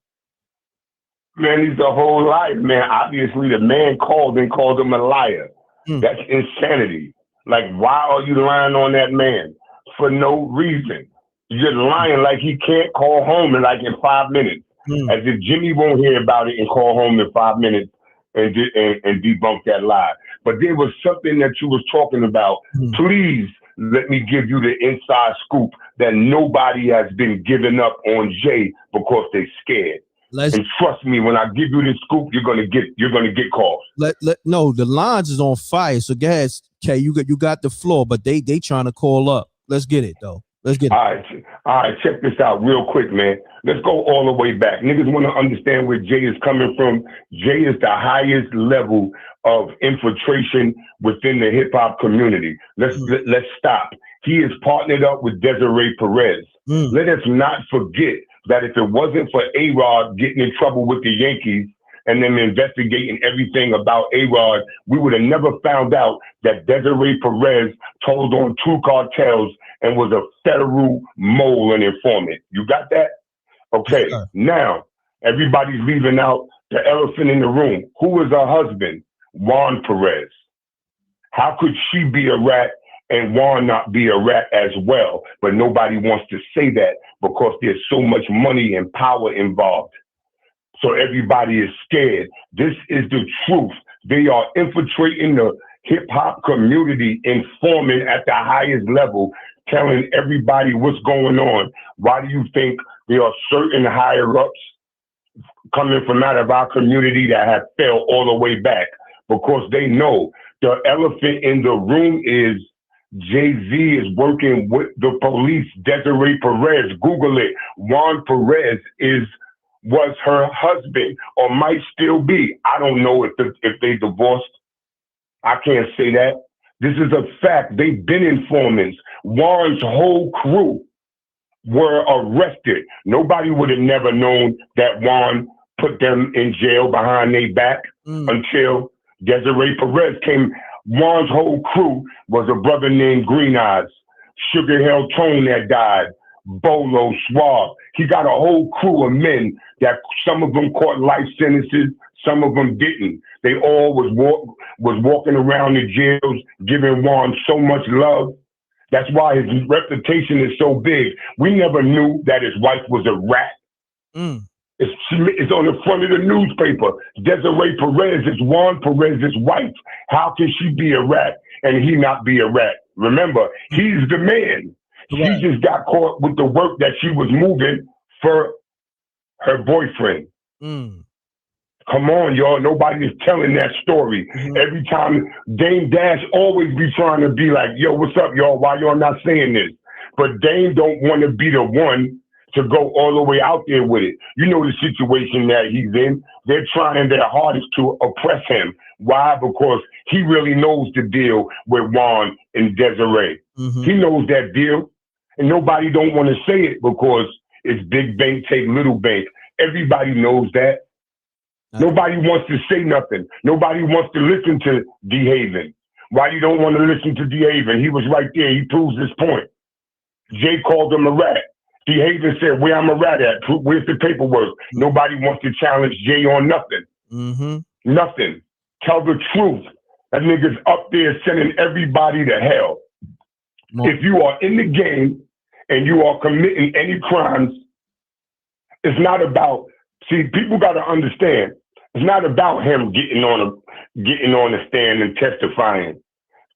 Man, he's a whole liar, man. Obviously, the man called him a liar. That's insanity. Like, why are you lying on that man? For no reason. You're just lying like he can't call home in 5 minutes. As if Jimmy won't hear about it and call home in 5 minutes and debunk that lie. But there was something that you was talking about. Please let me give you the inside scoop that nobody has been giving up on Jay because they're scared. And trust me, when I give you this scoop, you're gonna get calls. No, the lines is on fire. So guys, K, you got the floor, but they trying to call up. Let's get it though. Let's get it. All right, check this out real quick, man. Let's go all the way back. Niggas want to understand where Jay is coming from. Jay is the highest level of infiltration within the hip hop community. Let's stop. He is partnered up with Desiree Perez. Let us not forget that if it wasn't for A-Rod getting in trouble with the Yankees and them investigating everything about A-Rod, we would have never found out that Desiree Perez told on 2 cartels and was a federal mole and informant. You got that? Okay. Now, everybody's leaving out the elephant in the room. Who was her husband? Juan Perez. How could she be a rat and Juan not be a rat as well? But nobody wants to say that because there's so much money and power involved. So everybody is scared. This is the truth. They are infiltrating the hip hop community, informing at the highest level, telling everybody what's going on. Why do you think there are certain higher ups coming from out of our community that have fell all the way back? Because they know the elephant in the room is Jay-Z is working with the police. Desiree Perez, Google it. Juan Perez was her husband or might still be. I don't know if they divorced. I can't say that. This is a fact. They've been informants. Juan's whole crew were arrested. Nobody would have never known that Juan put them in jail behind their back until Desiree Perez came. Juan's whole crew was a brother named Green Eyes, Sugar Hill Tone that died, Bolo, Swab. He got a whole crew of men that some of them caught life sentences, some of them didn't. They all was walking around the jails giving Juan so much love. That's why his reputation is so big. We never knew that his wife was a rat. It's on the front of the newspaper. Desiree Perez is Juan Perez's wife. How can she be a rat and he not be a rat? Remember, he's the man. She just got caught with the work that she was moving for her boyfriend. Come on, y'all. Nobody's telling that story. Every time Dame Dash always be trying to be like, yo, what's up, y'all? Why y'all not saying this? But Dame don't want to be the one to go all the way out there with it. You know the situation that he's in. They're trying their hardest to oppress him. Why? Because he really knows the deal with Juan and Desiree. He knows that deal. And nobody don't want to say it because it's big bank take little bank. Everybody knows that. Nobody wants to say nothing. Nobody wants to listen to D. Haven. Why you don't want to listen to D. Haven? He was right there. He proves his point. Jay called him a rat. D. Haven said, where I'm a rat at? Where's the paperwork? Nobody wants to challenge Jay on nothing. Nothing. Tell the truth. That nigga's up there sending everybody to hell. If you are in the game and you are committing any crimes, it's not about, see, people got to understand, it's not about him getting on the stand and testifying.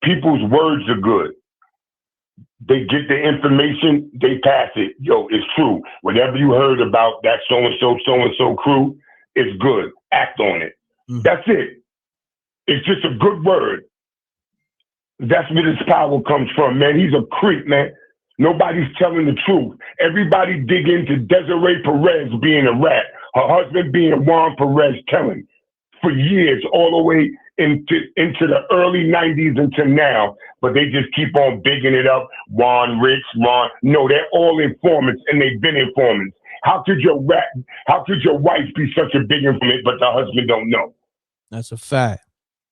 People's words are good. They get the information, they pass it. Yo, it's true. Whatever you heard about that so-and-so crew, it's good. Act on it. That's it. It's just a good word. That's where this power comes from, man. He's a creep, man. Nobody's telling the truth. Everybody dig into Desiree Perez being a rat, her husband being Juan Perez telling for years, all the way into the early 90s until now. But they just keep on bigging it up. Juan Rich, Ron. No, they're all informants, and they've been informants. How could your wife be such a big informant, but the husband don't know? That's a fact.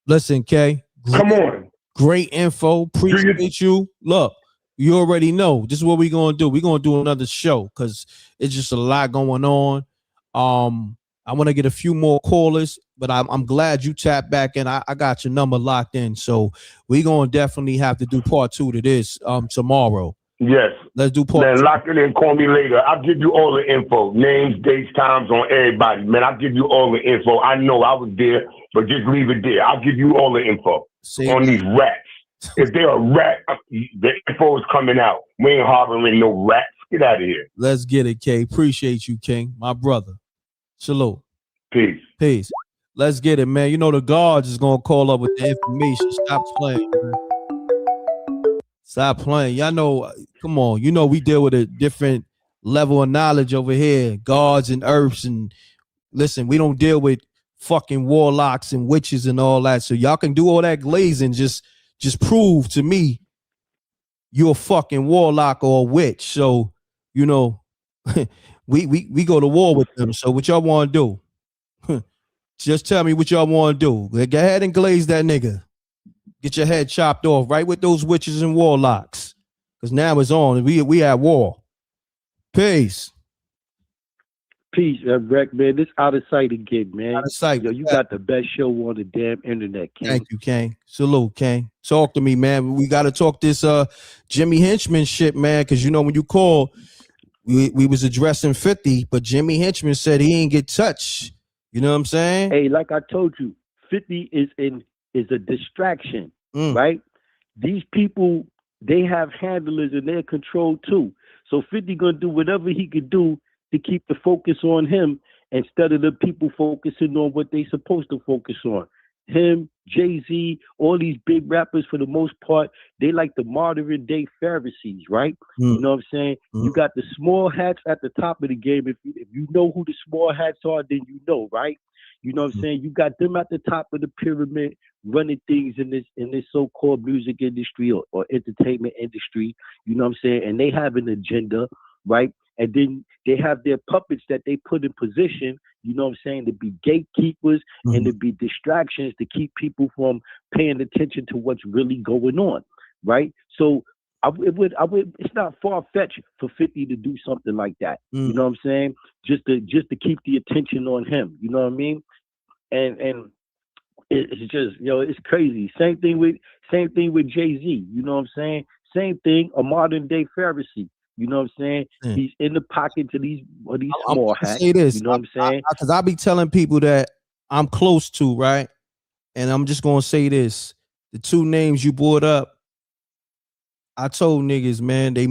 Listen, Kay. Come on. Great info. Appreciate you. Look, you already know. This is what we're going to do. We're going to do another show because it's just a lot going on. I want to get a few more callers, but I'm glad you tapped back in. I got your number locked in. So we're going to definitely have to do part 2 to this tomorrow. Yes. Let's do part 2. Man, lock it in. Call me later. I'll give you all the info. Names, dates, times on everybody. Man, I'll give you all the info. I know I was there, but just leave it there. I'll give you all the info on these rats. If they're a rat, the info is coming out. We ain't harboring no rats. Get out of here. Let's get it, K. Appreciate you, King. My brother. Salute. Peace. Peace. Let's get it, man. You know the guards is going to call up with the information. Stop playing, man. Stop playing. Y'all know, come on. You know we deal with a different level of knowledge over here. Guards and earths. And listen, we don't deal with fucking warlocks and witches and all that. So y'all can do all that glazing. Just prove to me you're a fucking warlock or a witch. So, you know, we go to war with them. So what y'all want to do? Just tell me what y'all want to do. Go ahead and glaze that nigga. Get your head chopped off right with those witches and warlocks. Because now it's on. We at war. Peace. Peace, M.Reck, man. This out of sight again, man. Out of sight. Yo, you got the best show on the damn internet, King. Thank you, King. Salute, King. Talk to me, man. We got to talk this Jimmy Henchman shit, man. Because, you know, when you call, we was addressing 50, but Jimmy Henchman said he ain't get touched. You know what I'm saying? Hey, like I told you, 50 is a distraction, right? These people, they have handlers in their control too. So 50 gonna do whatever he could do to keep the focus on him instead of the people focusing on what they supposed to focus on. Him, Jay-Z, all these big rappers, for the most part, they like the modern day Pharisees, right? You know what I'm saying? You got the small hats at the top of the game. If you know who the small hats are, then you know, right? You know what I'm saying? You got them at the top of the pyramid running things in this so-called music industry or entertainment industry, you know what I'm saying? And they have an agenda, right? And then they have their puppets that they put in position, you know what I'm saying, to be gatekeepers and to be distractions to keep people from paying attention to what's really going on, right? So it's not far-fetched for 50 to do something like that. You know what I'm saying? Just to keep the attention on him, you know what I mean? And it's just, it's crazy. Same thing with Jay-Z, you know what I'm saying? Same thing, a modern day Pharisee. You know what I'm saying? He's in the pocket to these small hats. Say this, you know what I'm saying? Because I be telling people that I'm close to, right? And I'm just gonna say this: the two names you brought up, I told niggas, man, they,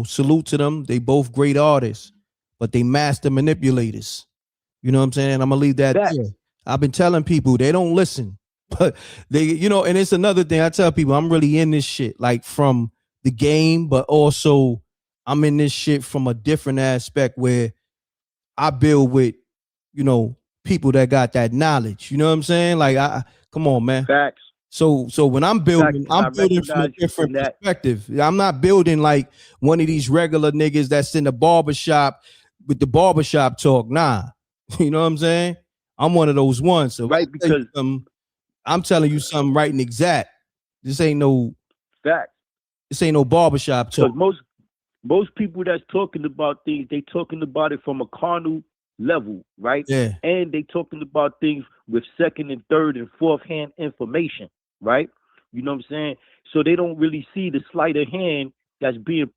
salute to them. They both great artists, but they master manipulators. You know what I'm saying? I'm gonna leave that there. I've been telling people they don't listen, but they, and it's another thing I tell people, I'm really in this shit, like from the game, but also I'm in this shit from a different aspect where I build with, people that got that knowledge. You know what I'm saying? Like, come on, man. Facts. So when I'm building, I'm building from a different perspective. I'm not building like one of these regular niggas that's in the barbershop with the barbershop talk. Nah. You know what I'm saying? I'm one of those ones. So right, because I'm telling you something right and exact. This ain't no fact. This ain't no barbershop talk. Most people that's talking about things, they talking about it from a carnal level, right? Yeah. And they talking about things with second and third and fourth hand information, right? You know what I'm saying? So they don't really see the sleight of hand that's being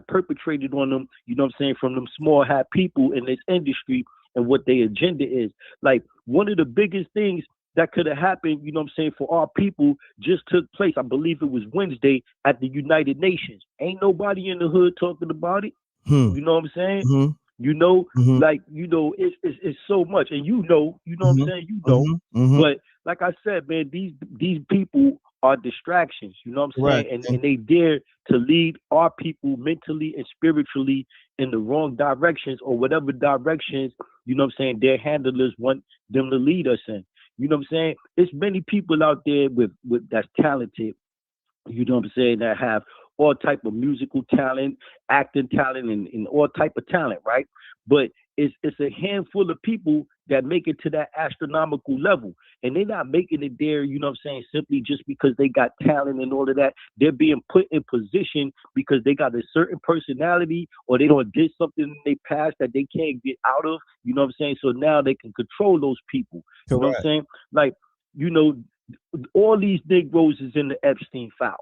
perpetrated on them, you know what I'm saying, from them small hat people in this industry and what their agenda is. Like, one of the biggest things that could have happened, you know what I'm saying, for our people just took place. I believe it was Wednesday at the United Nations. Ain't nobody in the hood talking about it. You know what I'm saying? It's so much. And you know what I'm saying, but like I said, man, these people are distractions. You know what I'm saying? Right. And they dare to lead our people mentally and spiritually in the wrong directions or whatever directions, you know what I'm saying, their handlers want them to lead us in. You know what I'm saying? It's many people out there with that's talented, you know what I'm saying, that have all type of musical talent, acting talent, and all type of talent, right? But it's a handful of people that make it to that astronomical level. And they're not making it there, you know what I'm saying, simply just because they got talent and all of that. They're being put in position because they got a certain personality or they don't did something in their past that they can't get out of, you know what I'm saying? So now they can control those people. You know what I'm saying? Like, you know, all these Negroes is in the Epstein files.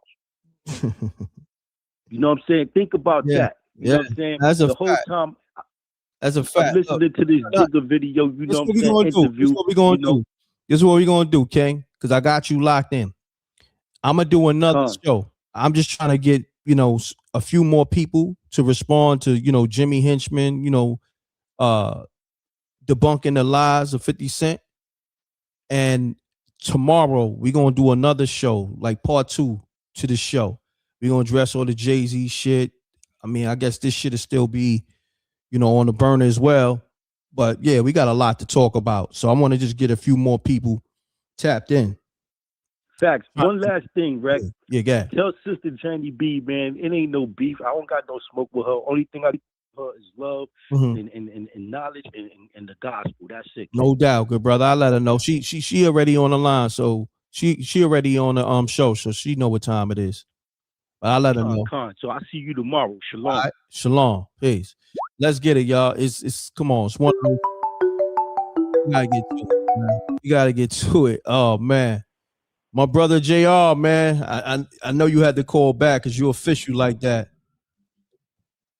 You know what I'm saying? Think about that. You know what I'm saying? That's a the whole fact. time That's a fact. I'm listening to this bigger video, you know what I'm saying? Interview. This is what we're gonna do. This is what we're gonna do, King, because I got you locked in. I'm gonna do another show. I'm just trying to get, you know, a few more people to respond to, you know, Jimmy Henchman, you know, debunking the lies of 50 Cent. And tomorrow we're gonna do another show, like part 2 to the show. We're gonna address all the Jay-Z shit. I mean, I guess this shit will still be, you know, on the burner as well. But yeah, we got a lot to talk about. So I want to just get a few more people tapped in. Facts. One last thing, Reck. Yeah, go ahead. Tell Sister Janie B, man, it ain't no beef. I don't got no smoke with her. Only thing I do with her is love and knowledge and the gospel. That's it. No doubt, good brother. I let her know. She already on the line, so she already on the show, so she know what time it is. But I let her know. So I see you tomorrow. Shalom. All right. Shalom. Peace. Let's get it, y'all. It's come on. It's one. You gotta get to it, man. You gotta get to it. Oh man, my brother JR, man. I know you had to call back because you're official like that.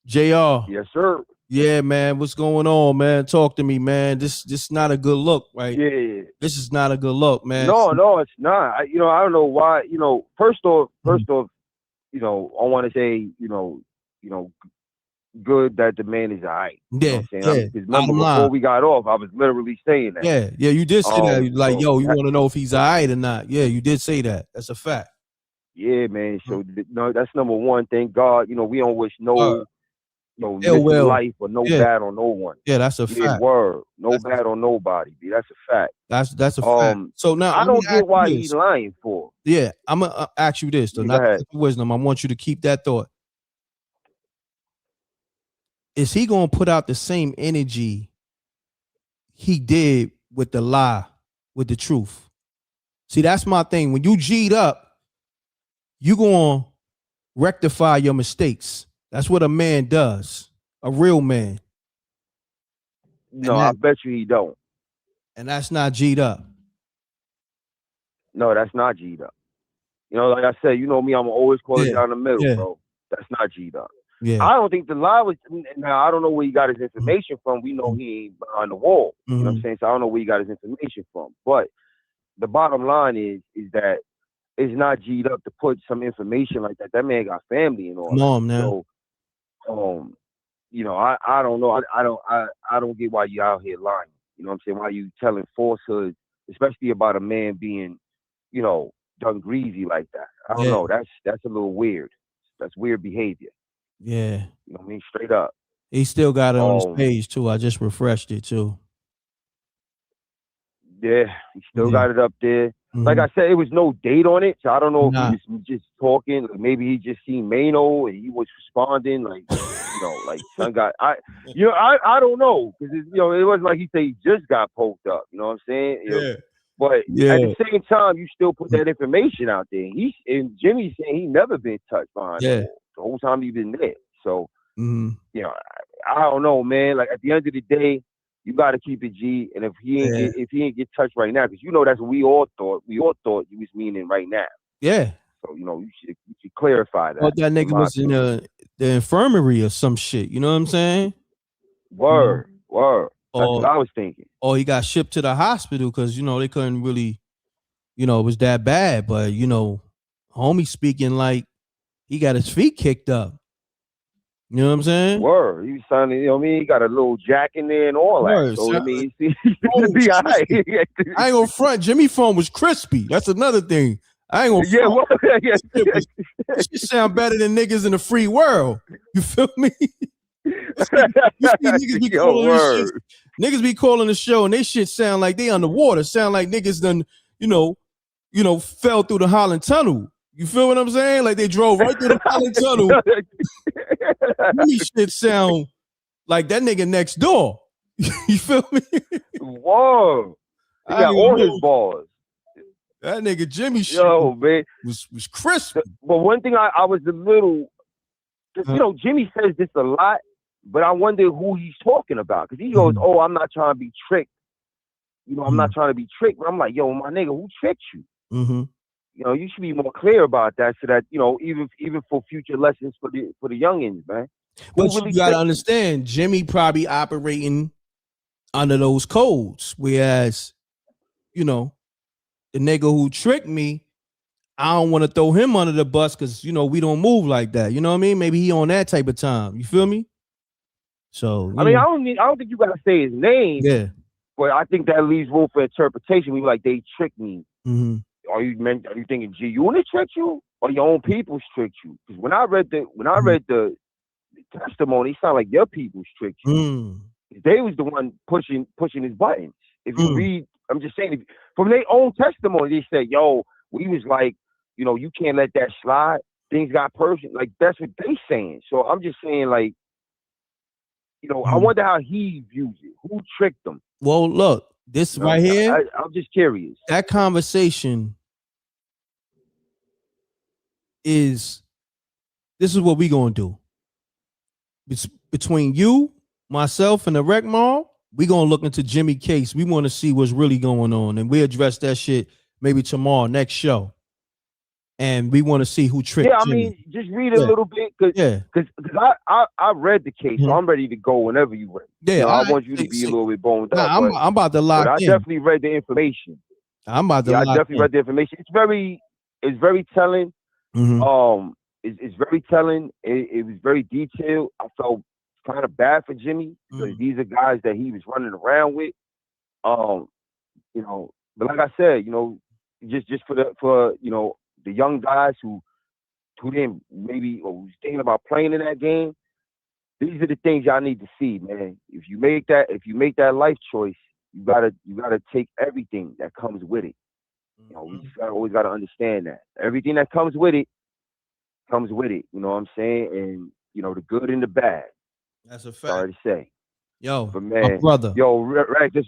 JR. Yes, sir. Yeah, man. What's going on, man? Talk to me, man. This not a good look, right? Yeah. This is not a good look, man. No, it's not. I don't know why. First off, I want to say, good that the man is all right. Yeah, you know what I'm saying? yeah. Remember, before we got off, I was literally saying that. Yeah, you did say that. Like, you want to know if he's all right or not. Yeah, you did say that. That's a fact. Yeah, man. So that's number one. Thank God. We don't wish no life or no bad on no one. Yeah, that's a fact. Word. No bad on nobody. B. That's a fact. That's a fact. So now I don't get why he's lying for. Yeah, I'm gonna ask you this though. Not wisdom. I want you to keep that thought. Is he gonna put out the same energy he did with the lie, with the truth? See, that's my thing. When you G'd up, you gonna rectify your mistakes. That's what a man does. A real man. No, I bet you he don't. And that's not G'd up. No, that's not G'd up. Like I said, you know me, I'm always call it down the middle, bro. That's not G'd up. Yeah. I don't think the lie was. Now I don't know where he got his information from. We know he ain't behind the wall. You know what I'm saying? So I don't know where he got his information from. But the bottom line is that it's not G'd up to put some information like that. That man got family and all. Come on, man. So, I don't know. I don't get why you out here lying. You know what I'm saying? Why you telling falsehoods, especially about a man being, done greasy like that. I don't know. That's a little weird. That's weird behavior. Yeah. You know what I mean? Straight up. He still got it on his page too. I just refreshed it too. Yeah, he still got it up there. Like I said, it was no date on it, so I don't know if he was just talking. Like maybe he just seen Mano and he was responding, like like son got. I don't know because it wasn't like he said he just got poked up. You know what I'm saying? But at the same time, you still put that information out there. And Jimmy's saying he never been touched behind the whole time he been there. So I don't know, man. Like at the end of the day, you got to keep it G. And if he ain't get touched right now, because that's what we all thought. We all thought you was meaning right now. Yeah. So you should clarify that. Thought that nigga was in the infirmary or some shit. You know what I'm saying? Word. That's what I was thinking. Or he got shipped to the hospital because they couldn't really, it was that bad. But homie speaking like he got his feet kicked up. You know what I'm saying? Word. He was sounding, you know what I mean? He got a little jack in there and all Word. that. So, I mean, he Oh, to be all right. I ain't gonna front. Jimmy phone was crispy. That's another thing. I ain't gonna front. Yeah, well, yeah. This shit sound better than niggas in the free world. You feel me? You see niggas be calling this shit. Niggas be calling the show and they shit sound like they underwater. Sound like niggas done, you know, fell through the Holland Tunnel. You feel what I'm saying? Like they drove right through the Holland Tunnel. These shit sound like that nigga next door. You feel me? Whoa. He got all his balls. That nigga Jimmy shit man. was crisp. But one thing I was a little, you know, Jimmy says this a lot, but I wonder who he's talking about. Because he goes, oh, I'm not trying to be tricked. You know, I'm not trying to be tricked. But I'm like, yo, my nigga, who tricked you? Mm-hmm. You know, you should be more clear about that so that, you know, even for future lessons for the youngins, man. But you gotta understand, Jimmy probably operating under those codes. Whereas, you know, the nigga who tricked me, I don't want to throw him under the bus because, you know, we don't move like that. You know what I mean? Maybe he on that type of time. You feel me? So I mean, I don't think you gotta say his name. Yeah. But I think that leaves room for interpretation. We like, they tricked me. Mm-hmm. Are you thinking G Unit tricked you, or your own people's tricked you? Because when I read the testimony, it sounded like your people's tricked you. They was the one pushing his buttons. If you read, I'm just saying, from their own testimony, they said, "Yo, we was like, you know, you can't let that slide. Things got personal." Like that's what they saying. So I'm just saying, like, you know, I wonder how he views it. Who tricked them? Well, look, this right here. I'm just curious. That conversation this is what we gonna do. Between you, myself, and the Rec Mall, we gonna look into Jimmy case. We want to see what's really going on, and we address that shit maybe tomorrow, next show. And we want to see who tricked Jimmy. I mean, just read a little bit, because I read the case, so I'm ready to go whenever you ready. Yeah, you know, I want you to be a little bit boned up. I'm about to lock in. I definitely read the information. I'm about to lock in. I definitely read the information. It's very telling. Mm-hmm. It's very telling. It was very detailed. I felt kind of bad for Jimmy because these are guys that he was running around with. You know, but like I said, you know, just for you know, the young guys who didn't maybe or was thinking about playing in that game, these are the things y'all need to see, man. If you make that life choice, you gotta take everything that comes with it. You know, we just always gotta understand that everything that comes with it comes with it. You know what I'm saying? And you know, the good and the bad. That's a fact. Sorry to say. Yo, but man, my brother. Yo, right, this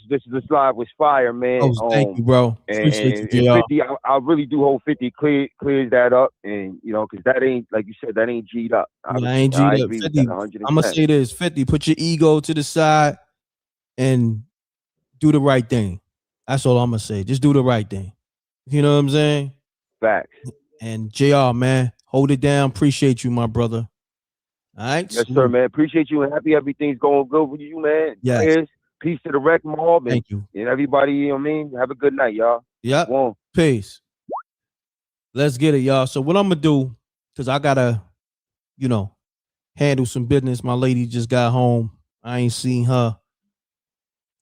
live was fire, man. Oh, thank you, bro. Appreciate you, and 50, I really do hope 50 clears that up, and you know, because that ain't, like you said, that ain't G'd up. I ain't G'd up. 50, I'm gonna say this: 50, put your ego to the side and do the right thing. That's all I'm gonna say. Just do the right thing. You know what I'm saying? Facts. And JR, man, hold it down. Appreciate you, my brother. All right. Yes, sir, man. Appreciate you and happy everything's going good with you, man. Yes. Peace to the Rec Mob. Thank you. And everybody, you know what I mean? Have a good night, y'all. Yep. Peace. Let's get it, y'all. So what I'm gonna do, because I gotta, you know, handle some business. My lady just got home. I ain't seen her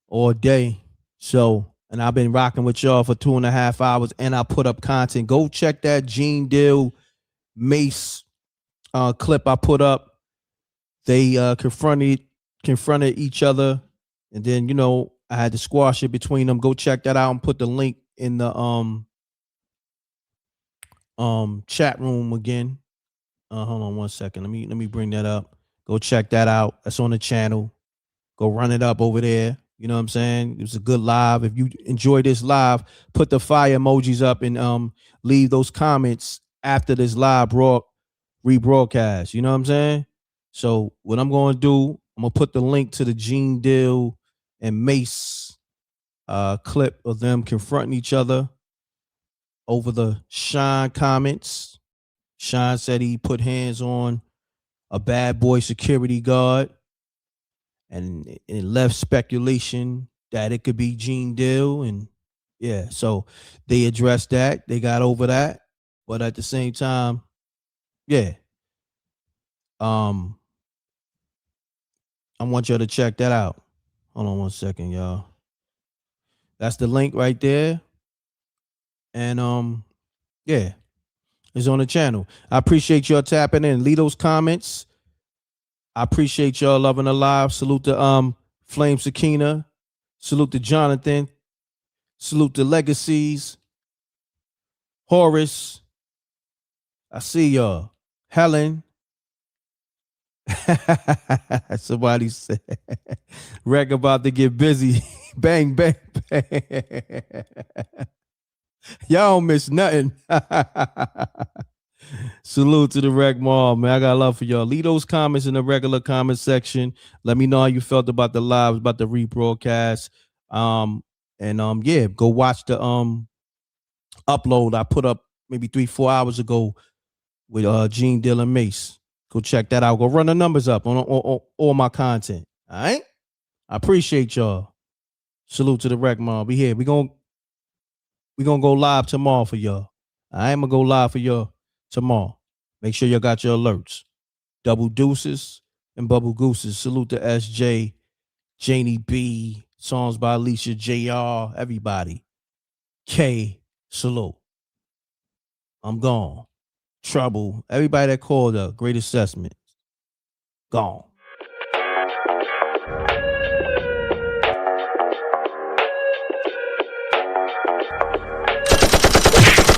all day. So, and I've been rocking with y'all for 2.5 hours, and I put up content. Go check that Gene Deal Mace clip I put up. They confronted each other, and then, you know, I had to squash it between them. Go check that out and put the link in the chat room again. Hold on one second. Let me bring that up. Go check that out. That's on the channel. Go run it up over there. You know what I'm saying? It was a good live. If you enjoy this live, put the fire emojis up and leave those comments after this live rebroadcast. You know what I'm saying? So what I'm going to do, I'm going to put the link to the Gene Deal and Mace clip of them confronting each other over the Sean comments. Sean said he put hands on a bad boy security guard, and it left speculation that it could be Gene Deal. And yeah, so they addressed that. They got over that. But at the same time, yeah. I want y'all to check that out. Hold on 1 second, y'all. That's the link right there. And yeah, it's on the channel. I appreciate y'all tapping in. Leave those comments. I appreciate y'all loving the live. Salute to Flame Sakina. Salute to Jonathan. Salute to Legacies. Horace. I see y'all. Helen. Somebody said Reck about to get busy. Bang, bang, bang. Y'all don't miss nothing. Salute to the Reck Mall, man. I got love for y'all. Leave those comments in the regular comment section. Let me know how you felt about the lives, about the rebroadcast. Yeah, go watch the upload I put up maybe 3-4 hours ago with Gene Dill and Mace. Go check that out. Go run the numbers up on all my content. All right? I appreciate y'all. Salute to the Reck Mall. We here. We gonna go live tomorrow for y'all. I am gonna go live for y'all tomorrow. Make sure y'all got your alerts. Double deuces and bubble gooses. Salute to SJ, Janie B, songs by Alicia, JR, everybody. K, salute. I'm gone. Trouble. Everybody that called up. Great assessment. Gone.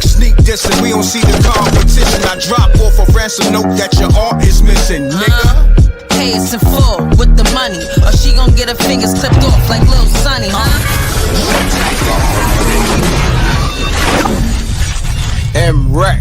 Sneak dissing, we don't see the competition. I drop off a ransom note that your art is missing, nigga. Pay us in full with the money, or she gon' get her fingers clipped off like Lil Sonny, huh? M.Reck.